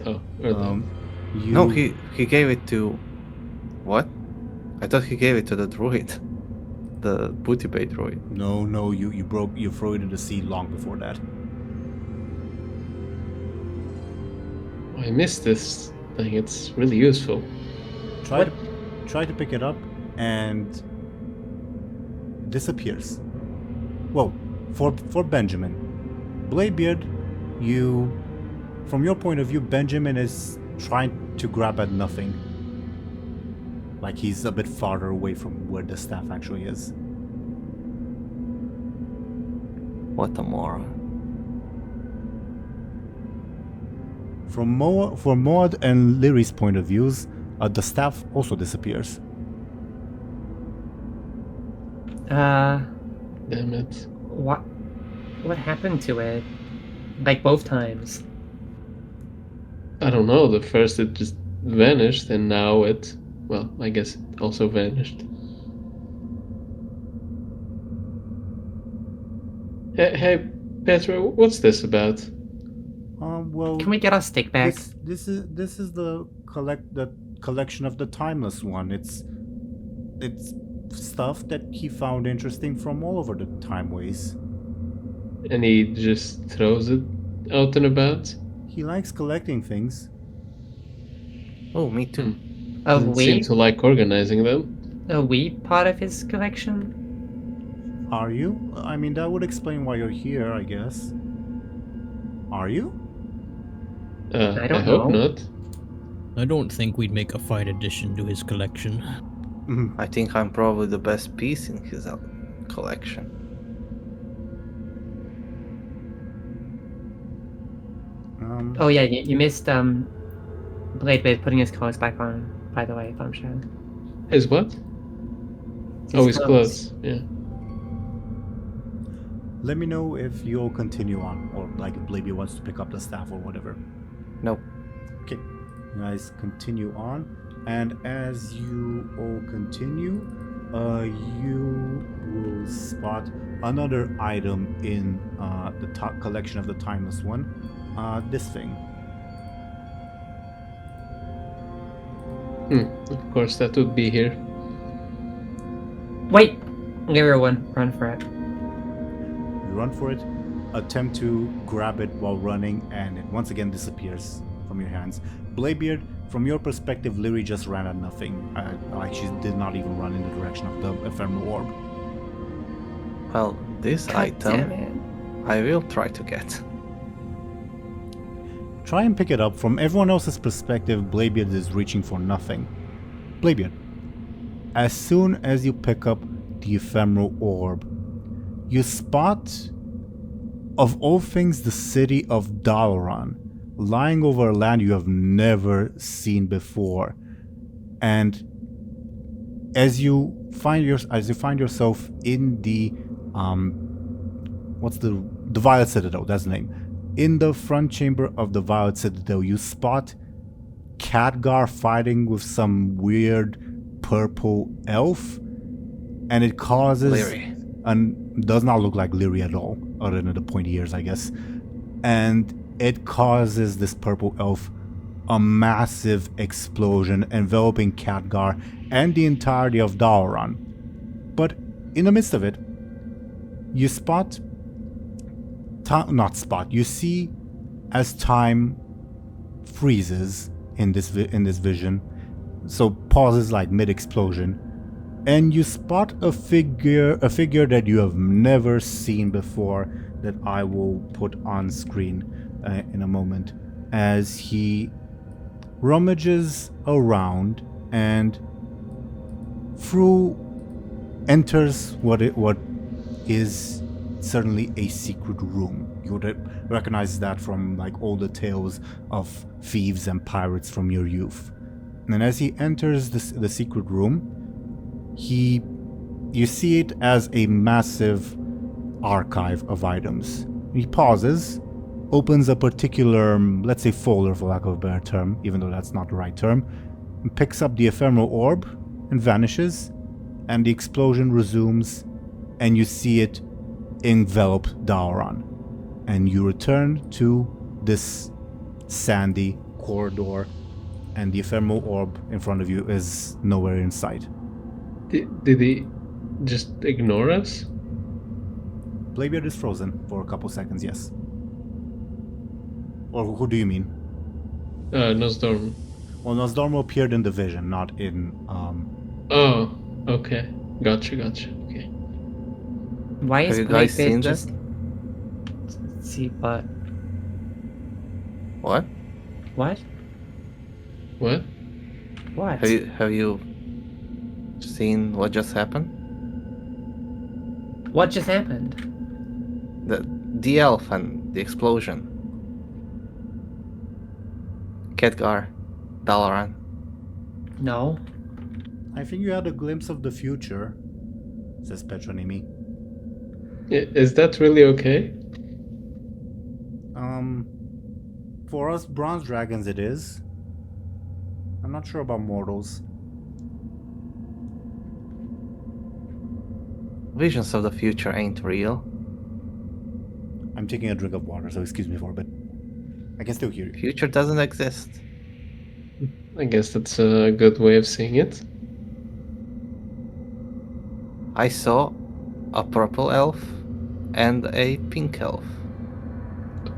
Oh, or that. No, he gave it to... What? I thought he gave it to the druid. The booty bay druid. No, you threw it in the sea long before that. I missed this thing. It's really useful. Try to pick it up and disappears. Well, for Benjamin. Bladebeard, from your point of view, Benjamin is trying to grab at nothing. Like he's a bit farther away from where the staff actually is. What a moron. For Moad and Lyri's point of views, the staff also disappears. Damn it. What happened to it? Like both times. I don't know. The first it just vanished, and now it... Well, I guess it also vanished. Hey, Petra, what's this about? Well, Can we get our stick back? this is the collection of the Timeless One. It's stuff that he found interesting from all over the timeways. And he just throws it out and about? He likes collecting things. Oh, me too. A Doesn't seem to like organizing them. A we part of his collection? Are you? I mean, that would explain why you're here, I guess. Are you? I don't hope know. not. I don't think we'd make a fine addition to his collection. I think I'm probably the best piece in his collection. Oh yeah, you missed Bladebeard putting his clothes back on, by the way, Thompshire. His what? His clothes. Yeah. Let me know if you'll continue on, or like if Bladebeard wants to pick up the staff or whatever. Nope. Okay, you guys continue on, and as you all continue, you will spot another item in the collection of the Timeless One. This thing. Of course, that would be here. Wait! Lyri will run for it. You run for it, attempt to grab it while running, and it once again disappears from your hands. Bladebeard, from your perspective, Lyri just ran at nothing. Like she did not even run in the direction of the ephemeral orb. Well, this God damn item it. I will try to get. Try and pick it up. From everyone else's perspective, Bladebeard is reaching for nothing. Bladebeard, as soon as you pick up the ephemeral orb, you spot, of all things, the city of Aaran, lying over a land you have never seen before. And as you find yourself in the the Violet Citadel, that's the name. In the front chamber of the Violet Citadel, you spot Khadgar fighting with some weird purple elf, and it causes Lyri. does not look like Lyri at all, other than the pointy ears, I guess. And it causes this purple elf a massive explosion, enveloping Khadgar and the entirety of Aaran. But in the midst of it, you you see as time freezes in this vision, so pauses like mid-explosion, and you spot a figure that you have never seen before that I will put on screen in a moment, as he rummages around and enters what is certainly a secret room. You would recognize that from like all the tales of thieves and pirates from your youth. And as he enters the secret room, you see it as a massive archive of items. He pauses, opens a particular, let's say, folder for lack of a better term, even though that's not the right term, and picks up the ephemeral orb and vanishes, and the explosion resumes, and you see it envelop Aaran. And you return to this sandy corridor, and the ephemeral orb in front of you is nowhere in sight. Did he just ignore us? Bladebeard is frozen for a couple seconds, yes. Or who do you mean? Nosdorm. Well, Nosdorm appeared in the vision, not in... Oh, okay. Gotcha. Okay. Why is Have you guys seen Bladebeard just... Let's see, what? What? What? What? What? Have you seen what just happened? What just happened? The elf and the explosion. Khedgar, Dalaran. No. I think you had a glimpse of the future, says Petronimi. Is that really okay? For us bronze dragons it is. I'm not sure about mortals. Visions of the future ain't real. I'm taking a drink of water, so excuse me for a bit. I can still hear you. Future doesn't exist. I guess that's a good way of seeing it. I saw a purple elf and a pink elf.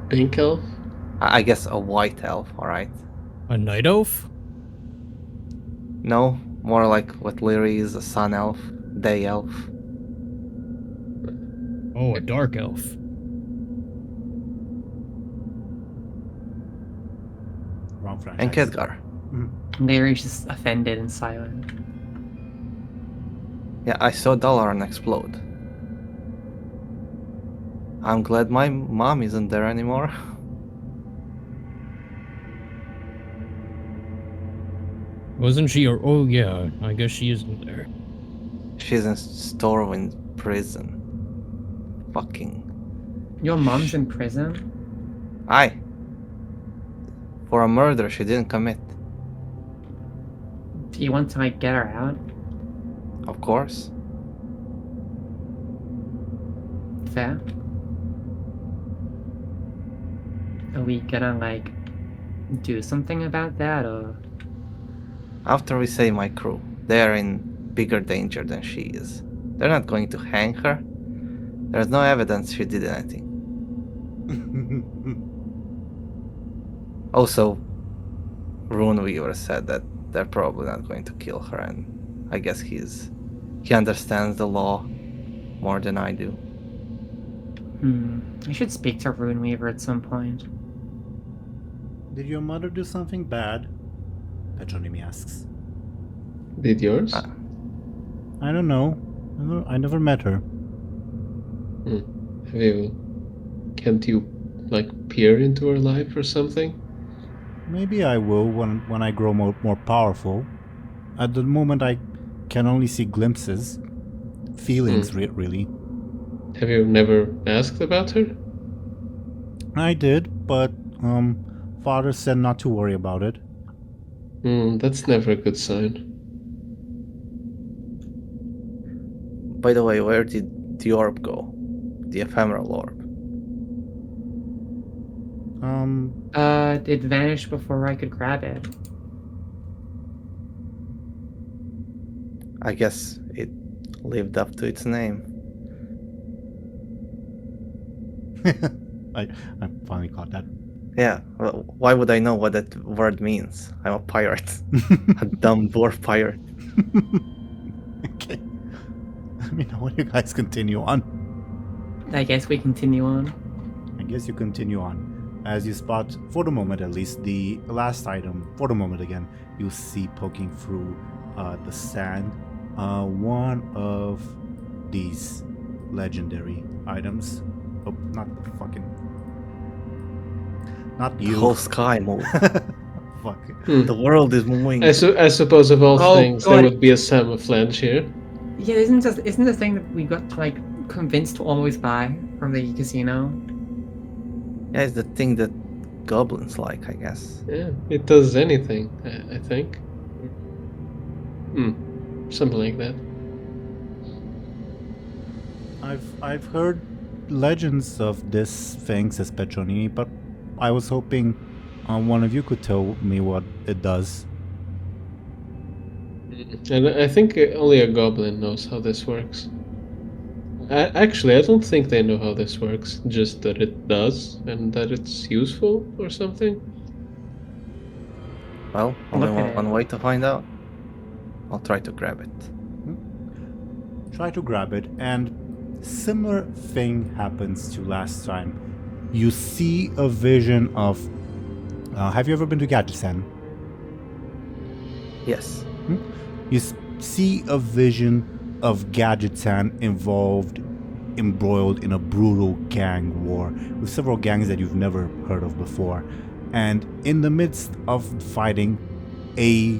Pink elf? I guess a white elf, alright? A night elf? No, more like what Lyri is, a sun elf, day elf. Oh, a dark elf. Wrong franchise. And Khedgar. Lyri's just offended and silent. Yeah, I saw Dalaran explode. I'm glad my mom isn't there anymore. Wasn't she? Oh yeah, I guess she isn't there. She's in Stormwind prison. Fucking. Your mom's in prison? Aye. For a murder she didn't commit. Do you want to, like, get her out? Of course. Fair. Are we gonna, like, do something about that, or...? After we save my crew, they are in bigger danger than she is. They're not going to hang her. There's no evidence she did anything. Also, Runeweaver said that they're probably not going to kill her, and I guess he understands the law more than I do. I should speak to Runeweaver at some point. Did your mother do something bad? Petronimi asks. Did yours? I don't know. I never met her. Can't you, like, peer into her life or something? Maybe I will when I grow more powerful. At the moment I can only see glimpses. Feelings, really. Have you never asked about her? I did, but father said not to worry about it. That's never a good sign. By the way, where did the orb go? The ephemeral orb. It vanished before I could grab it. I guess it lived up to its name. I finally caught that. Yeah, well, why would I know what that word means? I'm a pirate. A dumb dwarf pirate. Okay. I mean, how do you guys continue on? I guess we continue on. I guess you continue on. As you spot, for the moment at least, the last item, for the moment again, you see poking through the sand, one of these legendary items. Oh, not the fucking... Not The you. whole sky moved. Fuck. The world is moving. I suppose of all Oh, things, there God. would be a camouflage here. Yeah, isn't the thing that we got like convinced to always buy from the casino? Yeah, it's the thing that goblins like, I guess. Yeah, it does anything, I think. Something like that. I've heard legends of this thing, says Petronini, but I was hoping one of you could tell me what it does. And I think only a goblin knows how this works. Actually, I don't think they know how this works, just that it does, and that it's useful or something. Well, only Look at one it. way to find out. I'll try to grab it. Try to grab it, and similar thing happens to last time. You see a vision of... have you ever been to Gadgesan? Yes. You see a vision of Gadgetan embroiled in a brutal gang war with several gangs that you've never heard of before. And in the midst of fighting, a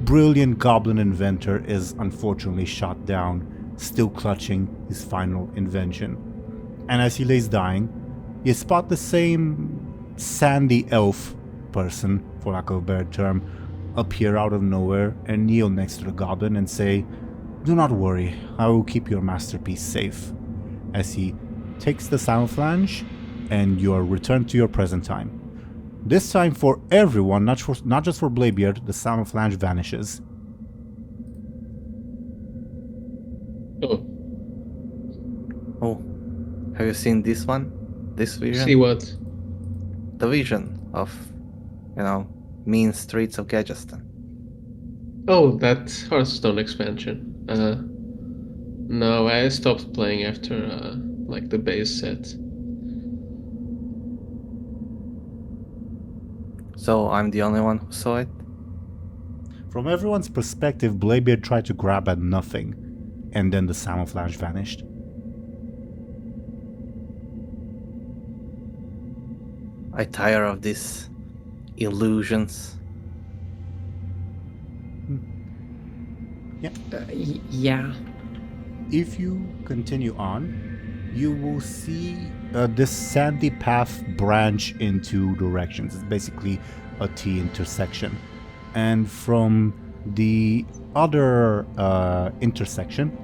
brilliant goblin inventor is unfortunately shot down, still clutching his final invention. And as he lays dying, you spot the same sandy elf person, for lack of a better term, appear out of nowhere and kneel next to the goblin and say, "Do not worry, I will keep your masterpiece safe," as he takes the sound flange and you are returned to your present time. This time for everyone, not just for Bladebeard, the sound flange vanishes. Oh, Oh, have you seen this one? This vision? see what? The vision of, mean streets of Gadgetan. Oh, that Hearthstone expansion. No, I stopped playing after like the base set. So I'm the only one who saw it? From everyone's perspective, Bladebeard tried to grab at nothing, and then the sound flash vanished. I tire of these illusions. Yeah. If you continue on, you will see this sandy path branch in two directions. It's basically a T intersection. And from the other intersection,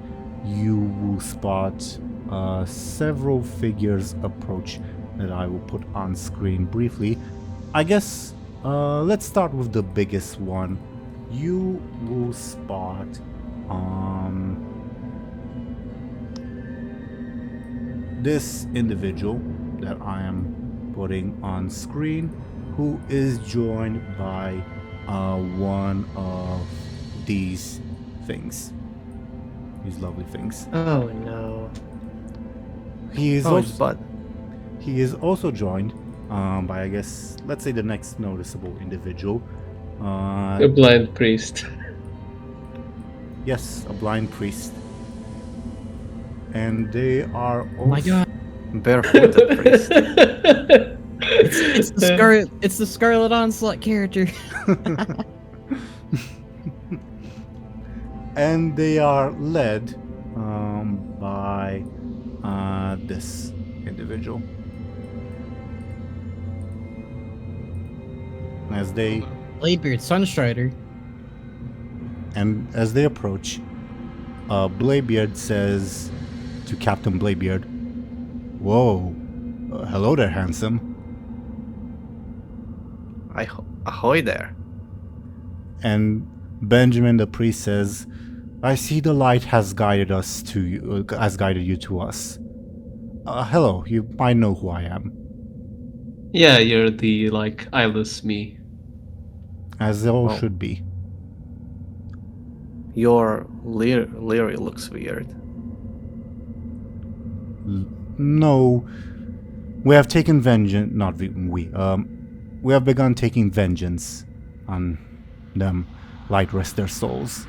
you will spot several figures approach that I will put on screen briefly. I guess let's start with the biggest one. You will spot this individual that I am putting on screen, who is joined by one of these things, these lovely things. Oh no. He is Oh, it's also Bud. He is also joined by, I guess, let's say the next noticeable individual. A blind priest. Yes, a blind priest. And they are also... Oh my god. Barefooted priest. It's the Scarlet Onslaught character. And they are led by this individual. As they Bladebeard, Sunstrider. as they approach, Bladebeard says to Captain Bladebeard, "Whoa, hello there, handsome." Ahoy there. And Benjamin the priest says, "I see the light has guided us to you, has guided you to us. Hello, you might know who I am." Yeah, you're the, like, eyeless me. As they all Oh. should be. Your Lyri looks weird. No, we have taken vengeance. Not we have begun taking vengeance on them. Light rest their souls.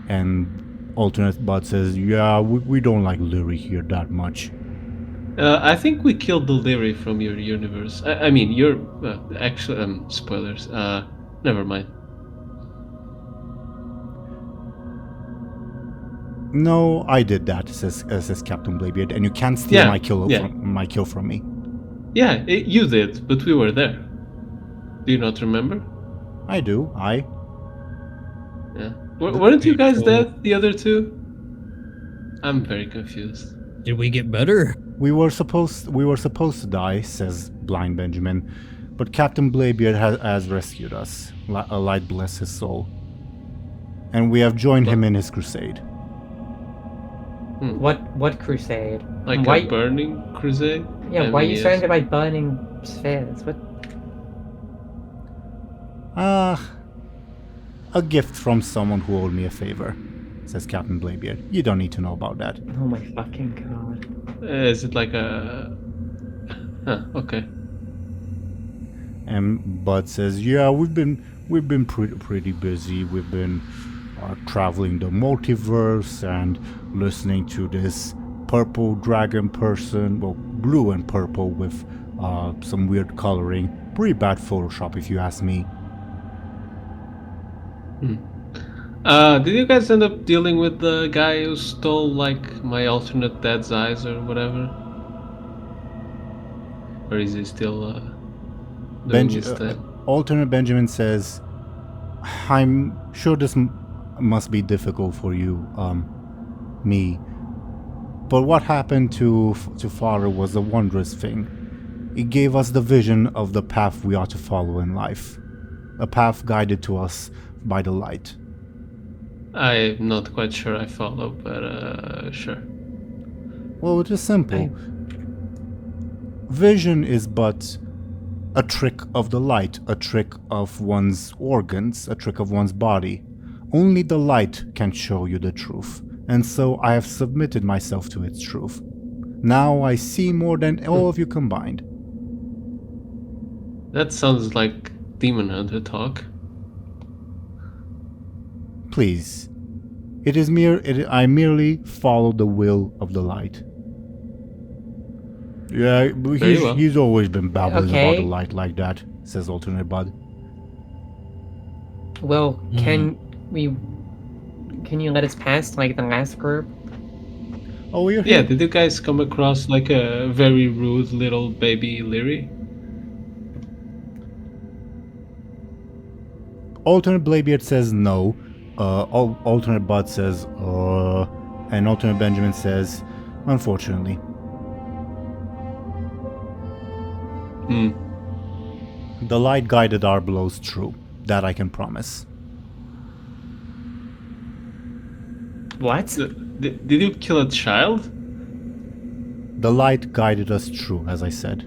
And alternate bud says, yeah, we don't like Lyri here that much. I think we killed the Lyri from your universe. I mean, your actually spoilers. Never mind. No, I did that, says Captain Bladebeard, and you can't steal Yeah, my kill from me. Yeah, you did, but we were there. Do you not remember? I do. Yeah. Weren't you guys Cool. dead, the other two? I'm very confused. Did we get better? We were supposed to die, says Blind Benjamin, but Captain Bladebeard has rescued us. Light bless his soul. And we have joined him in his crusade. What crusade? Like Why- a burning crusade? Yeah, I why are mean, you yes. surrounded by burning spheres? What? A gift from someone who owed me a favor, says Captain Bladebeard. You don't need to know about that. Oh my fucking god. Is it like a... Huh, okay. And Bud says, "Yeah, we've been pretty busy. We've been traveling the multiverse and listening to this purple dragon person, well, blue and purple with some weird coloring. Pretty bad Photoshop, if you ask me." Did you guys end up dealing with the guy who stole, like, my alternate dad's eyes or whatever? Or is he still doing his thing? Alternate Benjamin says, "I'm sure this must be difficult for you, me. But what happened to Father was a wondrous thing. It gave us the vision of the path we ought to follow in life. A path guided to us by the light." I'm not quite sure I follow, but sure. Well, it is simple. Vision is but a trick of the light, a trick of one's organs, a trick of one's body. Only the light can show you the truth, and so I have submitted myself to its truth. Now I see more than all of you combined. That sounds like Demon Hunter talk. Please. I merely follow the will of the light. Yeah, Very well. he's always been babbling about Okay. the light like that, says Alternate Bud. Well, can you let us past like the last group? Oh, we're Yeah, here. did you guys come across like a very rude little baby Lyri? Alternate Bladebeard says no. Alternate Bud says, and Alternate Benjamin says, unfortunately. The light guided our blows true. That I can promise. What? Did you kill a child? The light guided us true, as I said.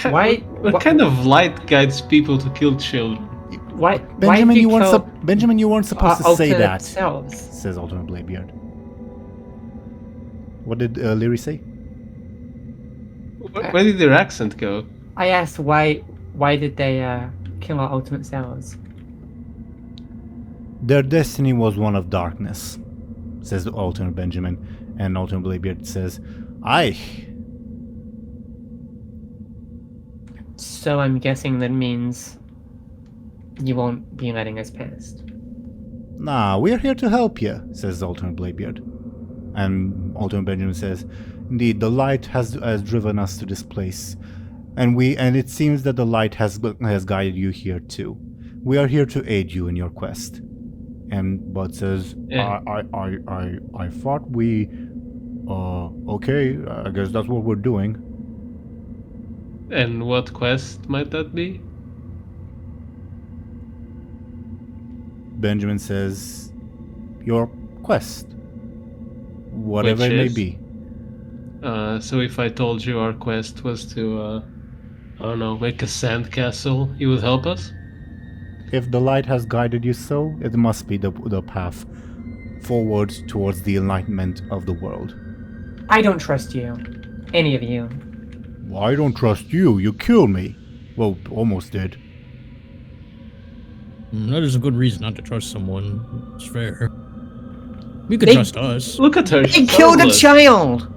Why- What kind of light guides people to kill children? Why? Benjamin, why you weren't kill Benjamin, you weren't supposed to say alternate that, selves? says Alternate Bladebeard. What did Lyri say? Where did their accent go? I asked why did they kill our ultimate selves? Their destiny was one of darkness, says the Alternate Benjamin, and Alternate Bladebeard says, "Aye." So I'm guessing that means you won't be letting us past. Nah, we're here to help you, says the Alternate Bladebeard. And Alternate Benjamin says, "Indeed, the light has driven us to this place, and it seems that the light has guided you here too. We are here to aid you in your quest." And Bud says, Yeah. I thought we, okay, I guess that's what we're doing." And what quest might that be? Benjamin says, "Your quest, whatever Which it may is? be." So if I told you our quest was to, I don't know, make a sandcastle, you would help us? If the light has guided you so, it must be the path forward towards the enlightenment of the world. I don't trust you. Any of you. Well, I don't trust you. You killed me. Well, almost did. That is a good reason not to trust someone. It's fair. You could They- trust us. Look at her. They she's killed a harmless. child!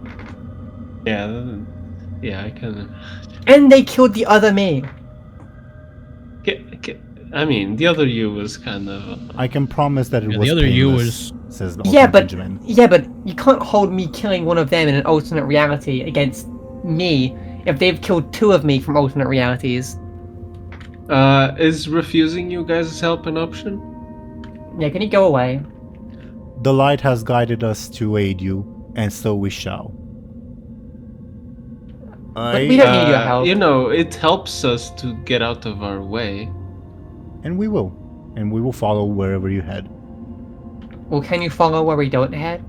Yeah, I can. And they killed the other me. I mean, the other you was kind of. I can promise that it Yeah, was the other you painless, says the Yeah, ultimate but Benjamin. you can't hold me killing one of them in an alternate reality against me if they've killed two of me from alternate realities. Is refusing you guys' help an option? Yeah, can you go away? The light has guided us to aid you, and so we shall. But we don't need your help. You know, it helps us to get out of our way. And we will. And we will follow wherever you head. Well, can you follow where we don't head?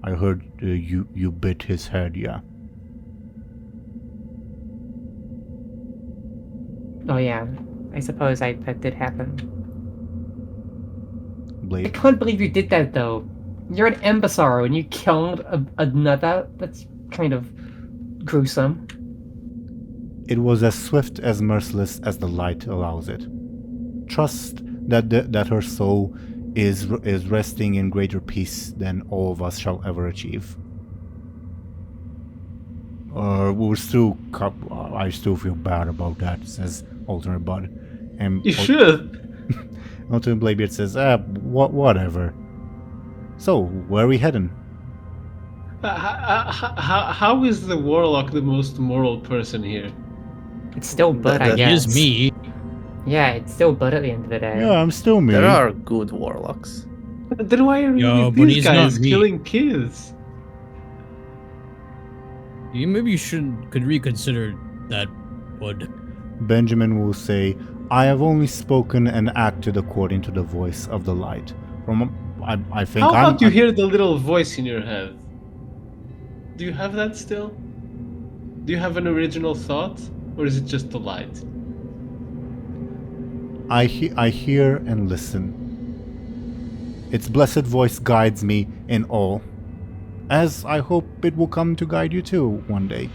I heard you bit his head, yeah. Oh yeah, I suppose that did happen. I Blade. can't believe you did that though. You're an Embersorrow and you killed another? That's kind of gruesome. It was as swift, as merciless as the light allows it. Trust that her soul is resting in greater peace than all of us shall ever achieve. I still feel bad about that, says Alternate Bud. And You should. Alternate Bladebeard says, whatever. So, where are we heading? How is the warlock the most moral person here? It's still Bud, I That guess. It is me. Yeah, it's still Bud at the end of the day. Yeah, I'm still me. There are good warlocks. Then why are you Yo, with but these he's guys not me. killing kids? Maybe you could reconsider that, Bud. Benjamin will say, I have only spoken and acted according to the voice of the light. I think How about you hear the little voice in your head? Do you have that still? Do you have an original thought? Or is it just the light? I hear and listen. Its blessed voice guides me in all, as I hope it will come to guide you too one day.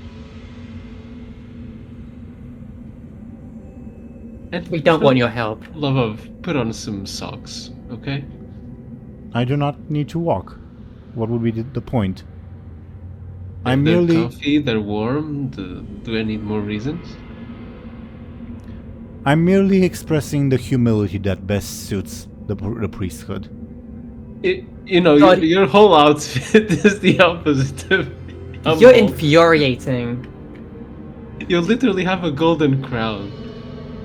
And We don't want your help. love of put on some socks, okay? I do not need to walk. What would be the point? They're merely comfy, they're warm. Do I need more reasons? I'm merely expressing the humility that best suits the priesthood. God. Your whole outfit is the opposite of You're humble. infuriating. You literally have a golden crown.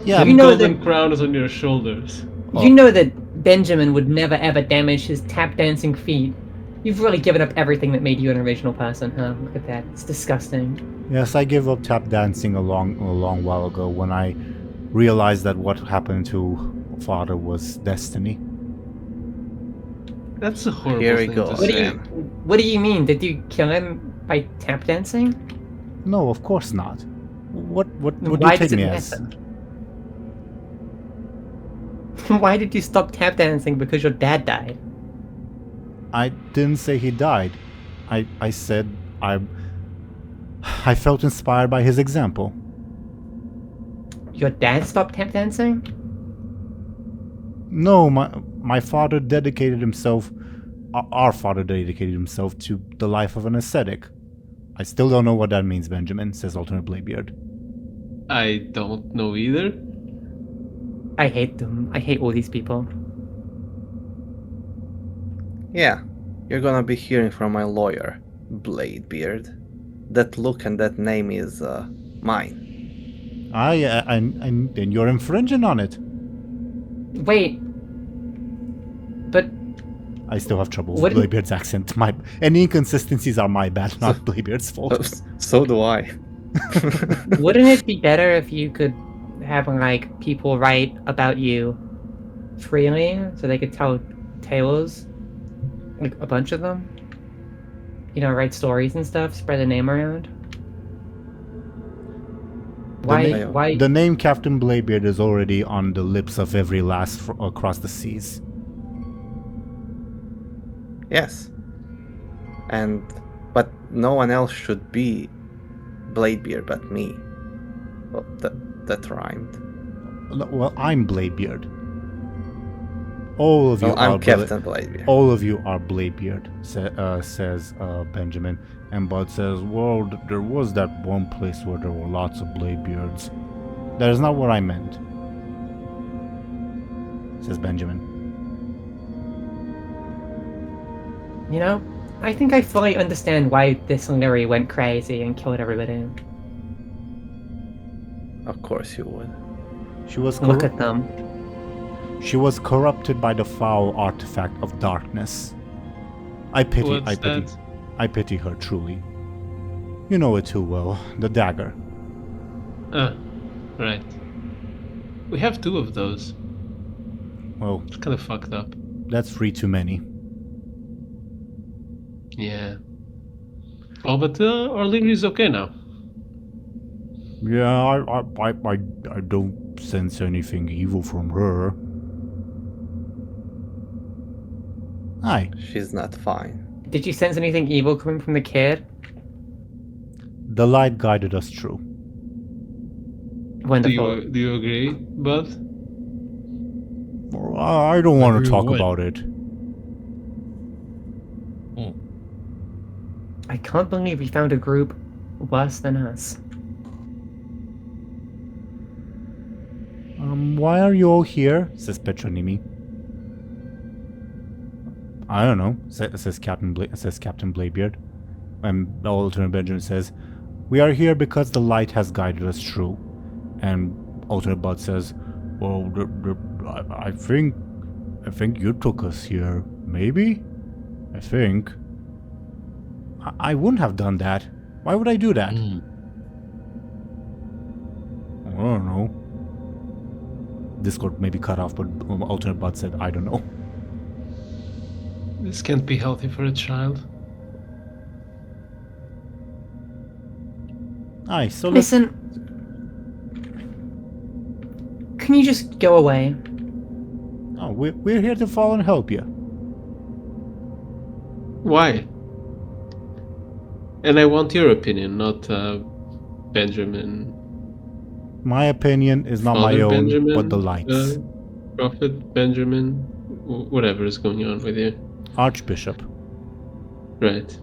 Yeah, And You know golden that- crown is on your shoulders. You know that Benjamin would never ever damage his tap dancing feet. You've really given up everything that made you an original person, huh? Look at that. It's disgusting. yes, I gave up tap dancing a long while ago when I realized that what happened to Father was destiny. That's a horrible Here we thing go. to What do say. you What do you mean? Did you kill him by tap dancing? No, of course not. What do you Why take does it me as? matter? Why did you stop tap dancing? Because your dad died. I didn't say he died. I said I felt inspired by his example. Your dad stopped tap dancing? No, my father dedicated himself, our father dedicated himself to the life of an ascetic. I still don't know what that means, Benjamin, says Alternate Bladebeard. I don't know either. I hate them. I hate all these people. Yeah, you're gonna be hearing from my lawyer, Bladebeard. That look and that name is mine. And you're infringing on it. Wait. But I still have trouble with What- Bladebeard's accent. Any inconsistencies are my bad, not Bladebeard's fault. So do I. wouldn't it be better if you could have like people write about you freely so they could tell tales, like a bunch of them. You know, write stories and stuff, spread the name around. Why? The name Captain Bladebeard is already on the lips of every lass across the seas. Yes. But no one else should be Bladebeard but me. Well, that rhymed. Well, I'm Bladebeard. All of you Well, are I'm Captain Bladebeard. All of you are Bladebeard, says Benjamin. And Bud says, well, there was that one place where there were lots of Bladebeards. That is not what I meant, says Benjamin. You know, I think I fully understand why this Lyri went crazy and killed everybody. Of course you would. She was Look at them. She was corrupted by the foul artifact of darkness. I pity her truly. You know it too well. The dagger. Right. We have 2 of those. Well, It's kind of fucked up. that's 3 too many. Yeah. Oh, but our Lyri is okay now. Yeah, I don't sense anything evil from her. Hi. She's not fine. Did you sense anything evil coming from the kid? The light guided us through. Wonderful. Do you agree, Bud? Well, I don't want to talk Would. about it. I can't believe we found a group worse than us. Why are you all here? Says Petronimi. I don't know, says Captain Bladebeard. And Alternate Benjamin says, we are here because the light has guided us through. And Alternate Bud says, well, I think you took us here. Maybe? I think. I wouldn't have done that. Why would I do that? I don't know. Discord may be cut off, but Alternate Bud said, I don't know. This can't be healthy for a child. Aye, so let's... Listen. Can you just go away? Oh, we're here to follow and help you. Why? And I want your opinion, not Benjamin. My opinion is not Father my own, Benjamin, but the light's. Prophet Benjamin, whatever is going on with you. Archbishop. Right.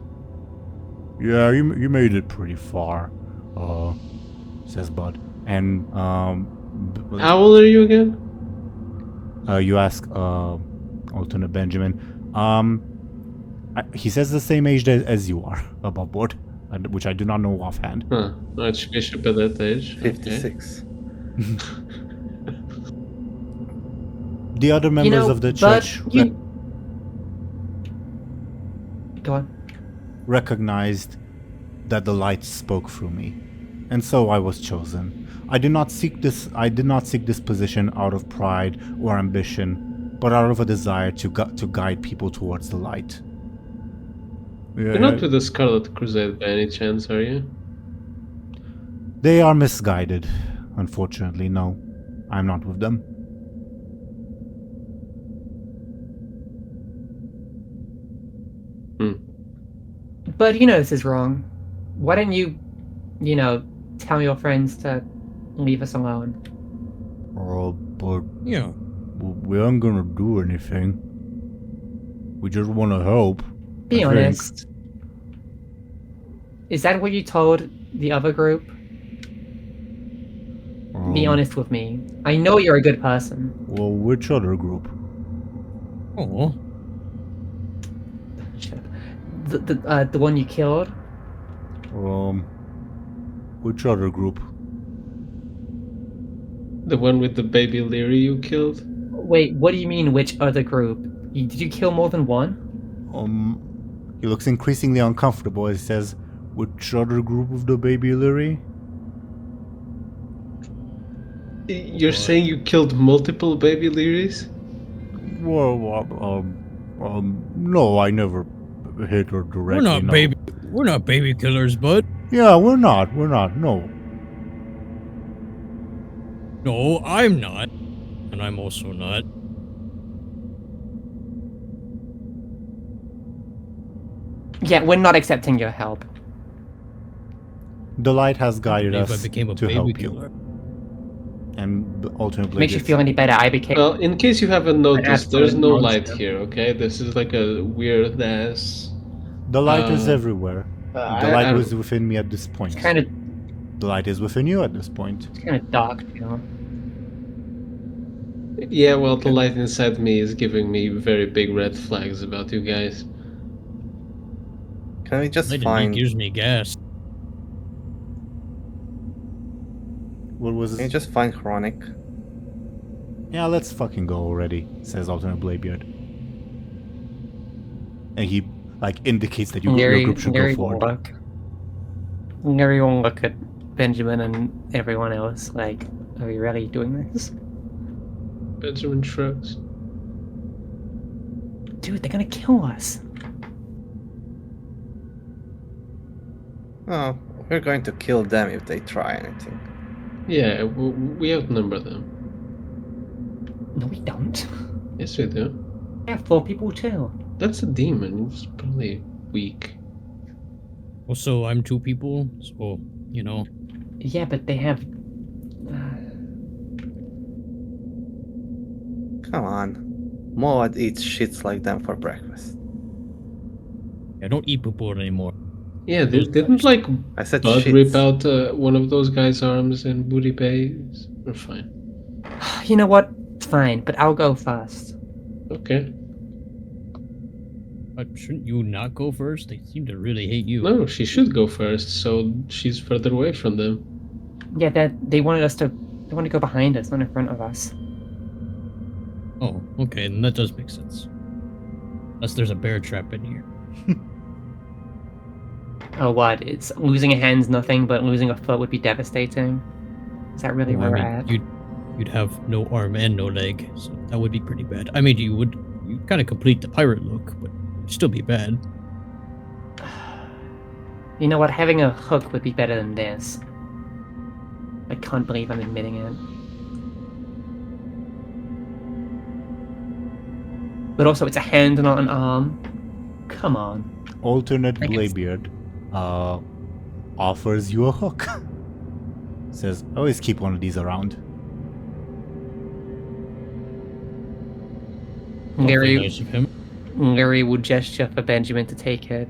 Yeah, you made it pretty far, says Bud. And, How old are you again? you ask, Alternate Benjamin. He says the same age as you are, above board, which I do not know offhand. Huh. Archbishop at that age. 56. The other members of the church Go on. recognized that the light spoke through me, and so I was chosen. I did not seek this position out of pride or ambition, but out of a desire to guide people towards the light. You're not with the Scarlet Crusade by any chance, are you? They are misguided, unfortunately. No, I'm not with them. But you know this is wrong. Why don't you, tell your friends to leave us alone? But Yeah. we aren't gonna do anything. We just want to help. Be I honest. think. Is that what you told the other group? Be honest with me. I know you're a good person. Well, which other group? Oh. The one you killed? Which other group? The one with the baby Lyri you killed? Wait, what do you mean, which other group? Did you kill more than one? He looks increasingly uncomfortable as he says, which other group of the baby Lyri? You're saying you killed multiple baby Lyris? Well, no, I never hit her directly. We're not baby killers, bud. Yeah, we're not. No. No, I'm not. And I'm also not. Yeah, we're not accepting your help. The light has guided If I us became a to baby help killer. you. And ultimately, Makes you feel any better? I became. Well, in case you haven't noticed, there's no absolute light monster. here, okay? This is like a weird ass. the light is uh, everywhere. The I- light I- was within me at this point. It's kind of The light is within you at this point. dark, you know. Yeah, well, the light inside me is giving me very big red flags about you guys. Can we just Light indeed find? gives me gas. What was Can you it? just find Chronic? Yeah, let's fucking go already, says alternate Bladebeard. And he, like, indicates that your group should go Lyri forward. will look at Benjamin and everyone else like, are we really doing this? Benjamin shrugs. Dude, they're gonna kill us. Oh, we're going to kill them if they try anything. Yeah, we outnumber them. No, we don't. Yes, we do. We have 4 people too. That's a demon. It's probably weak. Also, I'm 2 people, so, you know. Yeah, but they have. Come on. Moad eats shits like them for breakfast. I don't eat people anymore. Yeah, didn't like I said Bud shits. rip out one of those guys' arms and booty bays? We're fine. You know what? Fine, but I'll go first. Okay. But shouldn't you not go first? They seem to really hate you. No, she should go first, so she's further away from them. Yeah, they wanted us to. They want to go behind us, not in front of us. Oh, okay, then that does make sense. Unless there's a bear trap in here. Oh, what? It's losing a hand's nothing, but losing a foot would be devastating. Is that really where we're at? You'd have no arm and no leg, so that would be pretty bad. I mean, you'd kind of complete the pirate look, but it'd still be bad. You know what? Having a hook would be better than this. I can't believe I'm admitting it. But also, it's a hand, not an arm. Come on. Alternate I guess- Bladebeard offers you a hook. Says, always keep one of these around. Awfully nice of him. Lyri will gesture for Benjamin to take it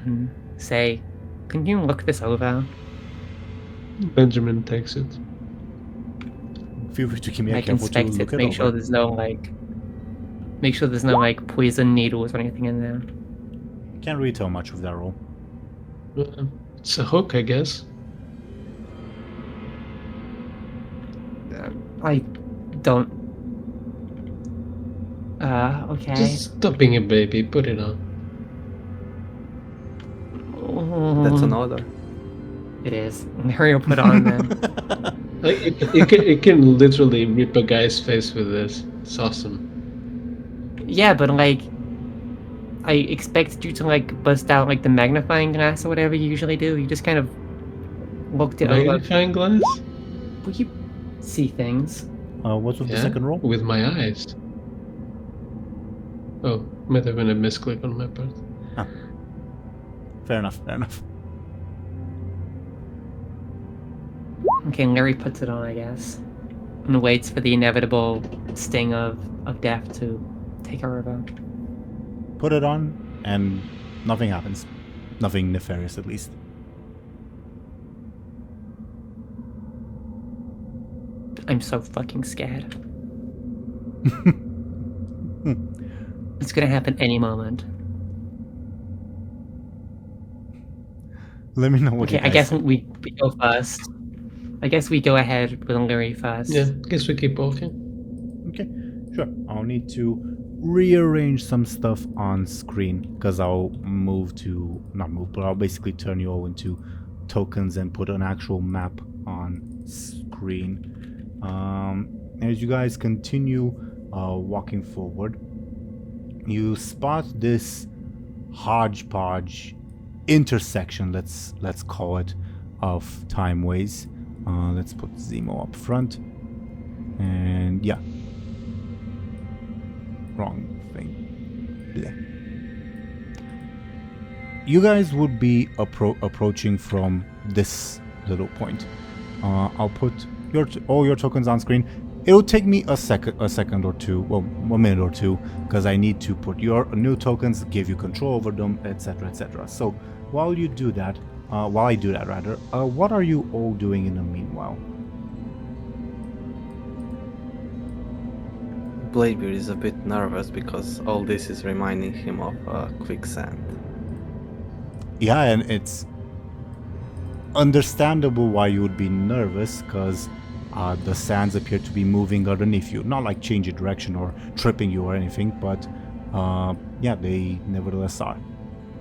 and say, "Can you look this over?" Benjamin takes it. Feel free to keep me Like careful to inspect it, look it make sure over. there's no poison needles or anything in there. Can't really tell much with that roll. It's a hook, I guess. I don't. Okay. Just stop being a baby, put it on. That's an order. It is. Lyri will put it on then. Like, it can literally rip a guy's face with this. It's awesome. Yeah, but like, I expected you to like bust out like the magnifying glass or whatever you usually do. You just kind of looked it over. Magnifying glass? Well, you see things. What's with the second roll? With my eyes. Oh, might have been a misclick on my part. Fair enough. Okay, Lyri puts it on, I guess, and waits for the inevitable sting of death to take her over. Put it on, and nothing happens. Nothing nefarious, at least. I'm so fucking scared. It's gonna happen any moment. Let me know what Okay, you I guys guess we go first. I guess we go ahead with Lyri first. Yeah, guess we keep walking. Okay, sure. I'll need to rearrange some stuff on screen because I'll I'll basically turn you all into tokens and put an actual map on screen. As you guys continue walking forward, you spot this hodgepodge intersection, let's call it, of timeways. Let's put Zemo up front. And yeah. Wrong thing. Bleh. You guys would be approaching from this little point. I'll put all your tokens on screen. It'll take me a second or two, well, a minute or two, because I need to put your new tokens, give you control over them, etc., etc. So while I do that, what are you all doing in the meanwhile? Bladebeard is a bit nervous because all this is reminding him of quicksand. Yeah, and it's understandable why you would be nervous, because the sands appear to be moving underneath you. Not like changing direction or tripping you or anything, but yeah, they nevertheless are.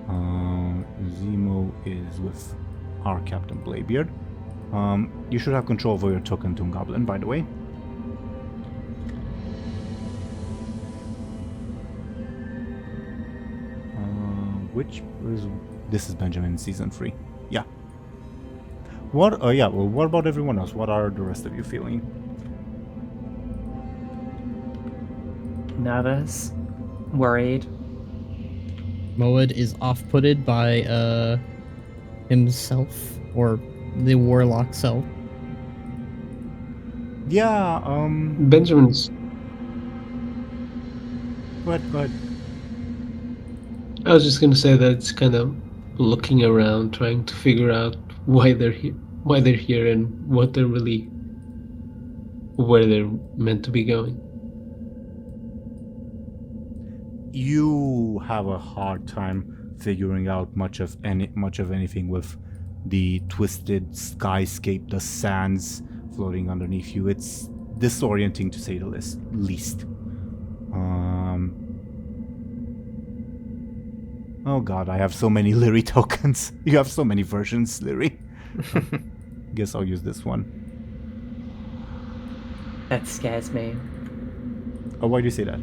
Zemo is with our Captain Bladebeard. You should have control over your token DoomGoblin, by the way. This is Benjamin in season 3. Yeah. What about everyone else? What are the rest of you feeling? Nervous. Worried. Moed is off-putted by himself, or the warlock self. Yeah, Benjamin's. Go ahead. I was just gonna say that it's kind of looking around, trying to figure out why they're here, and what they're really, where they're meant to be going. You have a hard time figuring out much of anything with the twisted skyscape, the sands floating underneath you. It's disorienting to say the least. Oh god, I have so many Lyri tokens. You have so many versions, Lyri. Guess I'll use this one. That scares me. Oh, why do you say that?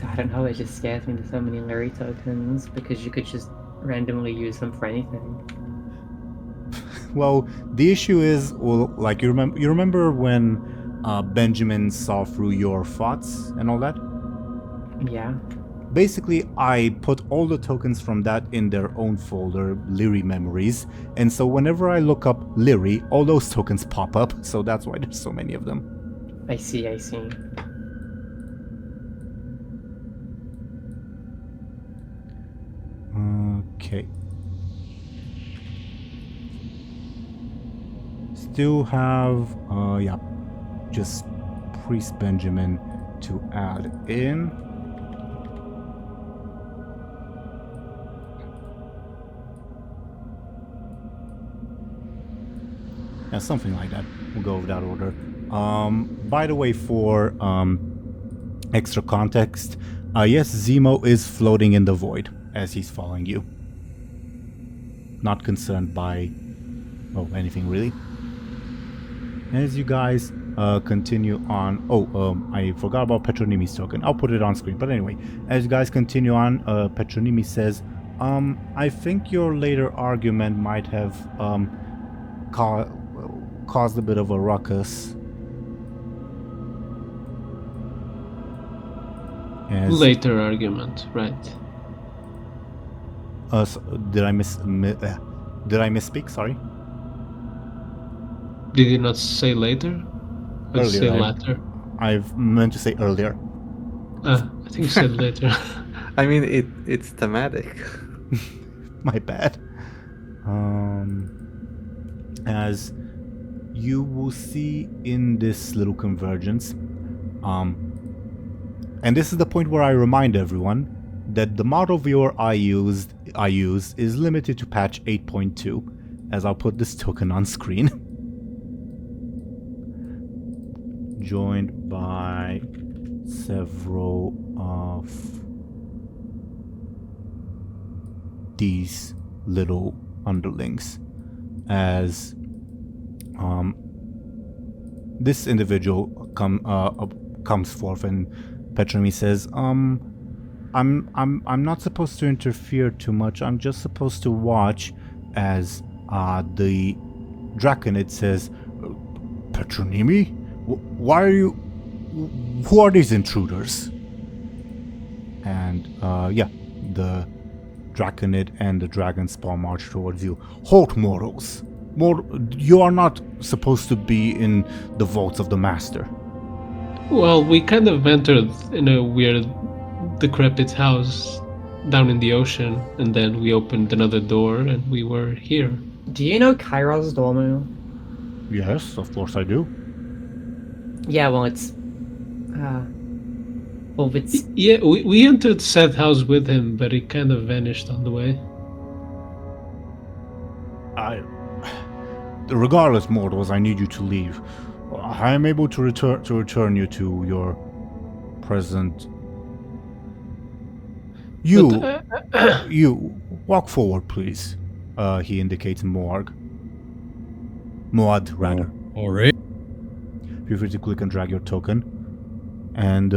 I don't know, it just scares me. There's so many Lyri tokens, because you could just randomly use them for anything. Well, the issue is, well, like you remember when Benjamin saw through your thoughts and all that? Yeah. Basically, I put all the tokens from that in their own folder, Lyri Memories, and so whenever I look up Lyri, all those tokens pop up, so that's why there's so many of them. I see. Okay. Still have, just Priest Benjamin to add in. Yeah, something like that. We'll go with that order. By the way, for extra context, yes, Zemo is floating in the void as he's following you. Not concerned by, anything really. As you guys continue on, I forgot about Petronimi's token. I'll put it on screen. But anyway, as you guys continue on, Petronimi says, I think your later argument might have caused a bit of a ruckus. Later argument, right? Did I misspeak? Sorry. Did you not say later? Or Earlier, say later? I've meant to say earlier. I think you said later. I mean, it's thematic. My bad. As you will see in this little convergence, and this is the point where I remind everyone that the model viewer I use is limited to patch 8.2, as I'll put this token on screen. Joined by several of these little underlings, as this individual comes forth and Petroni says, I'm not supposed to interfere too much. I'm just supposed to watch as the Draconid says, Petronimi? Why are you... Who are these intruders? And, yeah, the Draconid and the Dragon Spawn march towards you. Halt, mortals! You are not supposed to be in the vaults of the Master. Well, we kind of entered in a weird, decrepit house down in the ocean, and then we opened another door and we were here. Do you know Kairos Dormu? Yes, of course I do. Yeah, well, it's... well, it's... Yeah, we entered said house with him, but he kind of vanished on the way. Regardless, mortals, I need you to leave. I am able to return you to your present. You walk forward, please. He indicates Moad, rather. All right. Feel free to click and drag your token. And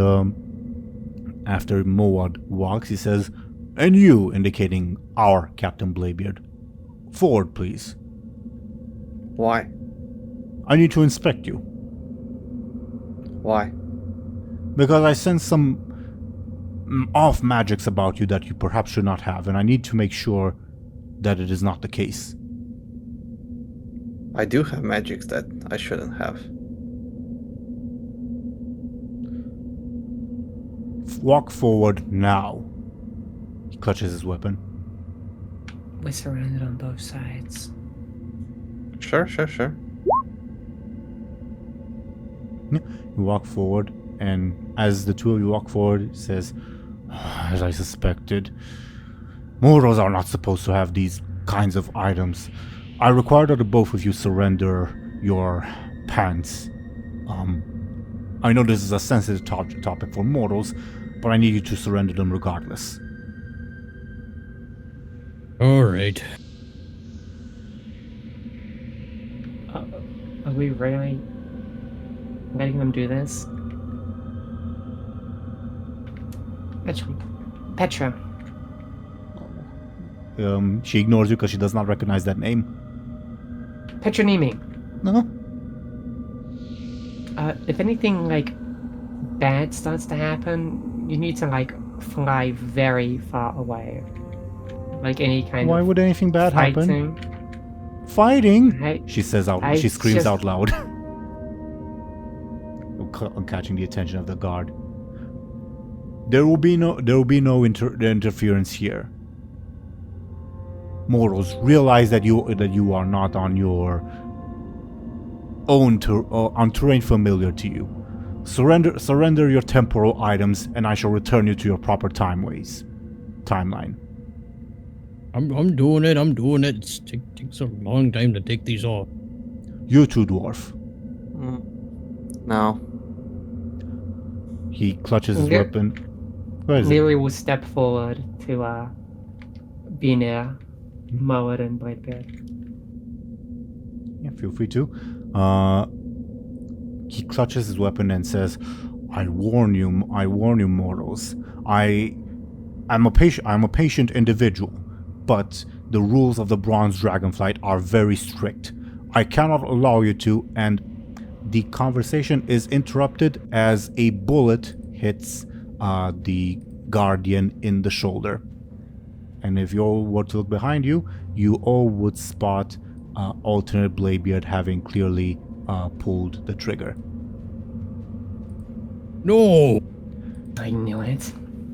after Moad walks, he says, "And you," indicating our Captain Bladebeard. "Forward, please. Why? I need to inspect you. Why? Because I sense some off magics about you that you perhaps should not have, and I need to make sure that it is not the case." I do have magics that I shouldn't have. Walk forward now. He clutches his weapon. We're surrounded on both sides. Sure. You walk forward, and as the two of you walk forward, he says, "As I suspected, mortals are not supposed to have these kinds of items. I require that the both of you surrender your pants. I know this is a sensitive topic for mortals, but I need you to surrender them regardless." All right. Are we really letting them do this? Petra. She ignores you because she does not recognize that name. Petronimi. No? If anything, like, bad starts to happen, you need to, like, fly very far away. Like any kind Why of would anything bad happen? fighting. Fighting? She says out. I She screams just- out loud. Catching the attention of the guard. There will be no interference here. Mortals, realize that you are not on your own on terrain familiar to you. Surrender your temporal items, and I shall return you to your proper timeline. I'm doing it. It takes a long time to take these off. You too, dwarf. No. He clutches his Yeah. weapon. Where is it? Lyri will step forward to be near Moad and Bladebeard. Yeah, feel free to. He clutches his weapon and says, I warn you, mortals. I'm a patient individual, but the rules of the Bronze Dragonflight are very strict. I cannot allow you to, and the conversation is interrupted as a bullet hits the Guardian in the shoulder. And if you all were to look behind you, you all would spot alternate Bladebeard having clearly pulled the trigger. No! I knew it.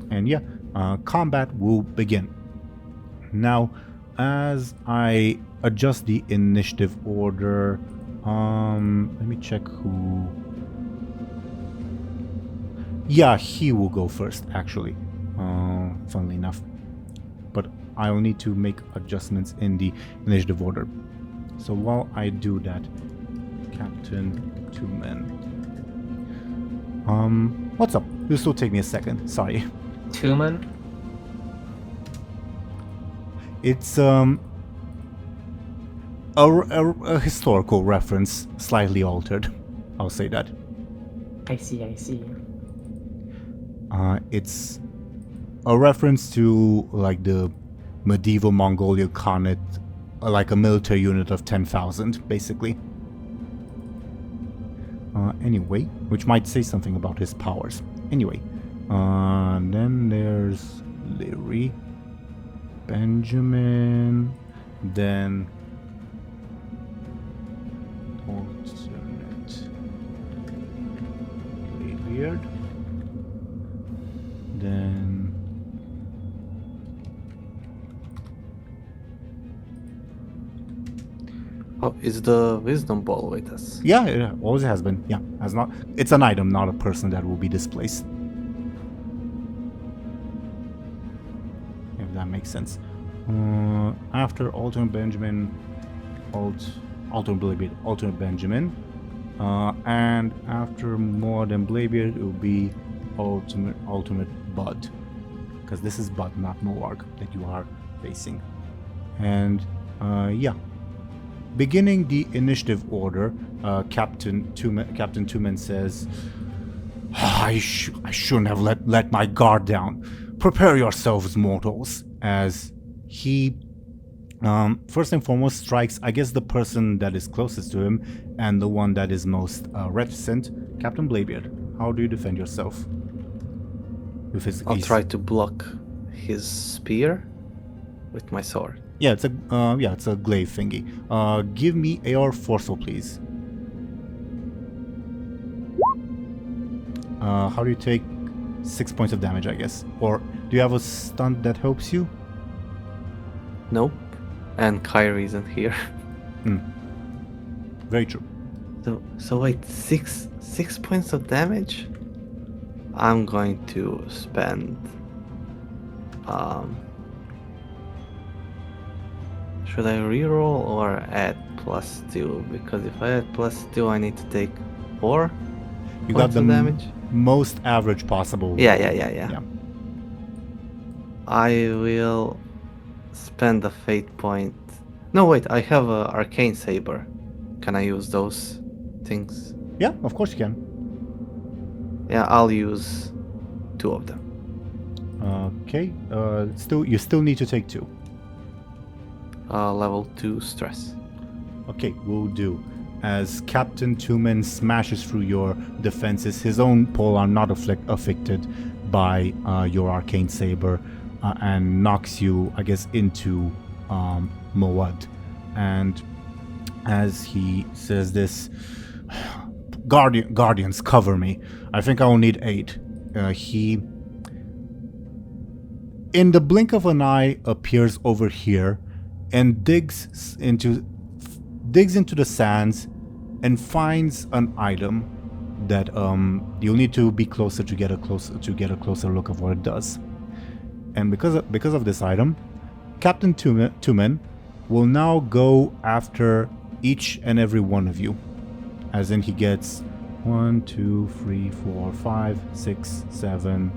And yeah, combat will begin. Now, as I adjust the initiative order, let me check who... Yeah, he will go first, actually, funnily enough. But I'll need to make adjustments in the initiative order. So while I do that, Captain, 2 men. What's up? This will take me a second, sorry. Tuman? It's a historical reference, slightly altered. I'll say that. I see. It's a reference to like the medieval Mongolian Khanate, like a military unit of 10,000, basically. Anyway, which might say something about his powers. Anyway, then there's Lyri, Benjamin, then alternate Bladebeard, then Oh, is the wisdom ball with us? yeah, it always has been. Yeah, has not. It's an item, not a person that will be displaced. If that makes sense. After alternate Benjamin, alternate Bladebeard, alternate Benjamin, and after more than Bladebeard, it will be alternate Bud, because this is Bud, not Moarg, that you are facing. And yeah. Beginning the initiative order, Captain Tumen says, I shouldn't have let my guard down. Prepare yourselves, mortals, as he first and foremost strikes, I guess, the person that is closest to him and the one that is most reticent. Captain Bladebeard, how do you defend yourself? With his, I'll try to block his spear with my sword. Yeah, it's a glaive thingy. Give me AR Forceful, please. How do you take 6 points of damage, I guess? Or do you have a stunt that helps you? Nope. And Kyrie isn't here. Very true. So wait, six points of damage? I'm going to spend should I reroll or add +2? Because if I add +2 I need to take 4 You got points the of damage. most average possible. Yeah. I will spend a fate point. No wait, I have a arcane saber. Can I use those things? Yeah, of course you can. Yeah, I'll use 2 of them. Okay. You still need to take 2. Level 2 stress. Okay, will do. As Captain Tumen smashes through your defenses, his own pole are not affected by your arcane saber, and knocks you, I guess, into Moad. And as he says this, Guardians, cover me. I think I will need aid. He, in the blink of an eye, appears over here and digs into the sands and finds an item that you'll need to be closer to get a closer look of what it does. And because of this item, Captain Tumen will now go after each and every one of you. As in, he gets 1, 2, 3, 4, 5, 6, 7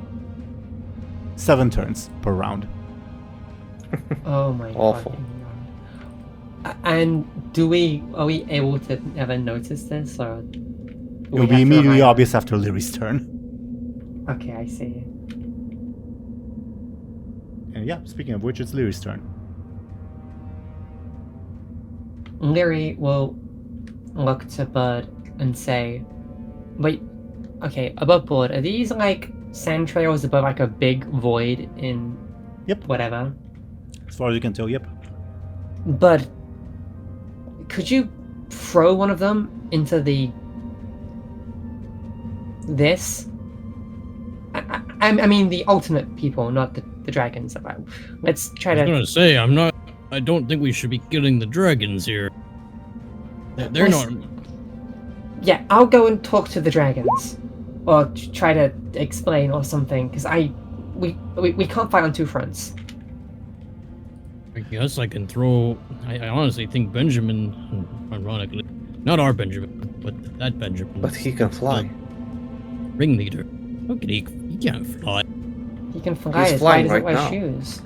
turns per round. Oh my Awful. God. And are we able to ever notice this, or It'll be immediately obvious after Lyri's turn. Okay, I see. And yeah, speaking of which, it's Lyri's turn. Lyri will look to Bud and say, wait, okay, above board, are these like sand trails above like a big void in Yep. whatever? As far as you can tell, yep. Bud, could you throw one of them into this? I mean the alternate people, not the dragons. Let's try I was to... gonna say, I don't think we should be killing the dragons here. They're not... Yeah, I'll go and talk to the dragons. Or try to explain or something, because we can't fight on 2 fronts. I guess I can throw... I honestly think Benjamin, ironically, not our Benjamin, but that Benjamin. But he can fly. Ringleader. How can he can't fly. He can fly, He's his why flying doesn't right wear now. shoes.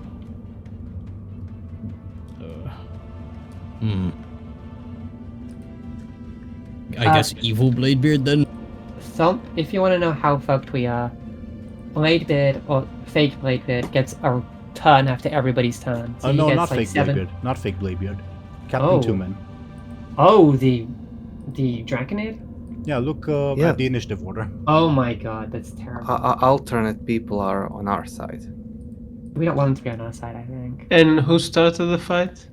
I guess evil Bladebeard then. Thump, if you want to know how fucked we are, Bladebeard or fake Bladebeard gets a turn after everybody's turn. So he no, gets not like fake 7. Bladebeard. Not fake Bladebeard. Captain Oh. Tumen. Oh, the Draconid? Yeah, look Yeah. at the initiative order. Oh my god, that's terrible. Alternate people are on our side. We don't want them to be on our side, I think. And who started the fight?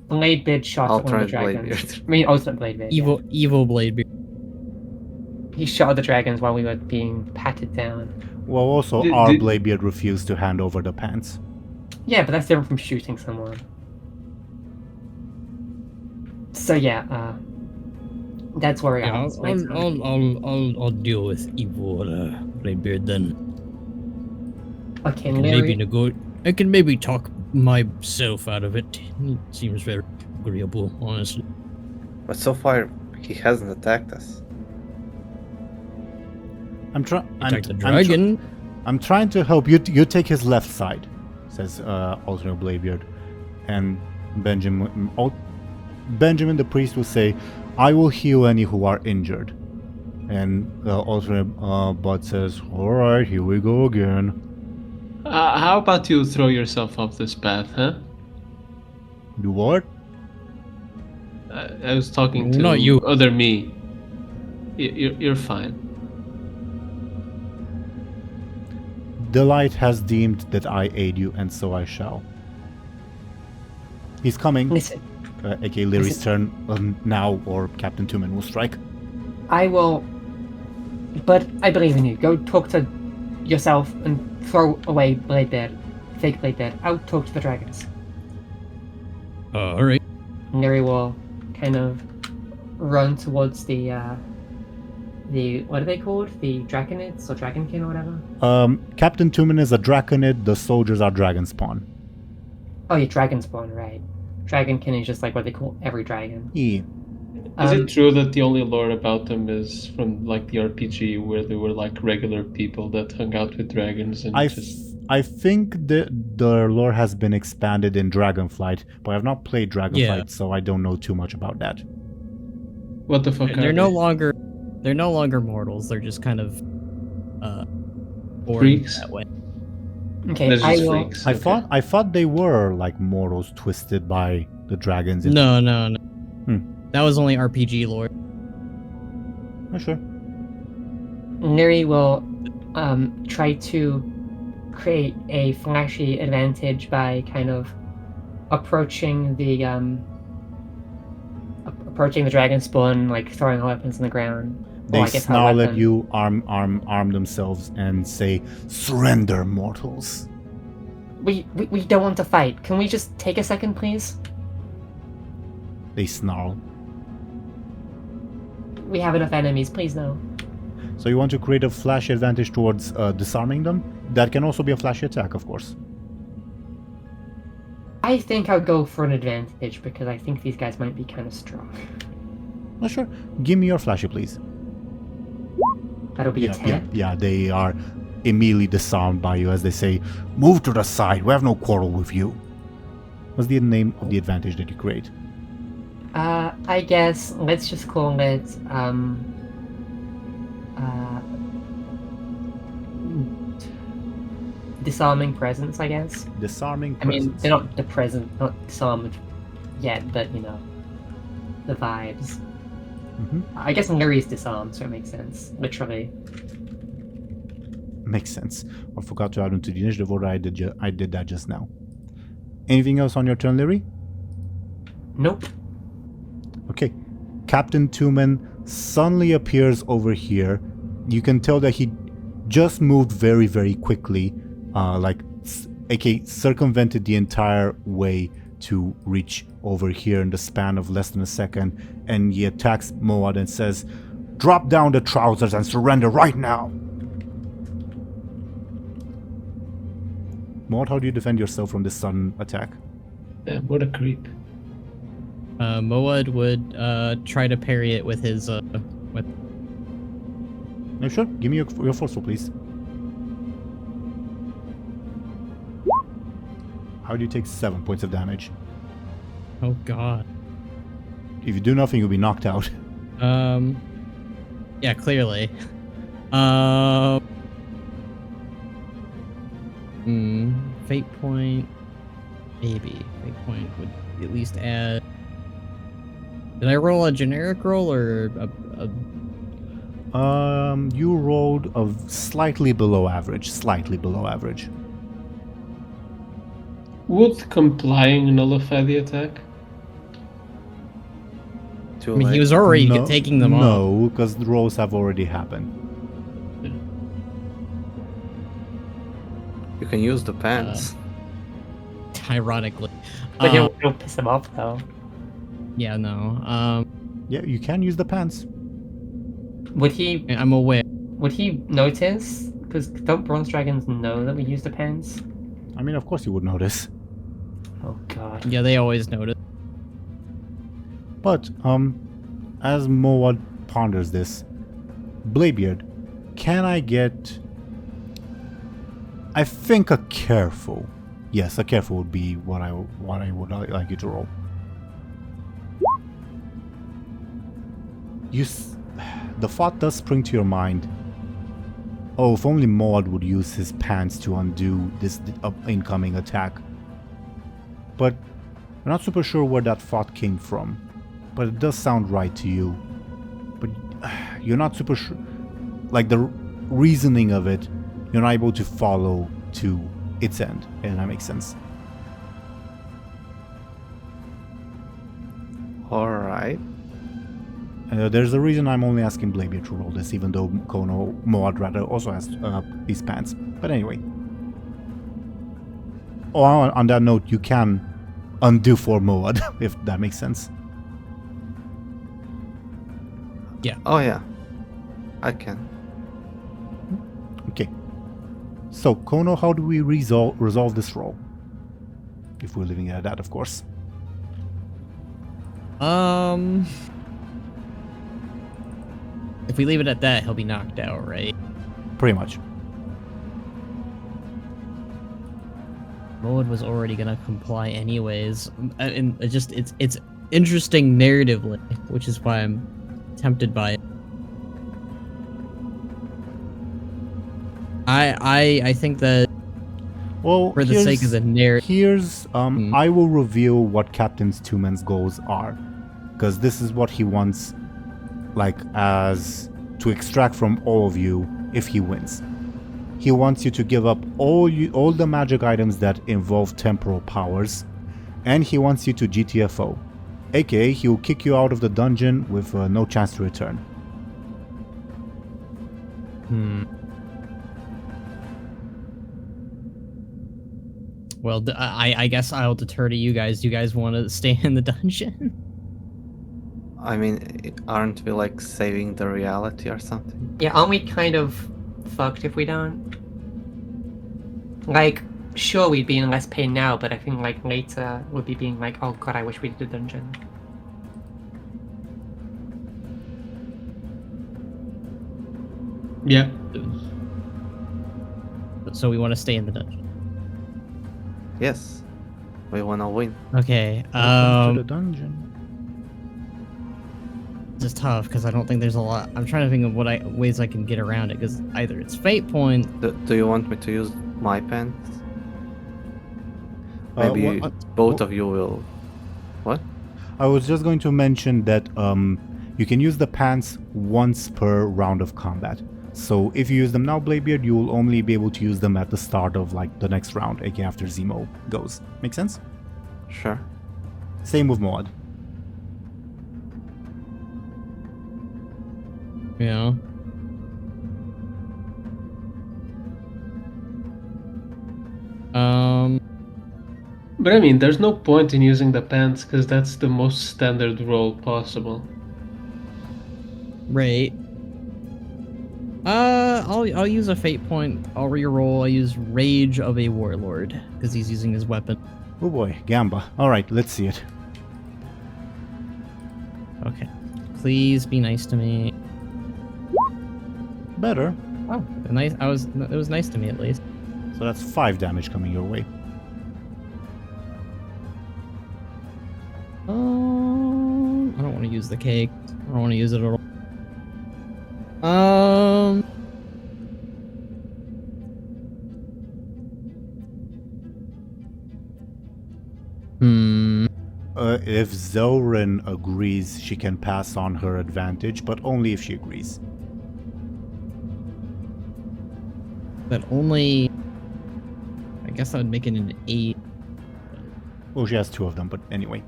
Bladebeard shot at one of the Alternate dragons. Bladebeard. I mean, ultimate Bladebeard. Yeah. Evil Bladebeard. He shot at the dragons while we were being patted down. Well, also, Did- our did- Bladebeard refused to hand over the pants. Yeah, but that's different from shooting someone. So yeah, that's where we Yeah, are. It's my turn. I'll deal with evil Bladebeard then. Okay, I can maybe Lyri. I can maybe talk myself out of it. He seems very agreeable, honestly. But so far, he hasn't attacked us. I'm trying. Attack the dragon. I'm trying to help you. You take his left side, says alternate Bladebeard, and Benjamin the priest will say, "I will heal any who are injured." And alternate Bud says, "All right, here we go again." How about you throw yourself off this path, huh? Do what? I was talking to Not you. other me. You're fine. The light has deemed that I aid you, and so I shall. He's coming. Listen, aka Lyri's turn now, or Captain Tumen will strike. I will. But I believe in you. Go talk to yourself and throw away Bladebeard. Fake Bladebeard. I'll talk to the dragons. All right. Lyri will kind of run towards the what are they called? The Draconids or Dragonkin or whatever? Captain Tumen is a Draconid, the soldiers are dragon spawn. Oh yeah, dragon spawn, right. Dragonkin is just like what they call every dragon. Yeah. Is it true that the only lore about them is from like the RPG where they were like regular people that hung out with dragons and I think the lore has been expanded in Dragonflight, but I've not played Dragonflight, Yeah. so I don't know too much about that. what the fuck are They're no they? longer mortals. They're just kind of born Freaks? that way. Okay, They're I just will. freaks. I okay. thought they were like mortals twisted by the dragons. No. Hmm. That was only RPG lore. Oh, sure. Lyri will try to create a flashy advantage by kind of approaching the dragon spawn, like throwing her weapons on the ground. They Well, I guess her snarl at weapon. you, arm themselves, and say, "Surrender, mortals." We don't want to fight. Can we just take a second, please? They snarl. We have enough enemies, please no. So you want to create a flash advantage towards disarming them? That can also be a flash attack, of course. I think I'll go for an advantage because I think these guys might be kind of strong. Oh, sure. Give me your flashy, please. That'll be a 10. Yeah, they are immediately disarmed by you as they say, "Move to the side, we have no quarrel with you." What's the name of the advantage that you create? I guess let's just call it disarming presence, I guess. Disarming I mean, presence. they're not not disarmed yet, but you know, the vibes. Mhm. I guess Lyri is disarmed, so it makes sense, literally. Makes sense. I forgot to add into the initiative order. I did that just now. Anything else on your turn, Lyri? Nope. Okay. Captain Tumen suddenly appears over here. You can tell that he just moved very, very quickly, aka circumvented the entire way to reach over here in the span of less than a second, and he attacks Moad and says, "Drop down the trousers and surrender right now!" Moad, how do you defend yourself from this sudden attack? Damn, what a creep. Moad would try to parry it with his with No, sure. Give me your forceful, please. How do you take 7 points of damage? oh god. If you do nothing, you'll be knocked out. Yeah, clearly. Fate point. Maybe. Fate point would at least add. Did I roll a generic roll or a You rolled a slightly below average. Slightly below average. Would complying nullify the attack? Too I mean, he late. was already No, taking them off. No, because the rolls have already happened. You can use the pants. Ironically. But it'll piss him off though. Yeah, no. Yeah, you can use the pants. Would he I'm aware. notice? Because don't bronze dragons know that we use the pens? I mean, of course you would notice. Oh god. Yeah, they always notice. But, as Moad ponders this, Bladebeard, can I get... I think a careful. Yes, a careful would be what I would like you to roll. The thought does spring to your mind. Oh, if only Moad would use his pants to undo this incoming attack. But I'm not super sure where that thought came from. But it does sound right to you. But you're not super sure. Like the reasoning of it, you're not able to follow to its end. And that makes sense. Alright. There's a reason I'm only asking Bladebeard to roll this, even though Khono Moad rather also has these pants. But anyway. Oh, on that note, you can undo for Moad, if that makes sense. Oh yeah. I can. Okay. So, Khono, how do we resolve this roll? If we're leaving it at that, of course. If we leave it at that, he'll be knocked out, right? Pretty much. Moad was already gonna comply anyways, and it's interesting narratively, which is why I'm tempted by it. I think that Well, for the sake of the narrative, here's I will reveal what Captain Stuman's goals are, because this is what he wants, like, as to extract from all of you if he wins. He wants you to give up all the magic items that involve temporal powers, and he wants you to GTFO, aka he will kick you out of the dungeon with no chance to return. Well, I guess I'll deter to you guys. Do you guys want to stay in the dungeon? I mean, aren't we like saving the reality or something? Yeah, aren't we kind of fucked if we don't? Like, sure we'd be in less pain now, but I think like later we'll be being like, oh god, I wish we did the dungeon. Yeah. So we want to stay in the dungeon. Yes. We wanna win. Okay. Welcome to the dungeon. This is tough because I don't think there's a lot. I'm trying to think of ways I can get around it, because either it's fate point. Do you want me to use my pants? Maybe both of you will. What? I was just going to mention that you can use the pants once per round of combat. So if you use them now, Bladebeard, you will only be able to use them at the start of like the next round, aka after Zemo goes. Make sense? Sure. Same with Moad. Yeah. But I mean, there's no point in using the pants because that's the most standard roll possible. Right. I'll use a fate point. I'll reroll. I'll use Rage of a Warlord because he's using his weapon. Oh boy, Gamba. Alright, let's see it. Okay. Please be nice to me. Better. Oh, nice. It was nice to me at least. So that's 5 damage coming your way. I don't want to use the cake. I don't want to use it at all. If Zelryn agrees, she can pass on her advantage, but only if she agrees. But only... I guess I would make it an 8. Well, she has 2 of them, but anyway.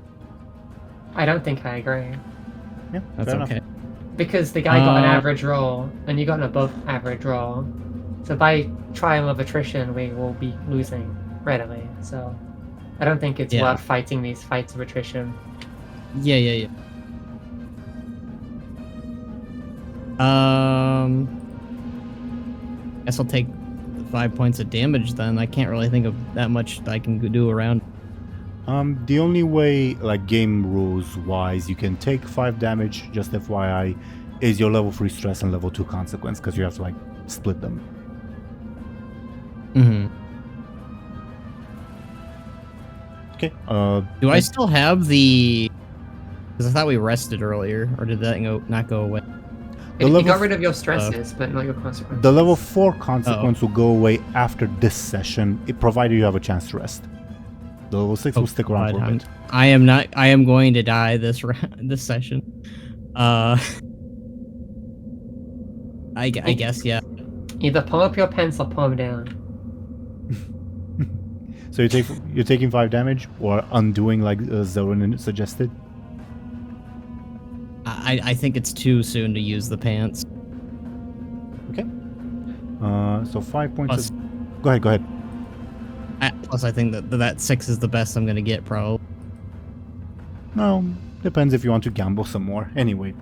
I don't think I agree. Yeah, That's fair okay. enough. Because the guy got an Uh, average roll, and you got an above average roll. So by trial of attrition, we will be losing readily. So I don't think it's Yeah. worth fighting these fights of attrition. Yeah. Guess I'll take 5 points of damage then. I can't really think of that much I can do around. The only way, like game rules wise, you can take 5 damage, just FYI, is your level 3 stress and level 2 consequence, because you have to like split them. Mm-hmm. Okay. Do I still have the... Because I thought we rested earlier, or did that not go away? The You level got rid of your stresses, but not your consequences. The level 4 consequence will go away after this session, provided you have a chance to rest. The level 6 will stick around for a bit. I am going to die this this session. I guess, yeah. Either pull up your pants or pull them down. So you're taking 5 damage, or undoing like Zelryn suggested? I think it's too soon to use the pants. Okay. So 5 points. Plus- Go ahead. Plus, I think that 6 is the best I'm gonna get, probably. No, depends if you want to gamble some more. Anyway,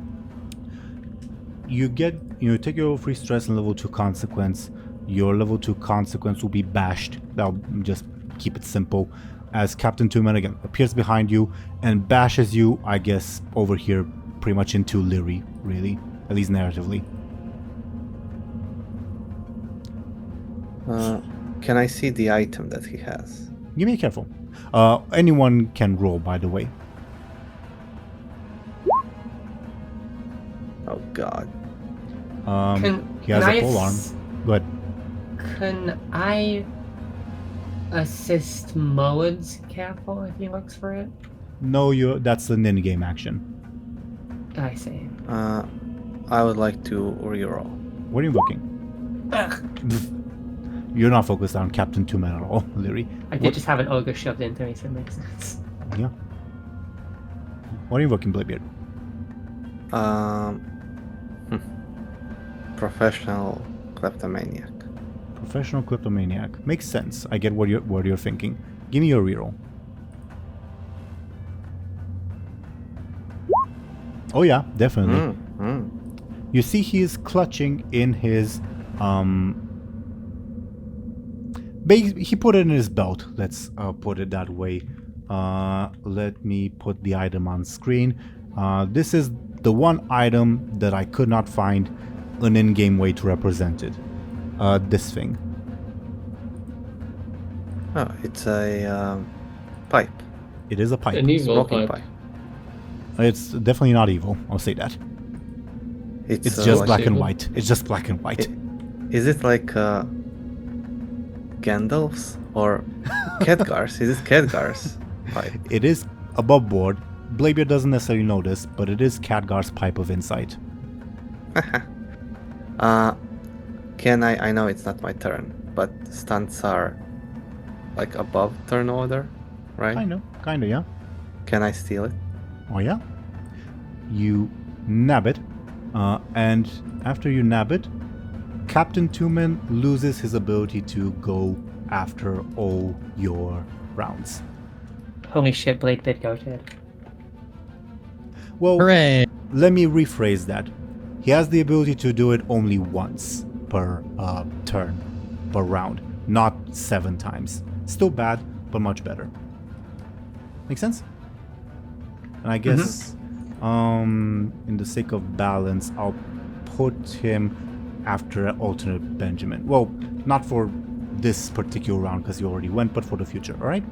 you take your level 3 stress and level 2 consequence. Your level 2 consequence will be bashed. That'll just keep it simple. As Captain Two-Man again appears behind you and bashes you, I guess, over here, pretty much into Lyri, really, at least narratively. Can I see the item that he has? Give me a careful. Anyone can roll, by the way. Oh god. He has a pole arm. Go ahead. Can I assist Moed's careful if he looks for it? No, that's an in-game action. I see. I would like to reroll. What are you looking? Ugh. You're not focused on Captain Two-Man at all, Lyri. I did just have an ogre shoved into me, so it makes sense. Yeah. What are you looking, Bladebeard? Professional kleptomaniac. Professional kleptomaniac. Makes sense. I get what you're thinking. Give me your reroll. Oh yeah, definitely. You see he is clutching in his he put it in his belt. Let's put it that way. Let me put the item on screen. This is the one item that I could not find an in-game way to represent it. This thing. Oh, it's a pipe. It is a pipe. An evil Smoking pipe. pipe. It's definitely not evil. I'll say that. It's just like- black and evil. white. It's just black and white. Is it like Gandalf's or Khadgar's? Is it Khadgar's pipe? It is above board. Bladebeard doesn't necessarily know this, but it is Khadgar's pipe of insight. Can I know it's not my turn, but stunts are like above turn order, right? Kinda, yeah. Can I steal it? Oh yeah. You nab it, and after you nab it, Captain Two-Man loses his ability to go after all your rounds. Holy shit, Bladebeard goated. Well, Hooray! let me rephrase that. He has the ability to do it only once per turn, per round, not 7 times. Still bad, but much better. Make sense? And I guess, in the sake of balance, I'll put him after alternate Benjamin. Well, not for this particular round because you already went, but for the future, alright?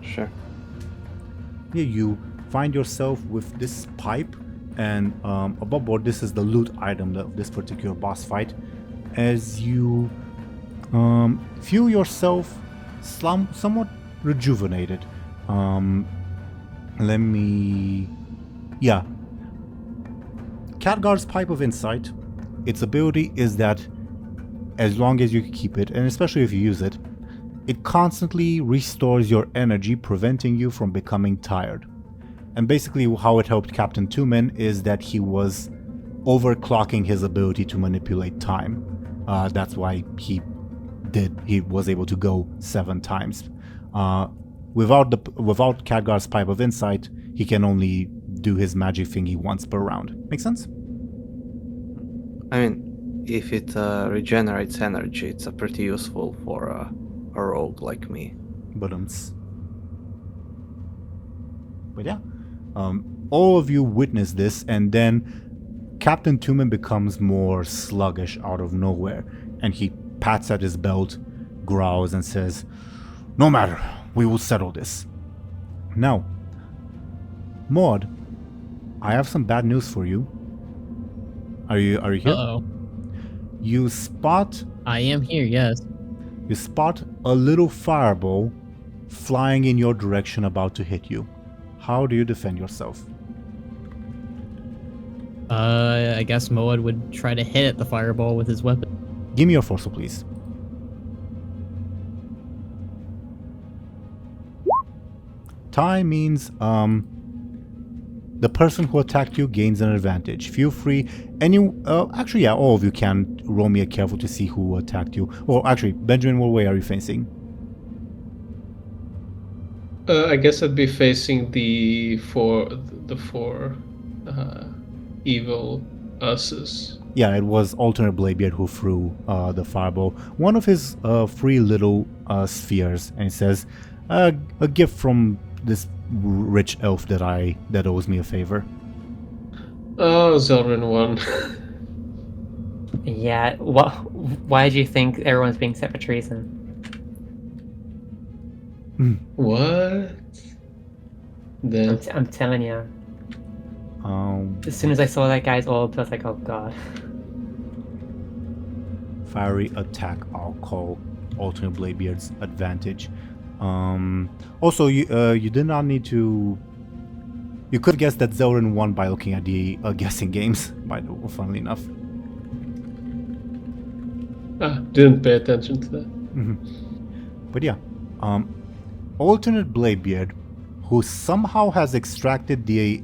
Sure. Yeah, you find yourself with this pipe, and above board, this is the loot item of this particular boss fight. As you feel yourself somewhat rejuvenated, Let me... Yeah. Khadgar's Pipe of Insight, its ability is that as long as you keep it, and especially if you use it, it constantly restores your energy, preventing you from becoming tired. And basically how it helped Captain Tumen is that he was overclocking his ability to manipulate time. That's why he was able to go 7 times. Without Khadgar's Pipe of Insight, he can only do his magic thingy once per round. Make sense? I mean, if it regenerates energy, it's pretty useful for a rogue like me. But yeah, all of you witness this, and then Captain Tumen becomes more sluggish out of nowhere, and he pats at his belt, growls, and says, "No matter, we will settle this." Now, Maud, I have some bad news for you. Are you here? Uh-oh. You spot I am here, yes. You spot a little fireball flying in your direction, about to hit you. How do you defend yourself? I guess Moad would try to hit at the fireball with his weapon. Give me your force, please. Tie means the person who attacked you gains an advantage. Feel free. Actually, yeah, all of you can roll me a careful to see who attacked you. Well, actually, Benjamin, what way are you facing? I guess I'd be facing the four evil us's. Yeah, it was alternate Bladebeard who threw the fireball. One of his 3 little spheres, and it says, "A gift from this rich elf that owes me a favor." Oh, Zelryn won. Yeah, why do you think everyone's being set for treason? What? Then I'm telling you. Um, As soon as I saw that guy's orb, I was like, oh god. Fiery attack, I'll call alternate Bladebeard's advantage. Also, you did not need to. You could guess that Zelryn won by looking at the guessing games. Funnily enough. Didn't pay attention to that. But yeah, alternate Bladebeard, who somehow has extracted the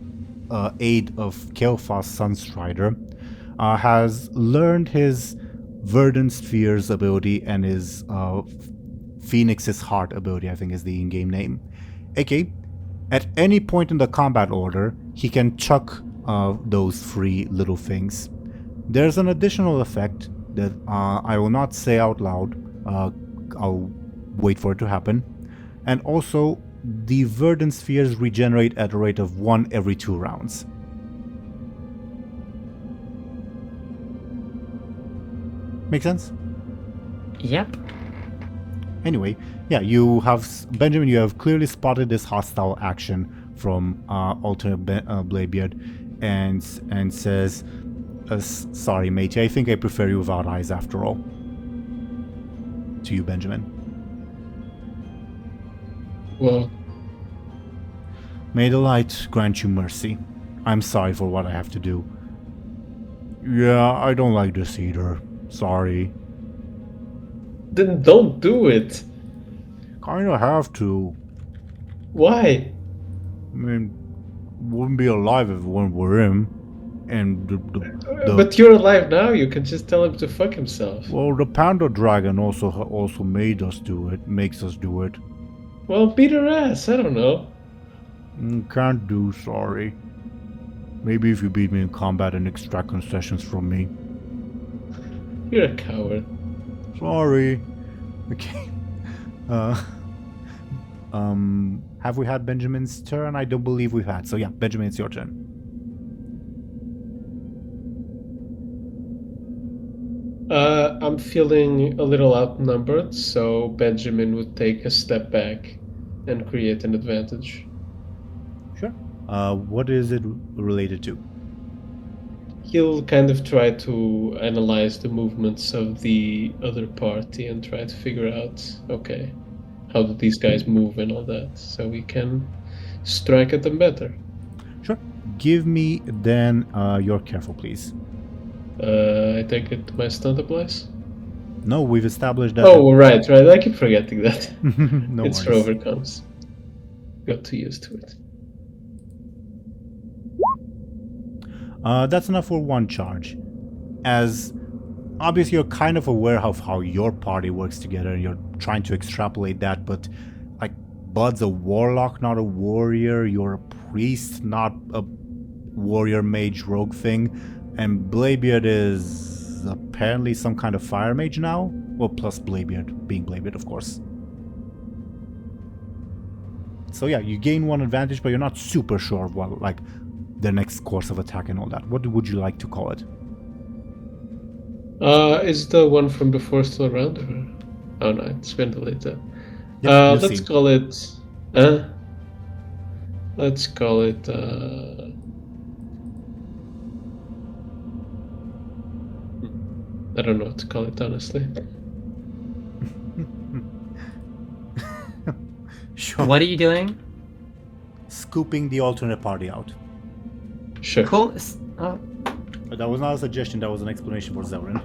aid of Kel'Thas Sunstrider, has learned his Verdant Sphere's ability and his Phoenix's Heart ability, I think is the in-game name. Okay, at any point in the combat order, he can chuck those 3 little things. There's an additional effect that I will not say out loud. I'll wait for it to happen. And also, the Verdant Spheres regenerate at a rate of 1 every 2 rounds. Make sense? Yep. Anyway, yeah, you have, Benjamin, you have clearly spotted this hostile action from alternate Bladebeard, and says, "Sorry, matey, I think I prefer you without eyes after all." To you, Benjamin. Well, "May the light grant you mercy. I'm sorry for what I have to do." "Yeah, I don't like this either. Sorry." then don't do it. "Kinda have to. Why? I mean, wouldn't be alive if it weren't for him. And But you're alive now. You can just tell him to fuck himself. well, the Panda Dragon also made us do it. Makes us do it. Well, beat her ass. I don't know. Can't do, sorry. Maybe if you beat me in combat and extract concessions from me." You're a coward. "Sorry." Okay. Have we had Benjamin's turn? I don't believe we've had. So yeah, Benjamin, it's your turn. I'm feeling a little outnumbered, so Benjamin would take a step back and create an advantage. Sure. What is it related to? He'll kind of try to analyze the movements of the other party and try to figure out, okay, how do these guys move and all that, so we can strike at them better. Sure. Give me then your careful, please. I take it my stunt applies. No, we've established that. Oh, right. I keep forgetting that. No It's for worries. overcomes. Got too used to it. That's enough for one charge. As obviously you're kind of aware of how your party works together and you're trying to extrapolate that, but like Bud's a warlock, not a warrior. You're a priest, not a warrior mage rogue thing. And Bladebeard is apparently some kind of fire mage now. Well, plus Bladebeard, being Bladebeard, of course. So yeah, you gain one advantage, but you're not super sure of what, like, the next course of attack and all that. What would you like to call it? Is the one from before still around? Or... Oh no, it's been deleted. Yep, Let's see. call it... Let's call it... I don't know what to call it, honestly. Sure. What are you doing? Scooping the alternate party out. Sure. Cool. Oh, That was not a suggestion, that was an explanation for Zelryn.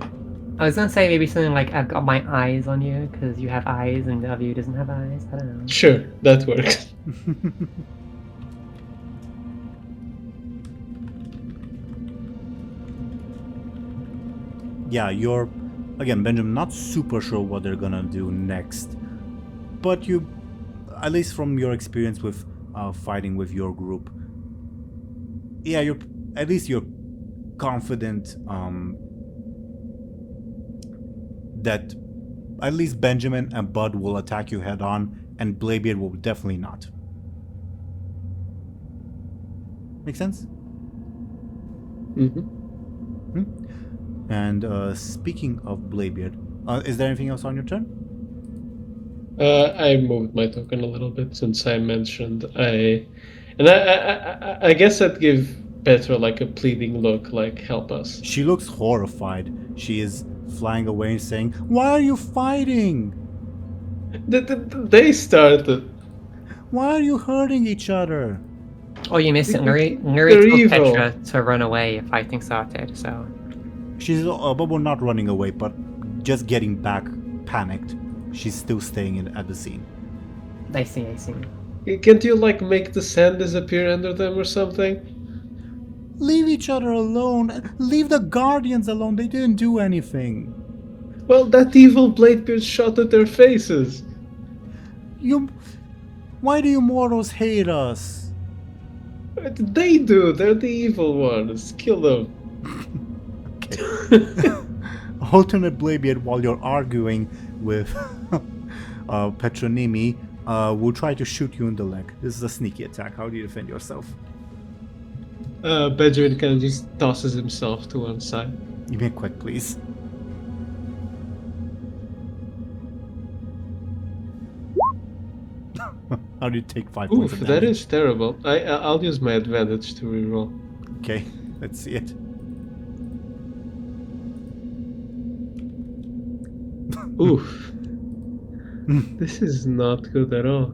I was gonna say maybe something like I've got my eyes on you because you have eyes and the other you doesn't have eyes. I don't know. Sure, that works. Yeah, you're, again, Benjamin, not super sure what they're gonna do next. But you, at least from your experience with fighting with your group, yeah, at least you're confident that at least Benjamin and Bud will attack you head on, and Bladebeard will definitely not. Make sense? Mm-hmm. And speaking of Bladebeard, is there anything else on your turn? I moved my token a little bit since I mentioned I guess I'd give Petra like a pleading look, like help us. She looks horrified. She is flying away and saying, "Why are you fighting? They started. Why are you hurting each other?" Oh, you missed it. Nuri They're told evil. Petra to run away if fighting started, so... She's not running away, but just getting back, panicked. She's still staying at the scene. I see. Can't you like make the sand disappear under them or something? Leave each other alone. Leave the Guardians alone. They didn't do anything. Well, that evil Bladebeard shot at their faces. Why do you mortals hate us? They do. They're the evil ones. Kill them. Alternate Bladebeard, while you're arguing with Petronimi, will try to shoot you in the leg. This is a sneaky attack. How do you defend yourself? Benjamin kind of just tosses himself to one side. Give me a quick, please. How do you take 5 points Oof, of that damage? is terrible. I'll use my advantage to reroll. Okay, let's see it. Oof. This is not good at all.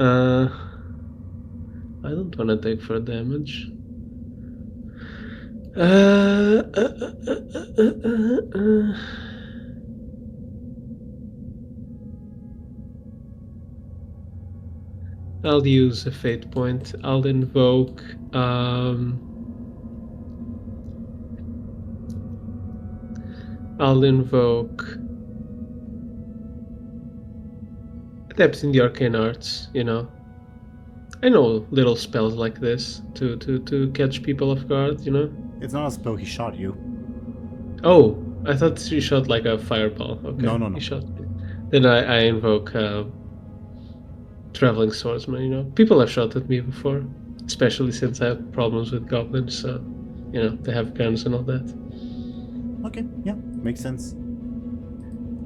I don't want to take 4 damage. I'll use a fate point. I'll invoke Adept in the Arcane Arts, you know. I know little spells like this to catch people off guard, you know. It's not a spell, he shot you. Oh, I thought she shot like a fireball. Okay. No. He shot me. Then I invoke Traveling Swordsman, you know. People have shot at me before, especially since I have problems with goblins, so, you know, they have guns and all that. Okay, yeah, makes sense.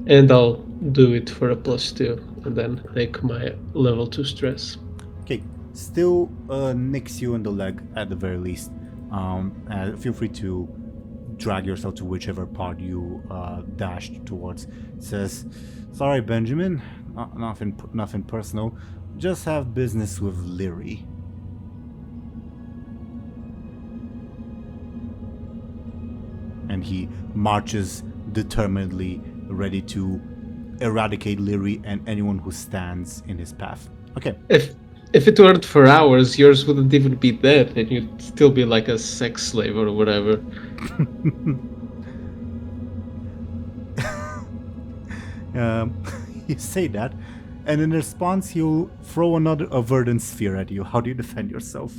And I'll do it for a +2, and then take my level 2 stress. Okay, still nicks you in the leg at the very least. Feel free to drag yourself to whichever part you dashed towards. It says, "Sorry, Benjamin. Nothing personal. Just have business with Lyri." And he marches determinedly, ready to eradicate Lyri and anyone who stands in his path. Okay. If it weren't for ours, yours wouldn't even be dead, and you'd still be like a sex slave or whatever. You say that, and in response, he'll throw another verdant sphere at you. How do you defend yourself?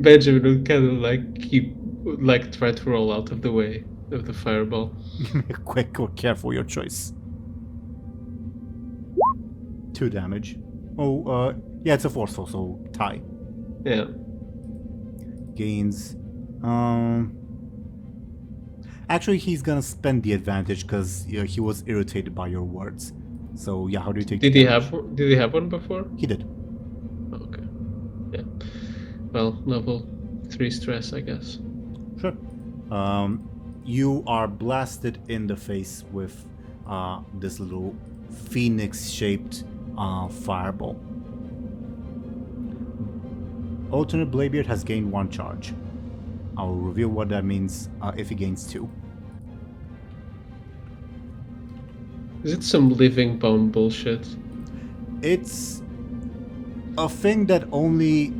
Benjamin would kind of try to roll out of the way of the fireball. Give me a quick or careful, your choice. 2 damage. Oh, yeah, it's a forceful, so tie. Yeah. Gains. Actually, he's gonna spend the advantage because he was irritated by your words. So yeah, how do you take? Did he have one before? He did. Okay. Yeah. Well, level 3 stress, I guess. Sure. You are blasted in the face with this little phoenix-shaped fireball. Alternate Bladebeard has gained 1 charge. I will reveal what that means if he gains 2. Is it some living bone bullshit? It's a thing that only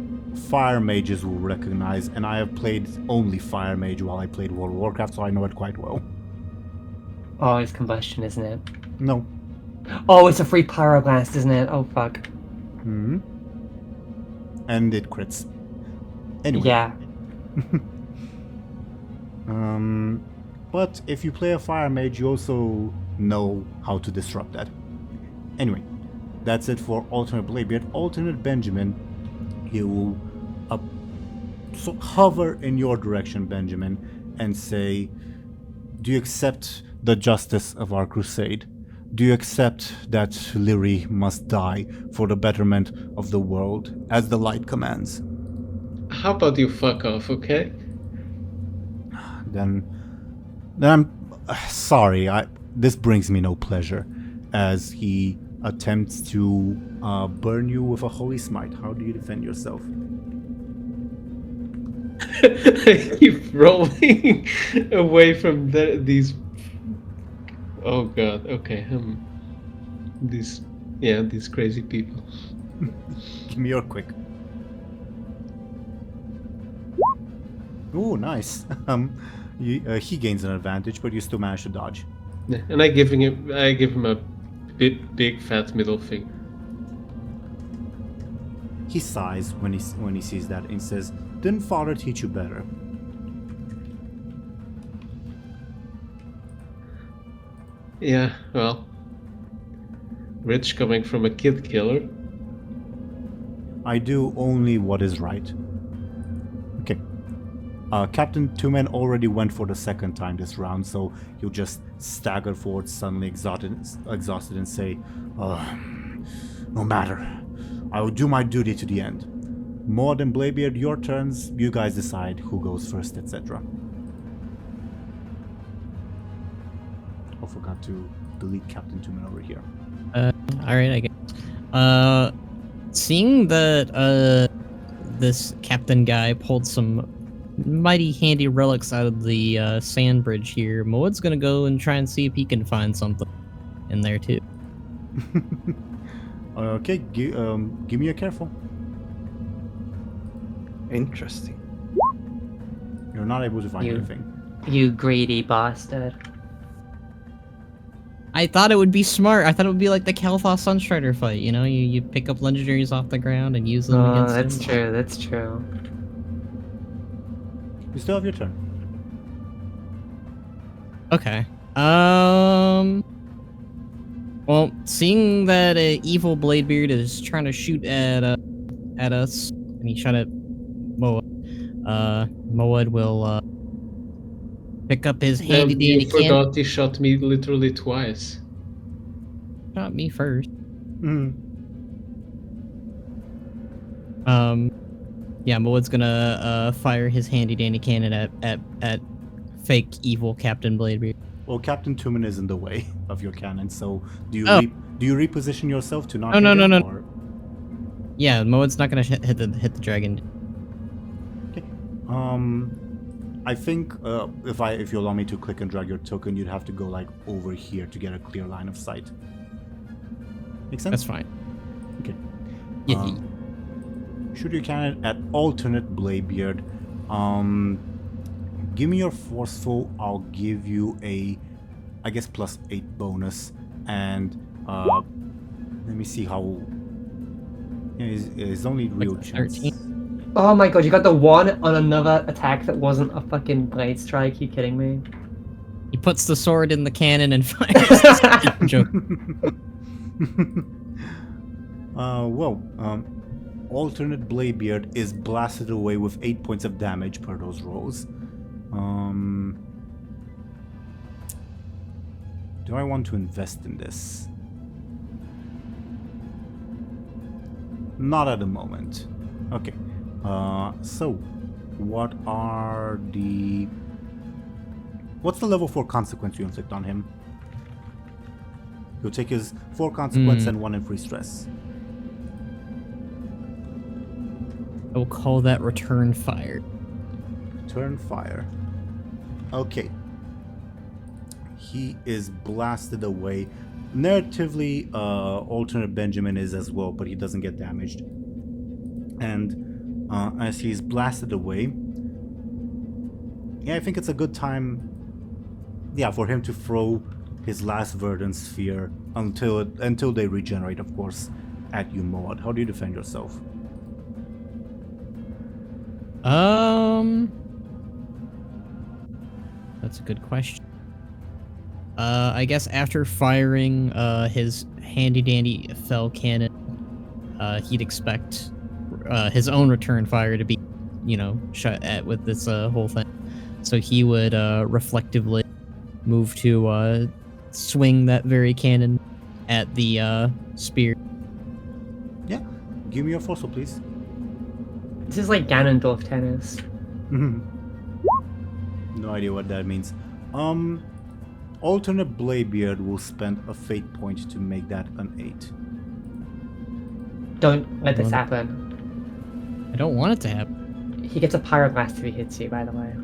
fire mages will recognize, and I have played only fire mage while I played World of Warcraft, so I know it quite well. Oh, it's combustion, isn't it? No. Oh, it's a free pyroblast, isn't it? Oh, fuck. Hmm. And it crits. Anyway. Yeah. But if you play a fire mage, you also know how to disrupt that. Anyway, that's it for alternate Bladebeard. Alternate Benjamin, he will hover in your direction, Benjamin, and say, "Do you accept the justice of our crusade? Do you accept that Lyri must die for the betterment of the world, as the light commands?" How about you fuck off, okay? Then I'm sorry. This brings me no pleasure, as he attempts to burn you with a holy smite. How do you defend yourself? I keep rolling away from these. Oh god. Okay. These crazy people. Give me your quick. Oh, nice. He gains an advantage, but you still manage to dodge. Yeah, and I give him a big fat middle finger. He sighs when he sees that and says, "Didn't father teach you better?" Yeah, well, rich coming from a kid killer. I do only what is right. Okay. Captain Two Men already went for the second time this round, so he'll just stagger forward, suddenly exhausted and say, "No matter. I will do my duty to the end. More than Bladebeard, your turns. You guys decide who goes first, etc." I forgot to delete Captain Two Men over here. Alright, I guess. Seeing that this captain guy pulled some mighty handy relics out of the sand bridge here, Moed's gonna go and try and see if he can find something in there too. Okay, give me a careful. Interesting. You're not able to find You- anything. You greedy bastard. I thought it would be smart. I thought it would be like the Kalthos Sunstrider fight, you know? You pick up legendaries off the ground and use them Oh, against that's him. true, that's true. You still have your turn. Okay. Well, seeing that evil Bladebeard is trying to shoot at us, and he shot at Moed, Moed will pick up his handy dandy You cannon. forgot he shot me literally twice. Shot me first. Yeah, Moed's gonna fire his handy dandy cannon at fake evil Captain Bladebeard. Well, Captain Tumen is in the way of your cannon, so do you Oh. do you reposition yourself to not? Oh, no, hit no, him, no. or- Yeah, Moed's not gonna hit the dragon. Okay. I think if you allow me to click and drag your token, you'd have to go like over here to get a clear line of sight. Make sense? That's fine. Okay. Yeah, Shoot your cannon at alternate Bladebeard. Give me your forceful. I'll give you a, I guess, +8 bonus. And let me see how. It's only real Like chance. 13? Oh my god, you got the 1 on another attack that wasn't a fucking blade strike. You kidding me? he puts the sword in the cannon and fires. Joke. Alternate Bladebeard is blasted away with 8 points of damage per those rolls. Do I want to invest in this? Not at the moment. Okay. So, what's the level 4 consequence you inflict on him? He'll take his 4 consequence and 1 in free stress. I will call that return fire. Turn fire. Okay. He is blasted away. Narratively, alternate Benjamin is as well, but he doesn't get damaged. And as he's blasted away, yeah, I think it's a good time, yeah, for him to throw his last Verdant Sphere until they regenerate, of course, at you, Moad. How do you defend yourself? That's a good question. I guess after firing his handy dandy fell cannon, he'd expect his own return fire to be, shot at with this whole thing. So he would reflectively move to swing that very cannon at the spear. Yeah, give me your forceful, please. This is like Ganondorf tennis. No idea what that means. Alternate Bladebeard will spend a fate point to make that an 8. Don't let this happen. I don't want it to happen. He gets a pyroblast if he hits you, by the way.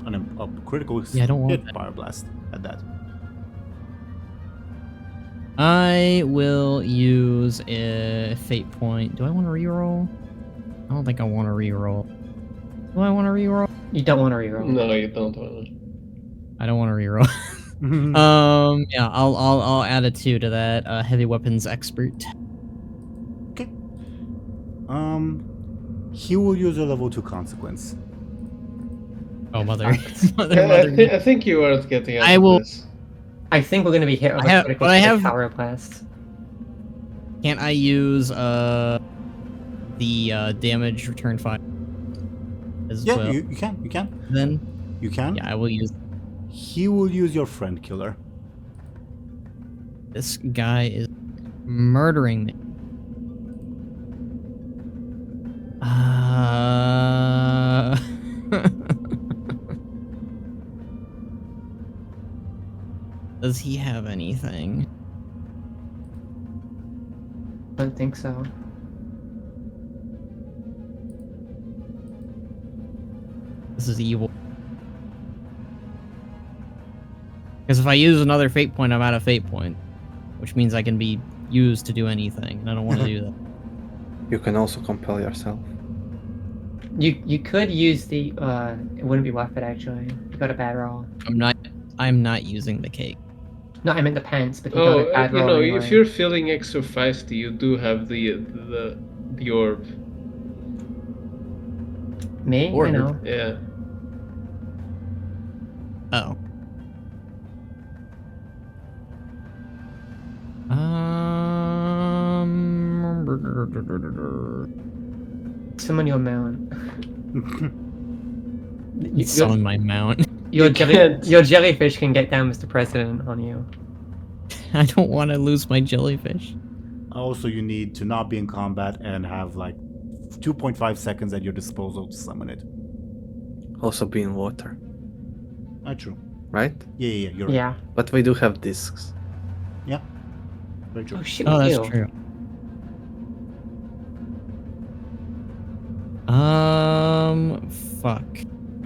And a critical Yeah, I don't want hit that. fire blast at that. I will use a fate point. Do I want to reroll? I don't think I want to reroll. Do I want to reroll? You don't want to reroll. No, you don't want to. I don't want to reroll. Yeah, I'll add a 2 to that. Heavy weapons expert. Okay. He will use a level 2 consequence. Oh, mother. I think you are getting out I of will- this. I think we're going to be hit with I have- a critical but I hit have- pyroblast. Can't I use the damage return fire as Yeah, well? you can. Then You can. yeah, I will use. He will use your friend killer. This guy is murdering me. Does he have anything? Don't think so. This is evil. Because if I use another fate point, I'm out of fate point, which means I can be used to do anything, and I don't want to do that. You can also compel yourself. You could use the it wouldn't be worth it actually. You got a bad roll. I'm not using the cake. No, I meant the pants, but you got a bad roll anyway. if you're feeling extra feisty, you do have the orb. Me? I Or- know. Yeah. Oh. Summon your mount. Summon my mount. Your can't. jellyfish can get down, Mr. President, on you. I don't want to lose my jellyfish. Also, you need to not be in combat and have like 2.5 seconds at your disposal to summon it. Also be in water, True. right? Yeah, you're right. Yeah. But we do have discs. Yeah. Very true. Oh shit. Oh, that's ew. true. Fuck.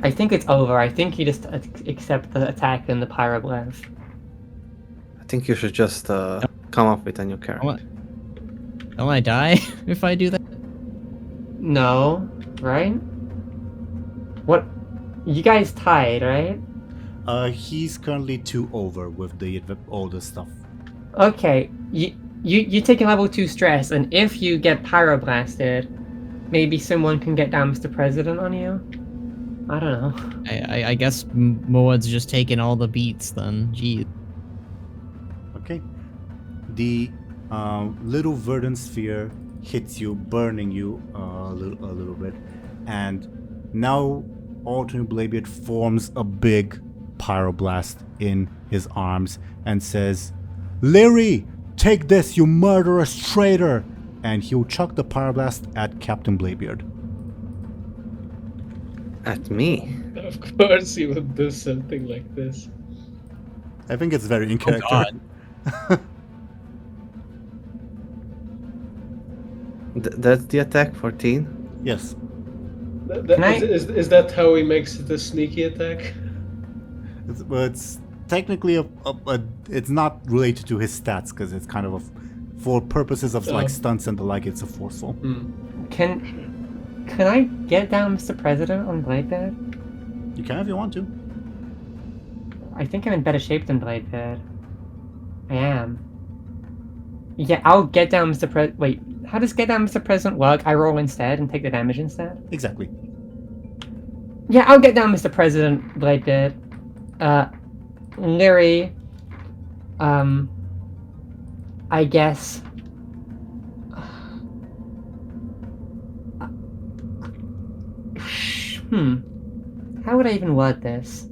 I think it's over. I think you just accept the attack and the pyroblast. I think you should just come up with a new character. Don't I die if I do that? No, right? What? You guys tied, right? He's currently 2 over with all the stuff. Okay, you take a level 2 stress, and if you get pyroblasted, maybe someone can get down Mr. President on you? I don't know. I guess Moad's just taking all the beats then. Jeez. Okay. The little verdant sphere hits you, burning you a little bit, and now alternate Bladebeard forms a big pyroblast in his arms and says, "Lyri, take this, you murderous traitor!" And he'll chuck the pyroblast at Captain Bladebeard. At me? Of course, he would do something like this. I think it's very in Oh, character. God. That's the attack, 14. Yes. Can I- Is that how he makes it a sneaky attack? It's technically it's not related to his stats because it's kind of for purposes of like Oh. stunts and the like. It's a forceful. Can I get down Mr. President on Bladebeard? You can if you want to. I think I'm in better shape than Bladebeard. I am. Yeah, I'll get down Mr. Wait, how does get down Mr. President work? I roll instead and take the damage instead? Exactly. Yeah, I'll get down Mr. President, Bladebeard. Lyri, I guess. How would I even word this?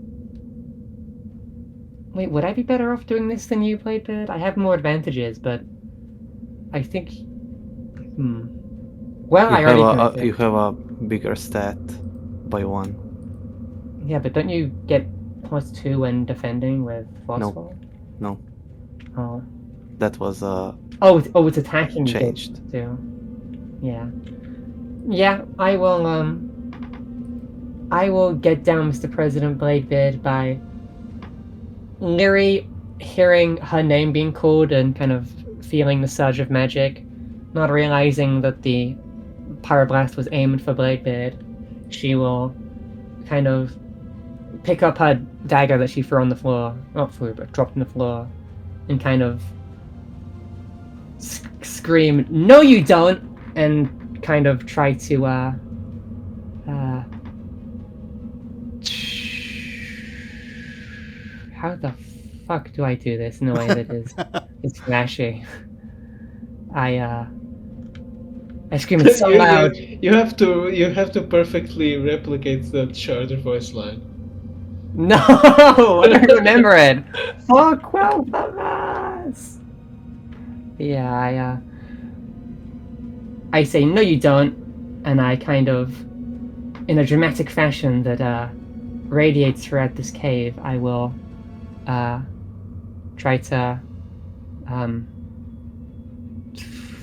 Wait, would I be better off doing this than you, Bladebeard? I have more advantages, but I think. Well, I already. You have a bigger stat by 1. Yeah, but don't you get +2 when defending with forceful? No. Oh. That was It's attacking you get changed. too. Yeah. Yeah, I will get down Mr. President Bladebeard by Lyri hearing her name being called and kind of feeling the surge of magic, not realizing that the pyroblast was aimed for Bladebeard. She will kind of pick up her dagger that she threw on the floor, not threw, but dropped on the floor, and kind of scream, "No, you don't!" and kind of try to how the fuck do I do this in a way that is flashy? I scream it so loud. You have to perfectly replicate that Charter voice line. No, I don't remember it. Fuck, well, us. Yeah, I say, "No, you don't," and I kind of, in a dramatic fashion that radiates throughout this cave, I will try to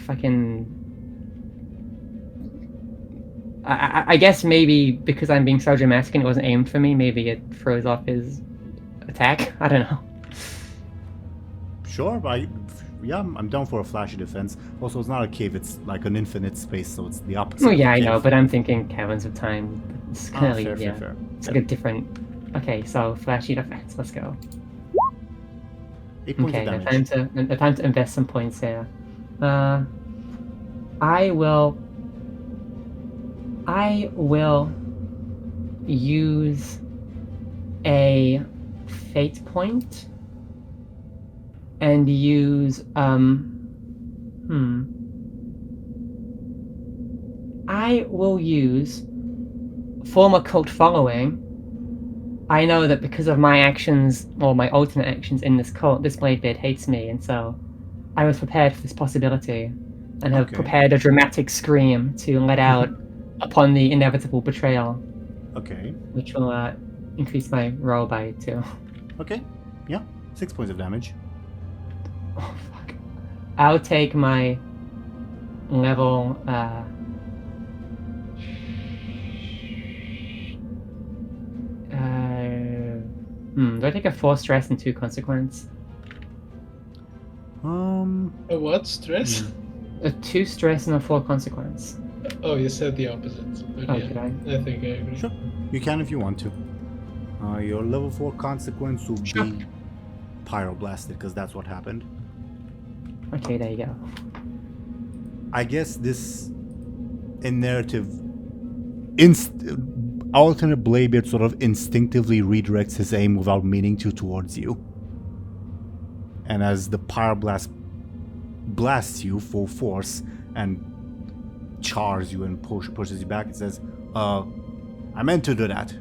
fucking. I guess maybe because I'm being so dramatic and it wasn't aimed for me, maybe it throws off his attack. I don't know. Sure, I'm down for a flashy defense. Also, it's not a cave; it's like an infinite space, so it's the opposite. Well, of yeah, a I cave. know, but I'm thinking Caverns of Time. It's clearly, fair. it's like a different. Okay, so flashy defense. Let's go. 8 points Okay, of damage. time to invest some points here. I will use a fate point and use I will use former cult following. I know that because of my actions, or my alternate actions in this cult, this Bladebeard hates me, and so I was prepared for this possibility. and have Okay. prepared a dramatic scream to let out upon the inevitable betrayal, Okay. which will increase my roll by 2. Okay. Yeah. 6 points of damage. Oh, fuck. I'll take my level. Do I take a 4 stress and 2 consequence? A what? Stress? A 2 stress and a 4 consequence. Oh, you said the opposite. But Oh, yeah, did I? I think I agree. Sure. You can if you want to. Your level 4 consequence will Sure. be pyroblasted because that's what happened. Okay, there you go. I guess this in narrative alternate Bladebeard sort of instinctively redirects his aim without meaning to towards you. And as the pyroblast blasts you full force and chars you and pushes you back, it says, I meant to do that.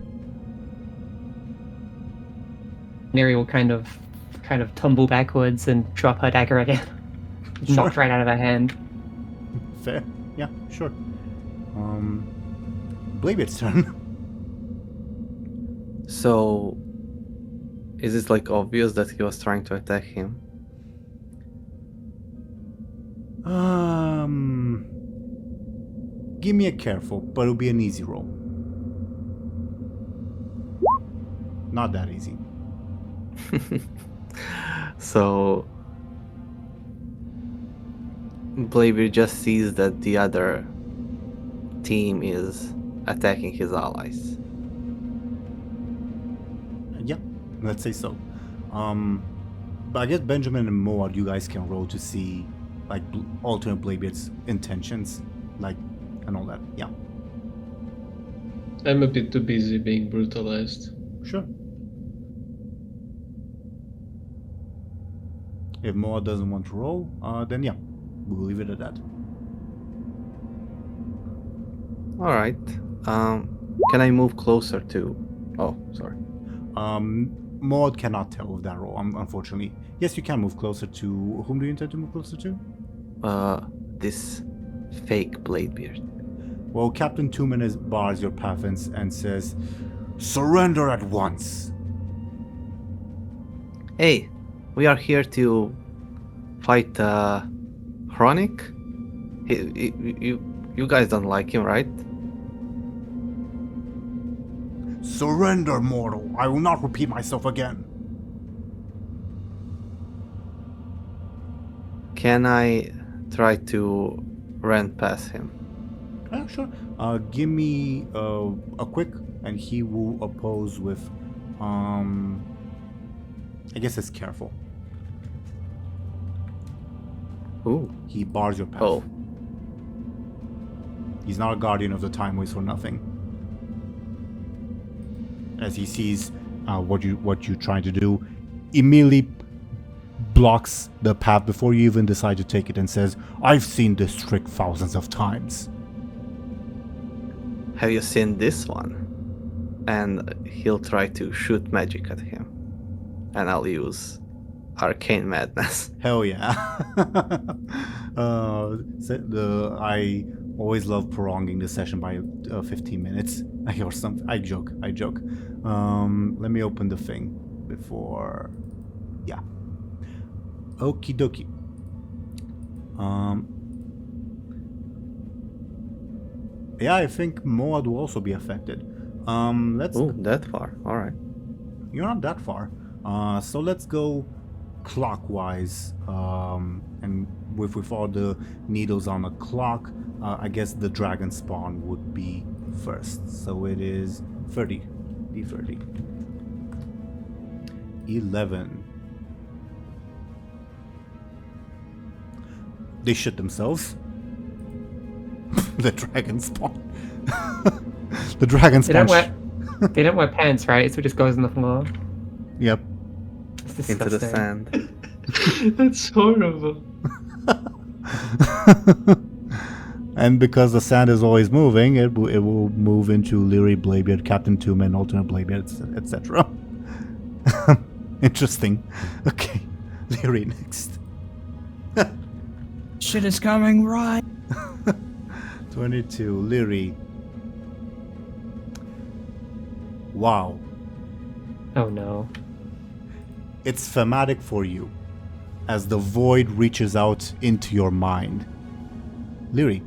Lyri will kind of tumble backwards and drop her dagger again. Knocked right out of her hand. Fair. Yeah, sure. Bladebeard's turn. So, is it like obvious that he was trying to attack him? Give me a careful, but it'll be an easy roll. Not that easy. So, Bladebeard just sees that the other team is attacking his allies. Yeah, let's say so. But I guess Benjamin and Moad, you guys can roll to see like alternate Bladebeard's intentions, like, and all that. Yeah, I'm a bit too busy being brutalized. sure. If Moad doesn't want to roll, then yeah, we'll leave it at that. Alright. Can I move closer to... Oh, sorry. Moad cannot tell with that roll, unfortunately. Yes, you can move closer to... Whom do you intend to move closer to? This fake Bladebeard. Well, Captain Tumen bars your path and says, surrender at once. Hey, we are here to fight Chronic. You guys don't like him, right? Surrender, mortal. I will not repeat myself again. Can I try to run past him? Yeah, sure. Give me a quick, and he will oppose with, I guess it's careful. Ooh. He bars your path. Oh. He's not a guardian of the time waste for nothing. As he sees what you're trying to do, immediately blocks the path before you even decide to take it and says, I've seen this trick thousands of times. Have you seen this one? And he'll try to shoot magic at him. And I'll use Arcane Madness. Hell yeah. I always love prolonging the session by 15 minutes. Or something. I joke. Let me open the thing before... Yeah. Okie dokie. Yeah, I think Moad will also be affected. Let's... Ooh, that far. Alright. You're not that far. So let's go clockwise. And with all the needles on the clock, I guess the dragon spawn would be first. So it is 30. D30. 11. They shit themselves. The dragon spawn. The dragon They don't spawn. they don't wear pants, right? So it just goes on the floor. Yep. It's Into the disgusting. sand. That's horrible. And because the sand is always moving, it will move into Lyri, Bladebeard, Captain Tumen, alternate Bladebeard, etc. Interesting. Okay, Lyri next. Shit is coming, right? 22. Lyri. Wow. Oh no. It's thematic for you, as the void reaches out into your mind. Lyri.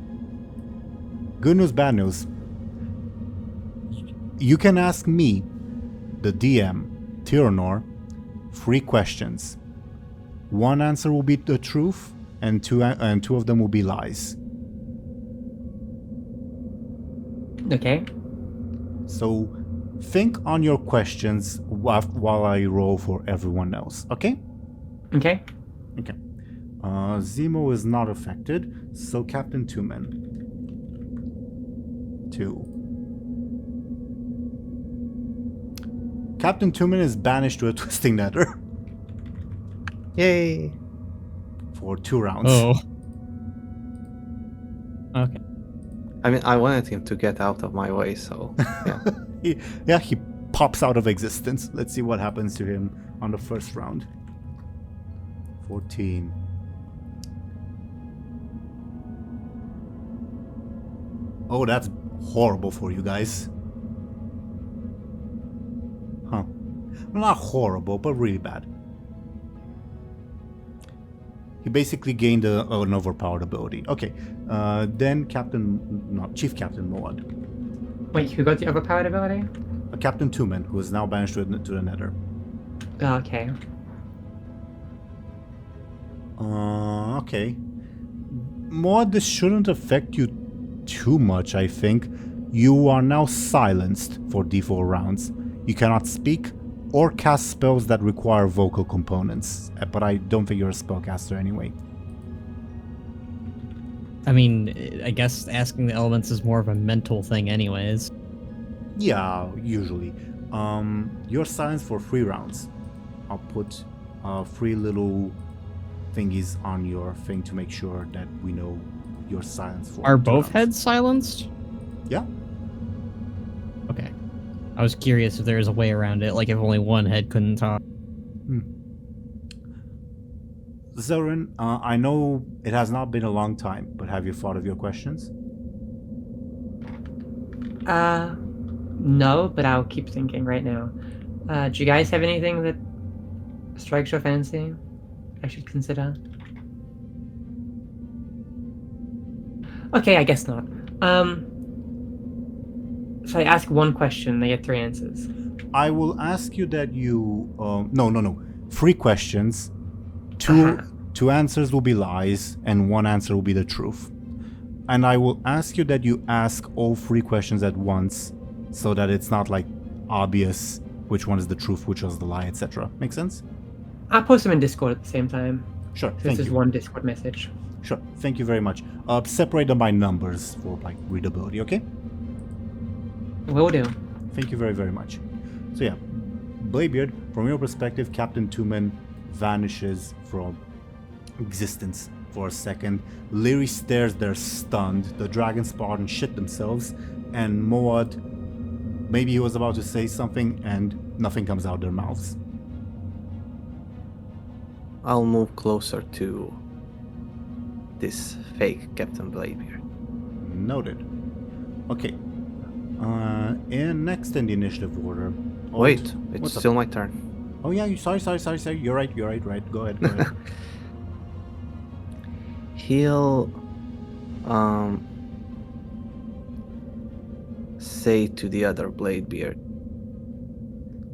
Good news, bad news. You can ask me, the DM, Teeironor, 3 questions. 1 answer will be the truth, and two of them will be lies. Okay. So think on your questions while I roll for everyone else, okay? Okay. Okay. Zemo is not affected, so Captain Two-Man. 2. Captain Two-Man is banished to a twisting nether Yay! for 2 rounds. Oh. Okay. I mean, I wanted him to get out of my way, so yeah. He pops out of existence. Let's see what happens to him on the first round. 14. Oh, that's horrible for you guys. Huh. Not horrible, but really bad. He basically gained an overpowered ability. Okay, then Chief Captain Moad. Wait, who got the overpowered ability? Captain Two-Man, who is now banished to the nether. Okay. Okay. Moad, this shouldn't affect you too much, I think. You are now silenced for D4 rounds. You cannot speak or cast spells that require vocal components, but I don't think you're a spellcaster anyway. I mean, I guess asking the elements is more of a mental thing anyways. Yeah, usually. You're silenced for 3 rounds. I'll put 3 little thingies on your thing to make sure that we know you're silenced for Are 2 both rounds. heads silenced? Yeah. Okay. I was curious if there was a way around it, like if only one head couldn't talk. Zelryn, I know it has not been a long time, but have you thought of your questions? No, but I'll keep thinking right now. Do you guys have anything that strikes your fancy I should consider? Okay, I guess not. So I ask 1 question, I get 3 answers. I will ask you that you... No. 3 questions. 2 answers will be lies, and 1 answer will be the truth. And I will ask you that you ask all 3 questions at once, so that it's not like obvious which one is the truth, which was the lie, etc. Make sense? I'll post them in Discord at the same time. Sure, This thank is you. 1 Discord message. Sure, thank you very much. Separate them by numbers for like readability, okay? Will do. Thank you very, very much. So yeah, Bladebeard, from your perspective, Captain Two-Man vanishes from existence for a second. Lyri stares there stunned. The dragon Spartan shit themselves, and Moad, maybe he was about to say something, and nothing comes out their mouths. I'll move closer to this fake Captain Bladebeard. Noted. Okay. And next in the initiative order. Wait, it's what's up? still my turn. Oh yeah, sorry. You're right. Right. Go ahead. He'll say to the other Bladebeard,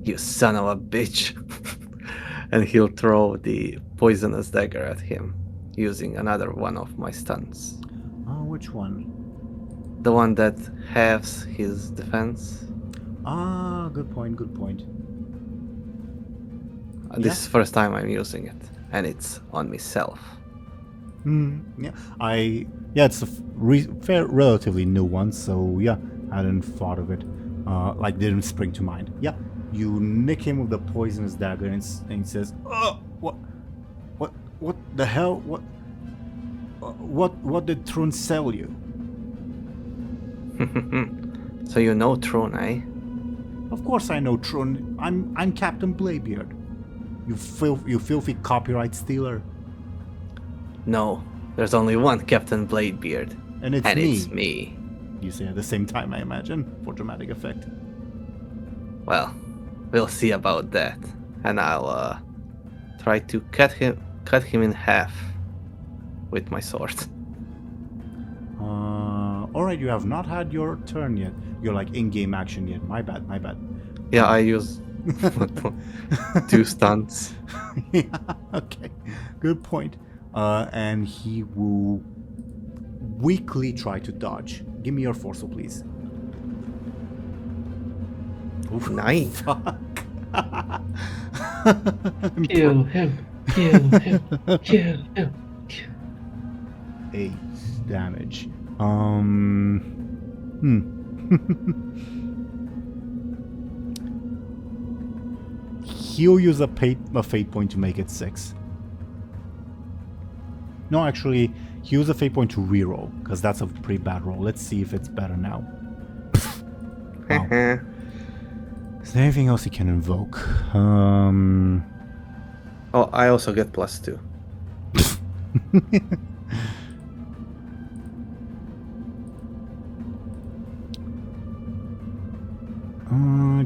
"You son of a bitch," and he'll throw the poisonous dagger at him, using another one of my stuns. Oh, which one? The one that halves his defense. Ah, good point. This is the first time I'm using it, and it's on myself. Yeah. It's a relatively new one, so yeah, I hadn't thought of it. Didn't spring to mind. Yeah, you nick him with the poisonous dagger, and he says, "Oh, what the hell? What did Trun sell you?" So you know Trun, eh? Of course I know Trun. I'm Captain Bladebeard. You filthy copyright stealer. No, There's only one Captain Bladebeard. And it's and me. it's me. You say at the same time, I imagine, for dramatic effect. Well, we'll see about that. And I'll try to cut him in half with my sword. Alright, you have not had your turn yet. Your like in-game action yet. My bad. Yeah, I use 2 stunts. Yeah, okay. Good point. And he will weakly try to dodge. Give me your force, please. Oof, 9. fuck. Kill him. Kill him. Kill him. 8 damage. He'll use a fate point to make it 6. No, actually, he'll use a fate point to reroll, because that's a pretty bad roll. Let's see if it's better now. Wow. Is there anything else he can invoke? Oh, I also get +2.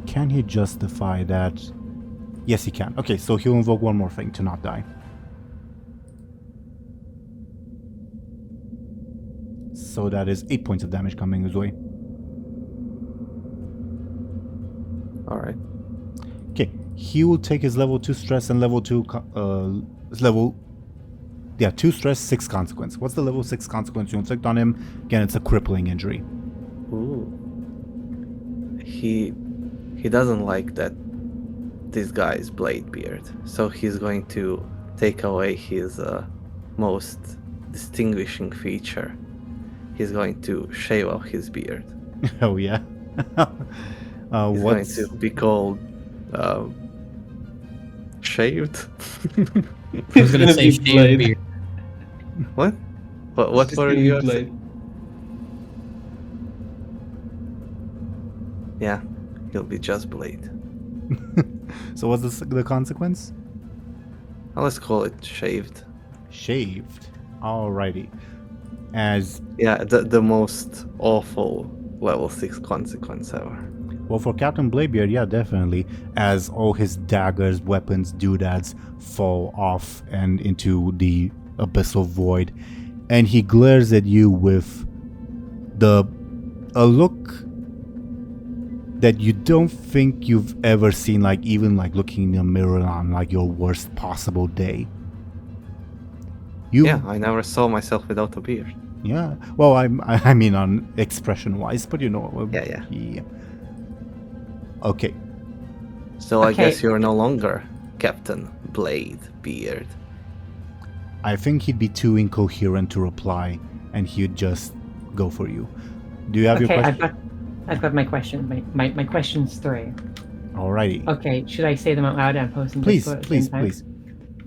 Can he justify that? Yes, he can. Okay, so he'll invoke one more thing to not die. So that is 8 points of damage coming his way. Alright. Okay, he will take his level 2 stress and level 2 2 stress, 6 consequence. What's the level 6 consequence you inflict on him? Again, it's a crippling injury. Ooh. He doesn't like that this guy is Bladebeard, so he's going to take away his most distinguishing feature. He's going to shave off his beard. Oh yeah. He's going to be called shaved. I was gonna say Be shaved Blade. beard. What? What Just were gonna you be saying? Blade. Yeah, he'll be just Blade. So what's the consequence? Well, let's call it shaved. Shaved. Alrighty. As Yeah, the most awful level 6 consequence ever. well, for Captain Bladebeard, yeah, definitely. As all his daggers, weapons, doodads fall off and into the abyssal void, and he glares at you with a look that you don't think you've ever seen, like even like looking in a mirror on like your worst possible day. Yeah, I never saw myself without a beard. Yeah. Well, I mean on expression wise, but you know. Yeah. Okay. So I Okay. guess you're no longer Captain Bladebeard. I think he'd be too incoherent to reply, and he'd just go for you. Do you have your Okay, question? I've got my question. My question's 3. Alrighty. Okay, should I say them out loud and post them? Please, Discord at the please, same time? please.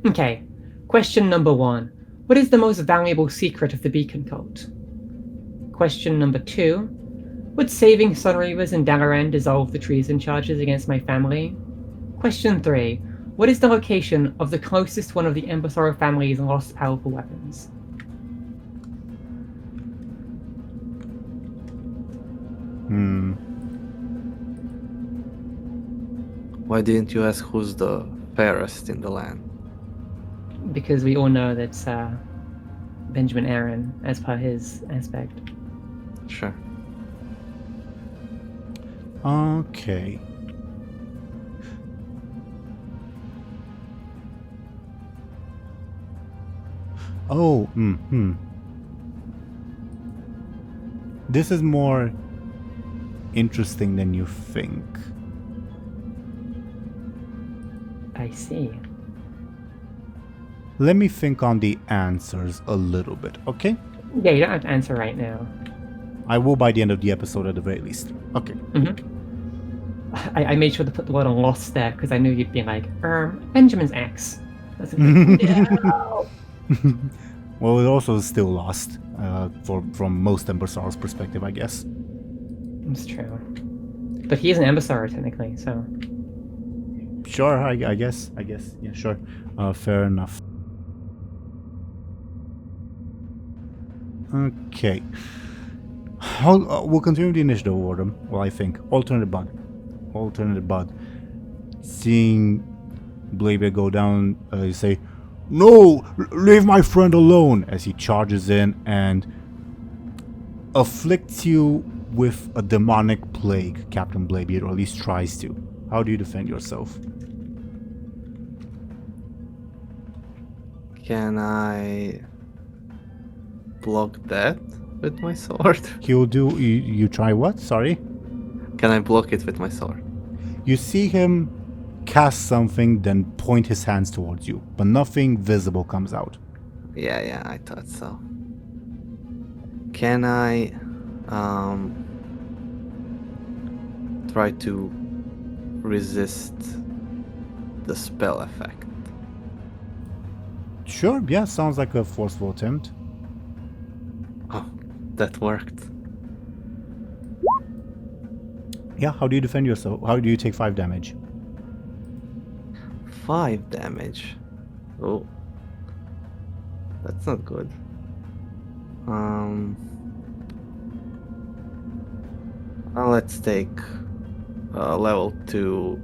Okay. Question number 1. What is the most valuable secret of the Beacon Cult? Question number 2. Would saving Sunreavers and Aaran dissolve the treason charges against my family? Question 3. What is the location of the closest one of the Embersorrow family's lost powerful weapons? Why didn't you ask who's the fairest in the land? Because we all know that's Benjamin Aaran, as per his aspect. Sure. Okay. Oh, This is more interesting than you think. I see. Let me think on the answers a little bit, okay? Yeah, you don't have to answer right now. I will by the end of the episode at the very least. Okay. I made sure to put the word lost there because I knew you'd be like, Benjamin's ex. That's no. Well, it also is still lost from most Embersorrow's perspective, I guess. It's true. But he is an Embersorrow technically, so. Sure, I guess. Yeah, sure. Fair enough. Okay. We'll continue the initiative order. Well, I think. Alternate bud. Seeing Bladebeard go down, you say, "No! Leave my friend alone!" as he charges in and afflicts you with a demonic plague, Captain Bladebeard, or at least tries to. How do you defend yourself? Can I block that with my sword? He'll do... You try what? Sorry? Can I block it with my sword? You see him cast something, then point his hands towards you, but nothing visible comes out. Yeah, I thought so. Can I try to resist the spell effect? Sure, yeah, sounds like a forceful attempt. Oh, that worked. Yeah, how do you defend yourself? How do you take 5 damage? 5 damage. Oh. That's not good. Let's take level 2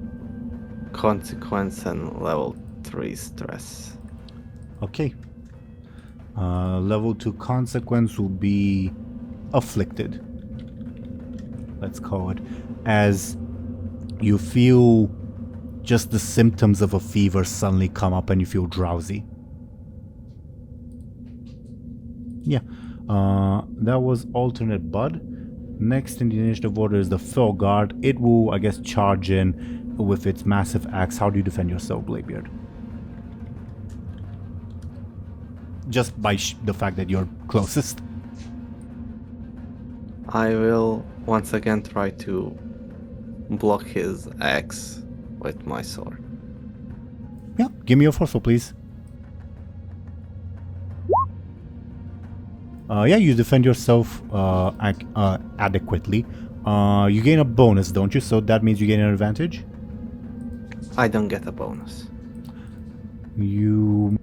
consequence and level 3 stress. Okay. Level 2 consequence will be afflicted. Let's call it. As you feel just the symptoms of a fever suddenly come up and you feel drowsy. Yeah. That was alternate bud. Next in the initiative order is the Fell Guard. It will, I guess, charge in with its massive axe. How do you defend yourself, Bladebeard? Just by the fact that you're closest. I will once again try to block his axe with my sword. Yeah, give me your forceful, please. Yeah, you defend yourself adequately. You gain a bonus, don't you? So that means you gain an advantage? I don't get a bonus. You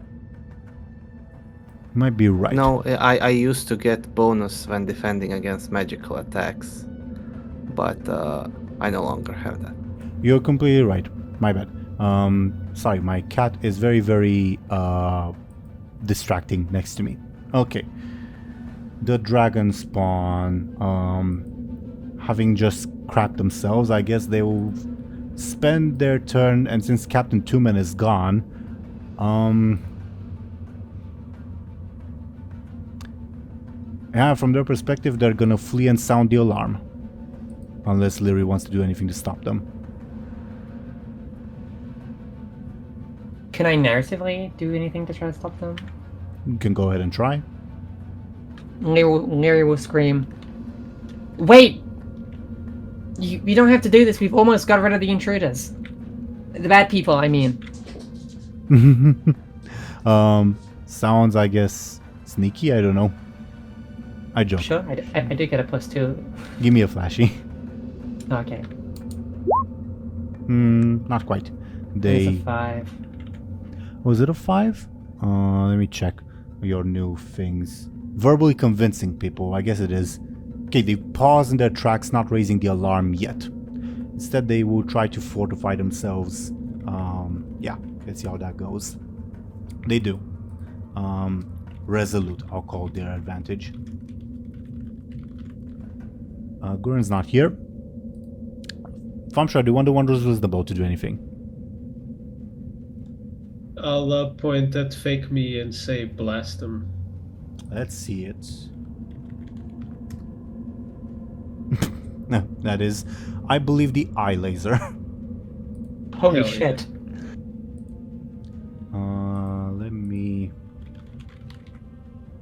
might be right. No, I used to get bonus when defending against magical attacks, but I no longer have that. You're completely right. My bad. Sorry, my cat is very, very distracting next to me. Okay. The dragon spawn, having just crapped themselves, I guess they will spend their turn, and since Captain Tumen is gone, yeah, from their perspective, they're gonna flee and sound the alarm. Unless Lyri wants to do anything to stop them. Can I narratively do anything to try to stop them? You can go ahead and try. Lyri will scream, "Wait! You don't have to do this. We've almost got rid of the intruders. The bad people, I mean." Sounds, I guess, sneaky. I don't know. I joke. Sure, I did get a +2. Give me a flashy. Okay. Not quite. It's a 5. Was it a 5? Let me check your new things. Verbally convincing people, I guess it is. Okay, they pause in their tracks, not raising the alarm yet. Instead, they will try to fortify themselves. Yeah, let's see how that goes. They do. Resolute, I'll call their advantage. Guren's not here. Thompshire, do you want the Wondrous Wisdom Bow to do anything? I'll point at Fake Me and say blast them. Let's see it. No, that is, I believe, the eye laser. Holy Hell shit. Let me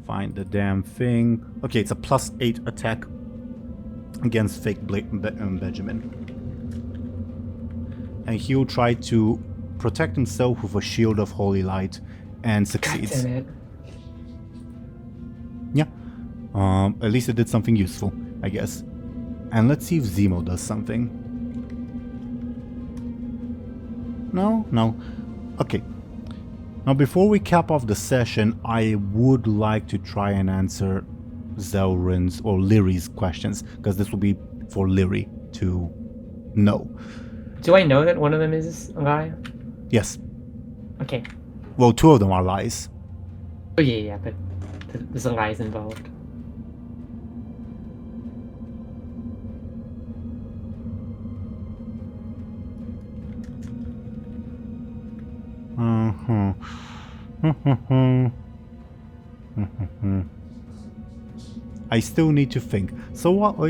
find the damn thing. Okay, it's a +8 attack against fake Benjamin. And he'll try to protect himself with a shield of holy light and God succeeds. damn it. Yeah. At least it did something useful, I guess. And let's see if Zemo does something. No. Okay. Now, before we cap off the session, I would like to try and answer Zelryn's or Lyri's questions, because this will be for Lyri to know. Do I know that one of them is a lie? Yes. Okay. Well, 2 of them are lies. Oh yeah, but there's a lies involved. I still need to think. So while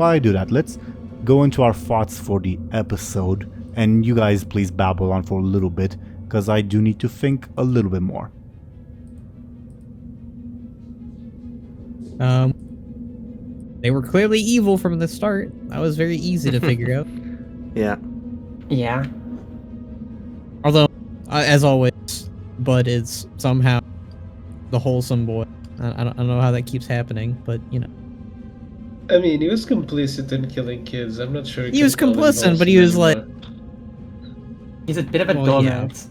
I do that, let's go into our thoughts for the episode, and you guys please babble on for a little bit, because I do need to think a little bit more. They were clearly evil from the start. That was very easy to figure out. Yeah. Yeah. Although, as always, Bud is somehow the wholesome boy. I don't know how that keeps happening, but you know. I mean, he was complicit in killing kids. I'm not sure. He was complicit, but he was like... He's a bit of a Well, doormat.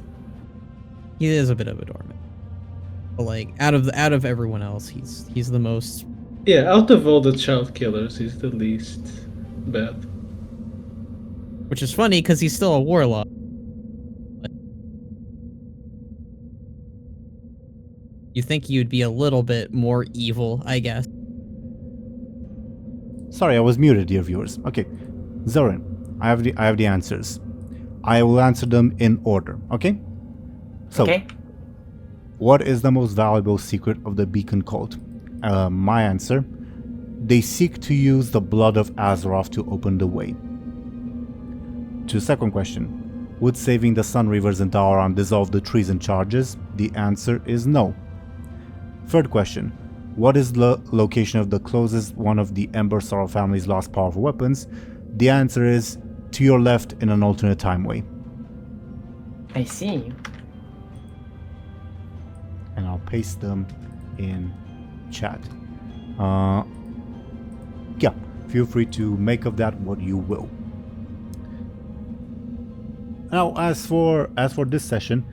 He is a bit of a doormat. But like, out of everyone else, he's the most... Yeah, out of all the child killers, he's the least bad. Which is funny, because he's still a warlock. You think you'd be a little bit more evil, I guess. Sorry, I was muted, dear viewers. Okay, Zelryn, I have the answers. I will answer them in order. Okay. So, Okay. what is the most valuable secret of the Beacon cult? My answer: they seek to use the blood of Azeroth to open the way. To second question: would saving the Sun Rivers in Aaran dissolve the treason charges? The answer is no. Third question: what is the location of the closest one of the Embersorrow family's lost powerful weapons? The answer is to your left in an alternate time way. I see. And I'll paste them in chat. Yeah, feel free to make of that what you will. Now, as for this session,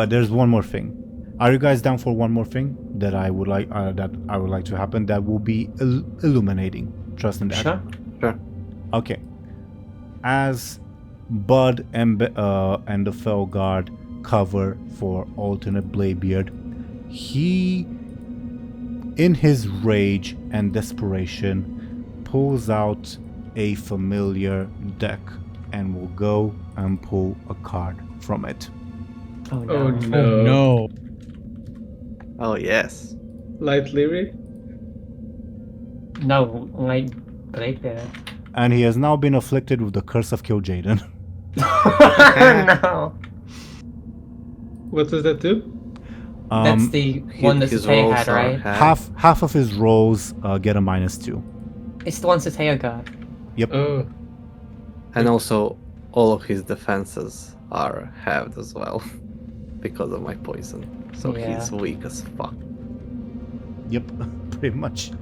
there's one more thing. Are you guys down for one more thing that I would like to happen? That will be illuminating. Trust in that. Sure. Sure. Okay. As Bud and the Felguard cover for alternate Bladebeard, he, in his rage and desperation, pulls out a familiar deck and will go and pull a card from it. Oh no. Oh Oh no. no. Oh yes. Light Lyri? No, like Bladebeard. And he has now been afflicted with the curse of Kil'jaeden. No. What does that do? That's the one that His Sateo rolls had, are right? half of his rolls get a -2. It's the one Sateo got. Yep. Oh. And also, all of his defenses are halved as well because of my poison. So Yeah. he's weak as fuck. Yep. Pretty much.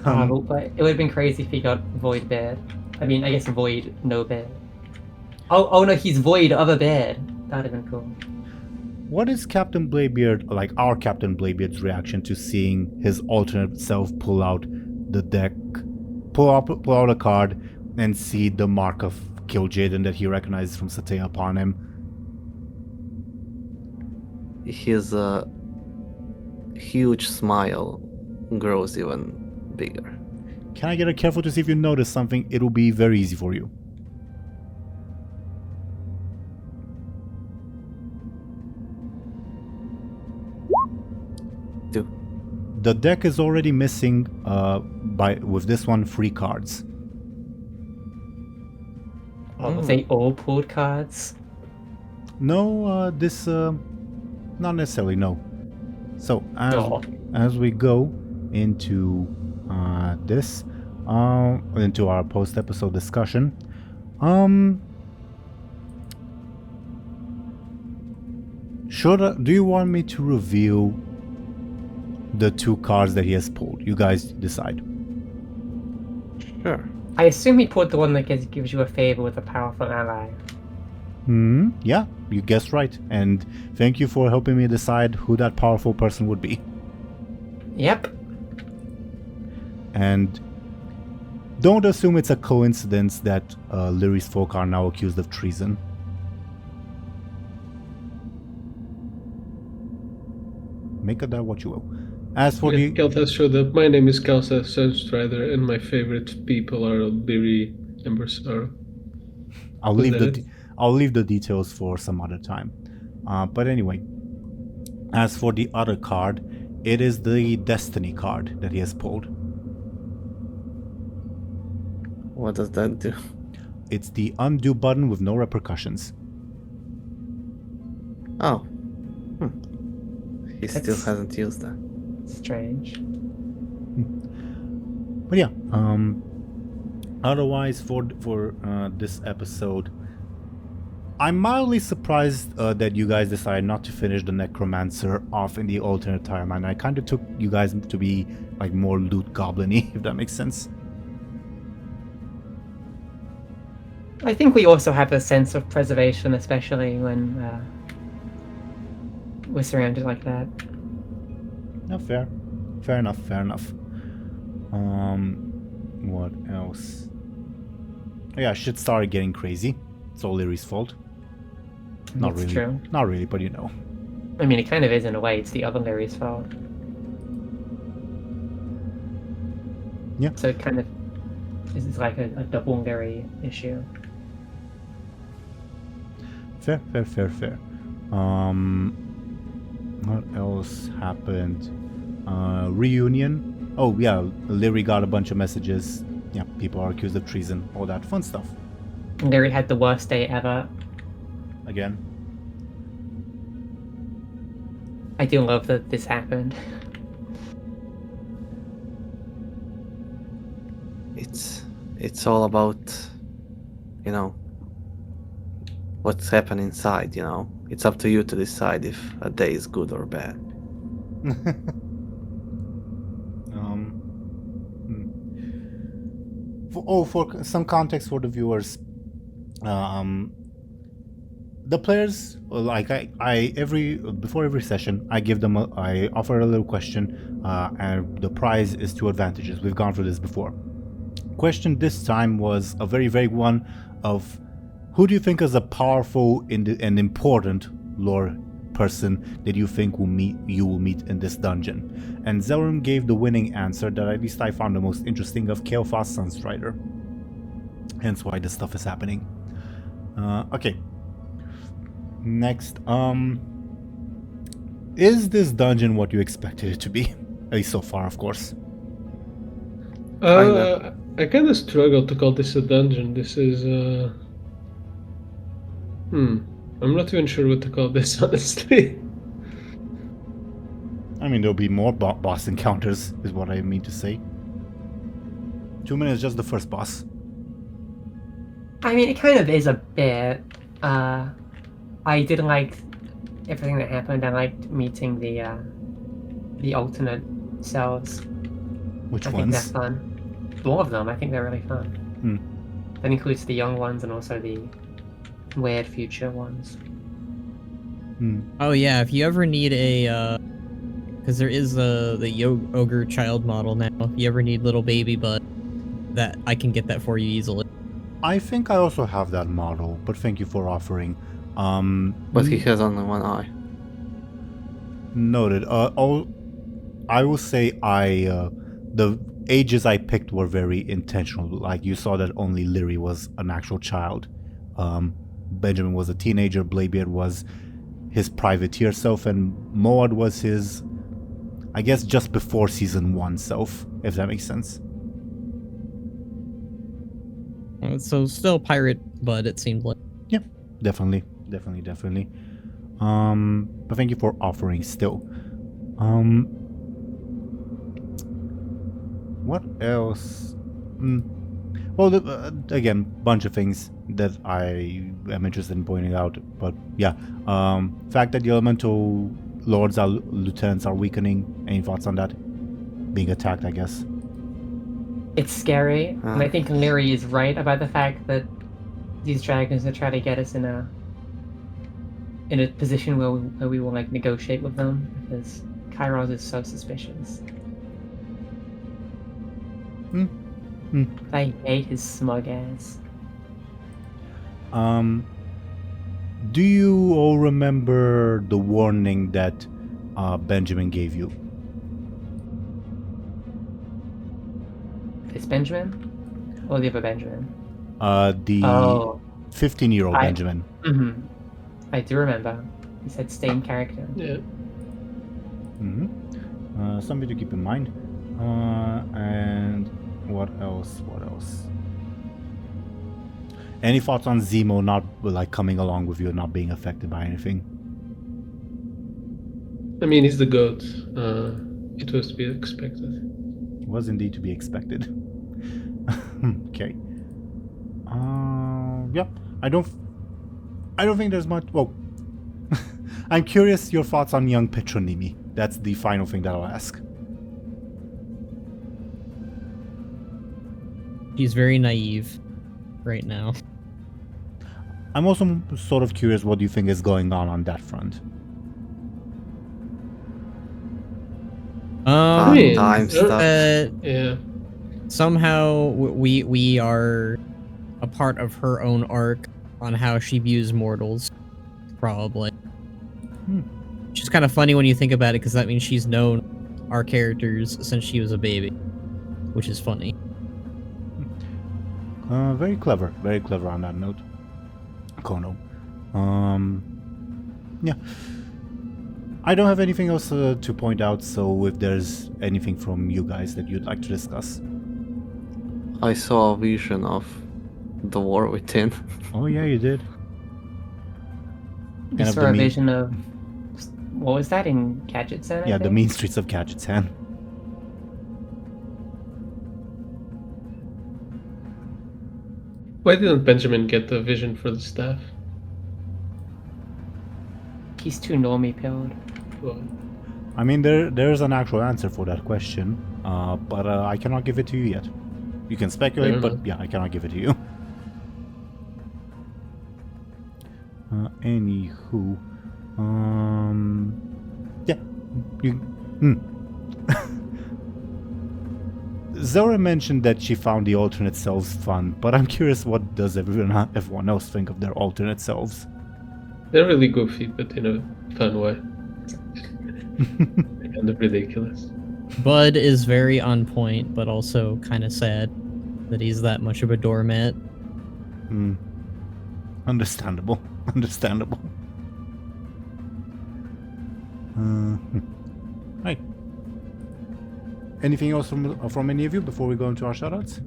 But it would have been crazy if he got Void Bad. I mean, I guess Void no bad. Oh no, he's Void of a bad. That'd have been cool. What is Captain Bladebeard, like our Captain Bladebeard's reaction to seeing his alternate self pull out the deck, pull out a card, and see the mark of Kil'jaeden that he recognizes from Sateo upon him? His huge smile grows even bigger. Can I get a careful to see if you notice something? It'll be very easy for you. Do. The deck is already missing with this one 3 cards. Was they all pulled cards? No, this not necessarily, no. So Oh. as we go into this into our post-episode discussion, do you want me to reveal the 2 cards that he has pulled? You guys decide. Sure. I assume he pulled the one that gives you a favor with a powerful ally. Yeah, you guessed right. And thank you for helping me decide who that powerful person would be. Yep. And don't assume it's a coincidence that Lyri's folk are now accused of treason. Make of that what you will. As for the... Kelthas showed up. My name is Kelsa Sunstrider, and my favorite people are Lyri, Embersorrow. I'll leave the details for some other time. But anyway, as for the other card, it is the Destiny card that he has pulled. What does that do? It's the undo button with no repercussions. Oh. He still hasn't used that. Strange. But yeah, otherwise for this episode, I'm mildly surprised that you guys decided not to finish the Necromancer off in the alternate timeline. I kind of took you guys to be like more loot goblin-y, if that makes sense. I think we also have a sense of preservation, especially when we're surrounded like that. No, fair enough. What else? Oh, yeah, shit started getting crazy. It's all Lyri's fault. Not That's really. true. Not really, but you know. I mean, it kind of is in a way. It's the other Lyri's fault. Yeah. So it kind of is like a double Lyri issue. Fair. What else happened? Reunion. Oh yeah, Lyri got a bunch of messages. Yeah, people are accused of treason. All that fun stuff. Lyri had the worst day ever. Again. I do love that this happened. It's all about, what's happening inside, It's up to you to decide if a day is good or bad. For some context for the viewers, the players, like before every session, I give them I offer a little question, and the prize is 2 advantages. We've gone through this before. Question this time was a very vague one of who do you think is a powerful and important lore person that you think you will meet in this dungeon? And Zelryn gave the winning answer that at least I found the most interesting of Kael'thas Sunstrider. Hence why this stuff is happening. Okay. Next, is this dungeon what you expected it to be? At least so far, of course. I kind of struggle to call this a dungeon. This is I'm not even sure what to call this, honestly. I mean, there'll be more boss encounters, is what I mean to say. 2 minutes, just the first boss. I mean, it kind of is a bit. I did like everything that happened. I liked meeting the alternate selves. Which I ones? think they're fun. All of them. I think they're really fun. That includes the young ones and also the weird future ones. Oh yeah, if you ever need a, because there is the ogre child model now. If you ever need little baby butt, that I can get that for you easily. I think I also have that model, but thank you for offering. But he has only one eye. Noted. I will say the ages I picked were very intentional. Like you saw that only Lyri was an actual child. Benjamin was a teenager. Bladebeard was his privateer self, and Moad was his, I guess, just before season 1 self, if that makes sense. So still pirate, but it seemed like. Yeah, definitely. But thank you for offering still. What else? Well, again, bunch of things that I am interested in pointing out. But yeah, fact that the elemental lords are lieutenants are weakening. Any thoughts on that? Being attacked, I guess. It's scary, and I think Lyri is right about the fact that these dragons are trying to get us in a in a position where we will like negotiate with them because Kairos is so suspicious. I hate his smug ass. Do you all remember the warning that Benjamin gave you? This Benjamin? Or the other Benjamin? The Oh. 15-year-old I- Benjamin. I do remember. He said stay in character. Yeah. Something to keep in mind. And what else? What else? Any thoughts on Zemo not like coming along with you and not being affected by anything? I mean, he's the goat. It was to be expected. Was indeed to be expected. Okay. Yeah. I don't think there's much. Well, I'm curious your thoughts on young Petronimi. That's the final thing that I'll ask. She's very naive right now. I'm also sort of curious what you think is going on that front. mean, Time stuff. Yeah. Somehow we are a part of her own arc on how she views mortals, probably. Which is kind of funny when you think about it, because that means she's known our characters since she was a baby, which is funny. Very clever on that note, Khono. Yeah. I don't have anything else to point out, so if there's anything from you guys that you'd like to discuss. I saw a vision of the war within. Oh yeah, you did. You Kind of saw the a mean- vision of what was that in Gadgetsen? Yeah, the mean streets of Kajitsan. Why didn't Benjamin get the vision for the staff? He's too normie pilled. Well, I mean, there's an actual answer for that question, but I cannot give it to you yet. You can speculate, Fair but enough. yeah, I cannot give it to you. Anywho, yeah, you. Zelryn mentioned that she found the alternate selves fun, but I'm curious, what does everyone else think of their alternate selves? they're really goofy, but in a fun way. Kind of ridiculous. Bud is very on point, but also kind of sad that he's that much of a doormat. Understandable. Right. Anything else from any of you before we go into our shoutouts?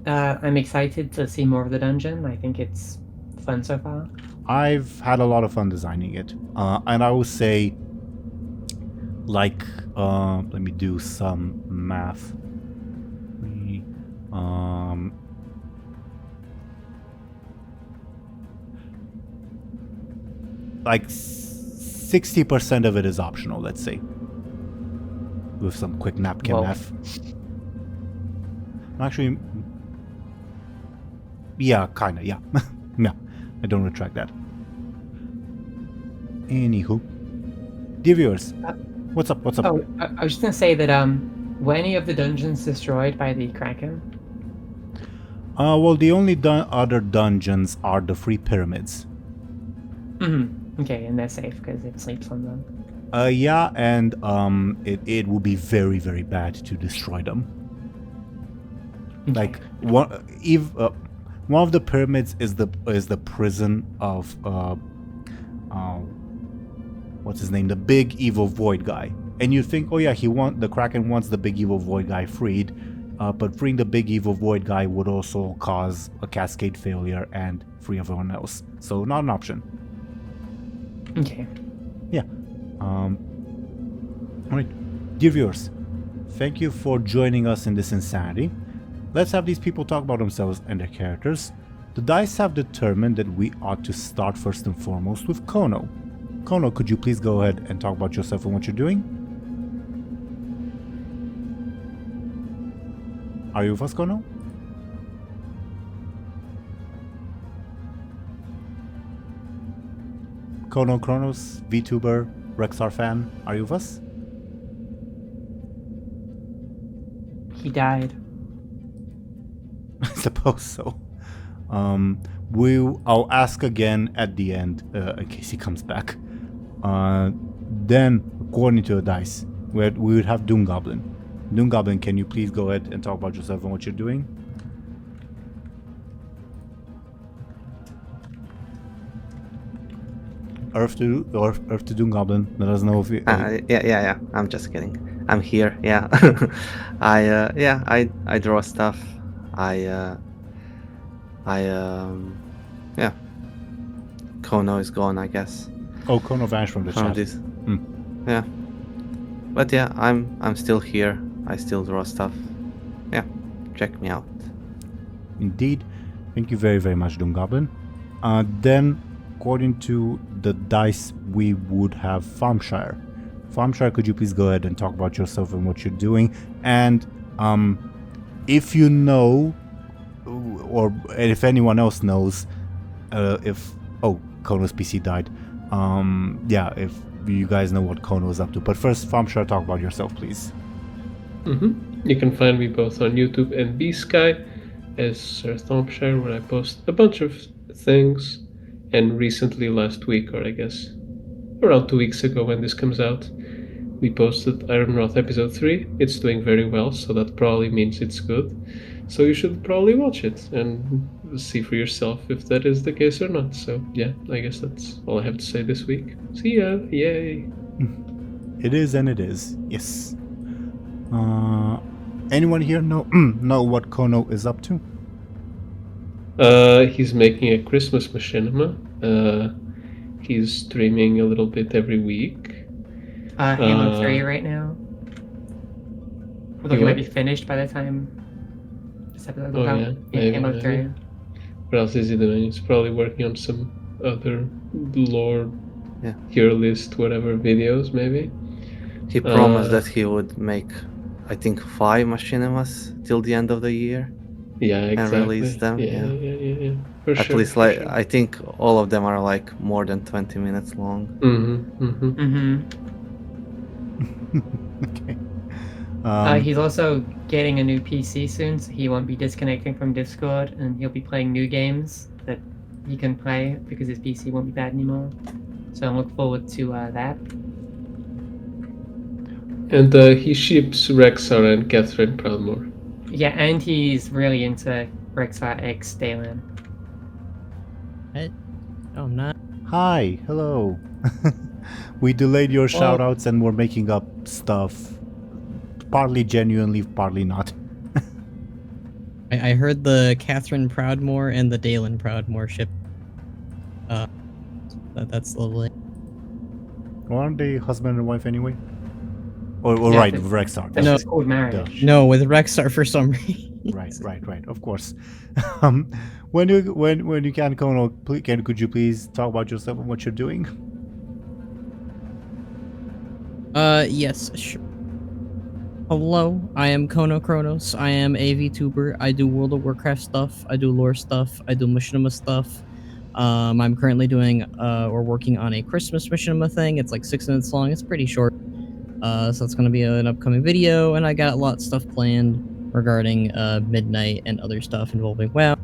I'm excited to see more of the dungeon. I think it's fun so far. I've had a lot of fun designing it, and I will say, like, let me do some math. Like 60% of it is optional, let's say, with some quick napkin Whoa. math. Actually, yeah, kinda, yeah. Yeah, I don't retract that. Anywho, dear viewers, what's up? Oh, I was just gonna say that were any of the dungeons destroyed by the Kraken? Well, the only other dungeons are the 3 pyramids. Okay, and they're safe because it sleeps on them. Yeah, and it would be very, very bad to destroy them. Okay. Like one of the pyramids is the prison of what's his name, the big evil void guy. And you think, oh yeah, the Kraken wants the big evil void guy freed, but freeing the big evil void guy would also cause a cascade failure and free everyone else. So not an option. Okay. Yeah. All right, dear viewers, thank you for joining us in this insanity. Let's have these people talk about themselves and their characters. The dice have determined that we ought to start first and foremost with Khono. Khono, could you please go ahead and talk about yourself and what you're doing? Are you with us, Khono? Khono Chronos, VTuber, Rexar fan, are you with us? He died. I suppose so. I'll ask again at the end in case he comes back. Then, according to the dice, we would have DoomGoblin. DoomGoblin, can you please go ahead and talk about yourself and what you're doing? Earth to DoomGoblin. Let us know if you. Yeah. I'm just kidding. I'm here. Yeah. I draw stuff. Yeah. Khono is gone, I guess. Oh, Khono vanished from the chat. Yeah. But yeah, I'm still here. I still draw stuff. Yeah. Check me out. Indeed. Thank you very, very much, DoomGoblin. Then, according to the dice, we would have Thompshire. Thompshire, could you please go ahead and talk about yourself and what you're doing? And if you know, or if anyone else knows, Khono's PC died. If you guys know what Khono is up to. But first, Thompshire, talk about yourself, please. You can find me both on YouTube and B-Sky as Sir Thompshire, where I post a bunch of things. And recently, last week, or I guess around 2 weeks ago when this comes out, we posted Ironwrath episode 3. It's doing very well, so that probably means it's good. So you should probably watch it and see for yourself if that is the case or not. So yeah, I guess that's all I have to say this week. See ya! Yay! It is and it is. Yes. Anyone here know what Khono is up to? He's making a Christmas machinima. He's streaming a little bit every week. Halo 3 right now. Although he might be finished by the time this episode goes out. Halo 3. What else is he doing? He's probably working on some other lore, tier list, whatever videos, maybe. He promised that he would make, I think, 5 machinimas till the end of the year. Yeah, exactly. And release them. Yeah. For At sure, least, I think all of them are like more than 20 minutes long. Okay. He's also getting a new PC soon, so he won't be disconnecting from Discord, and he'll be playing new games that he can play because his PC won't be bad anymore. So I look forward to that. And he ships Rexar and Catherine Proudmore. Yeah, and he's really into Rexar X Daylan. No, I'm not. Hi, hello. We delayed your shoutouts and we're making up stuff. Partly genuinely, partly not. I heard the Catherine Proudmore and the Dalen Proudmore ship. That's lovely. Well, aren't they husband and wife anyway? Or Yeah, right, that's- Rexar. That's No. just called marriage. No, with Rexar for some reason. Right. Of course. When you can, Khono, could you please talk about yourself and what you're doing? Yes, sure. Hello, I am Khono Chronos. I am a VTuber. I do World of Warcraft stuff. I do lore stuff. I do machinima stuff. I'm currently doing or working on a Christmas machinima thing. It's like 6 minutes long. It's pretty short. So it's going to be an upcoming video, and I got a lot of stuff planned regarding Midnight and other stuff involving WoW.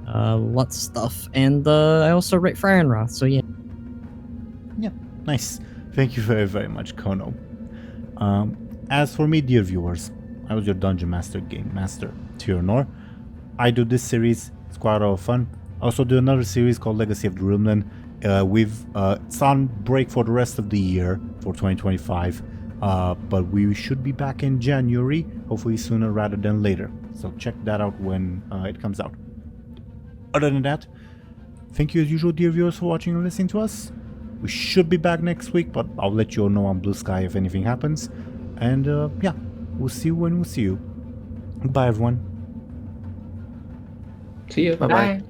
Lots of stuff. And I also write for Aaran, so yeah. Yeah, nice. Thank you very, very much, Khono. As for me, dear viewers, I was your Dungeon Master, Game Master, Teeironor. I do this series, it's quite a lot of fun. I also do another series called Legacy of Gremlin. It's on break for the rest of the year, for 2025. But we should be back in January, hopefully sooner rather than later. So check that out when it comes out. Other than that, thank you as usual, dear viewers, for watching and listening to us. We should be back next week, but I'll let you all know on Blue Sky if anything happens. And yeah, we'll see you when we'll see you. Goodbye, everyone. See ya. Bye-bye. Bye.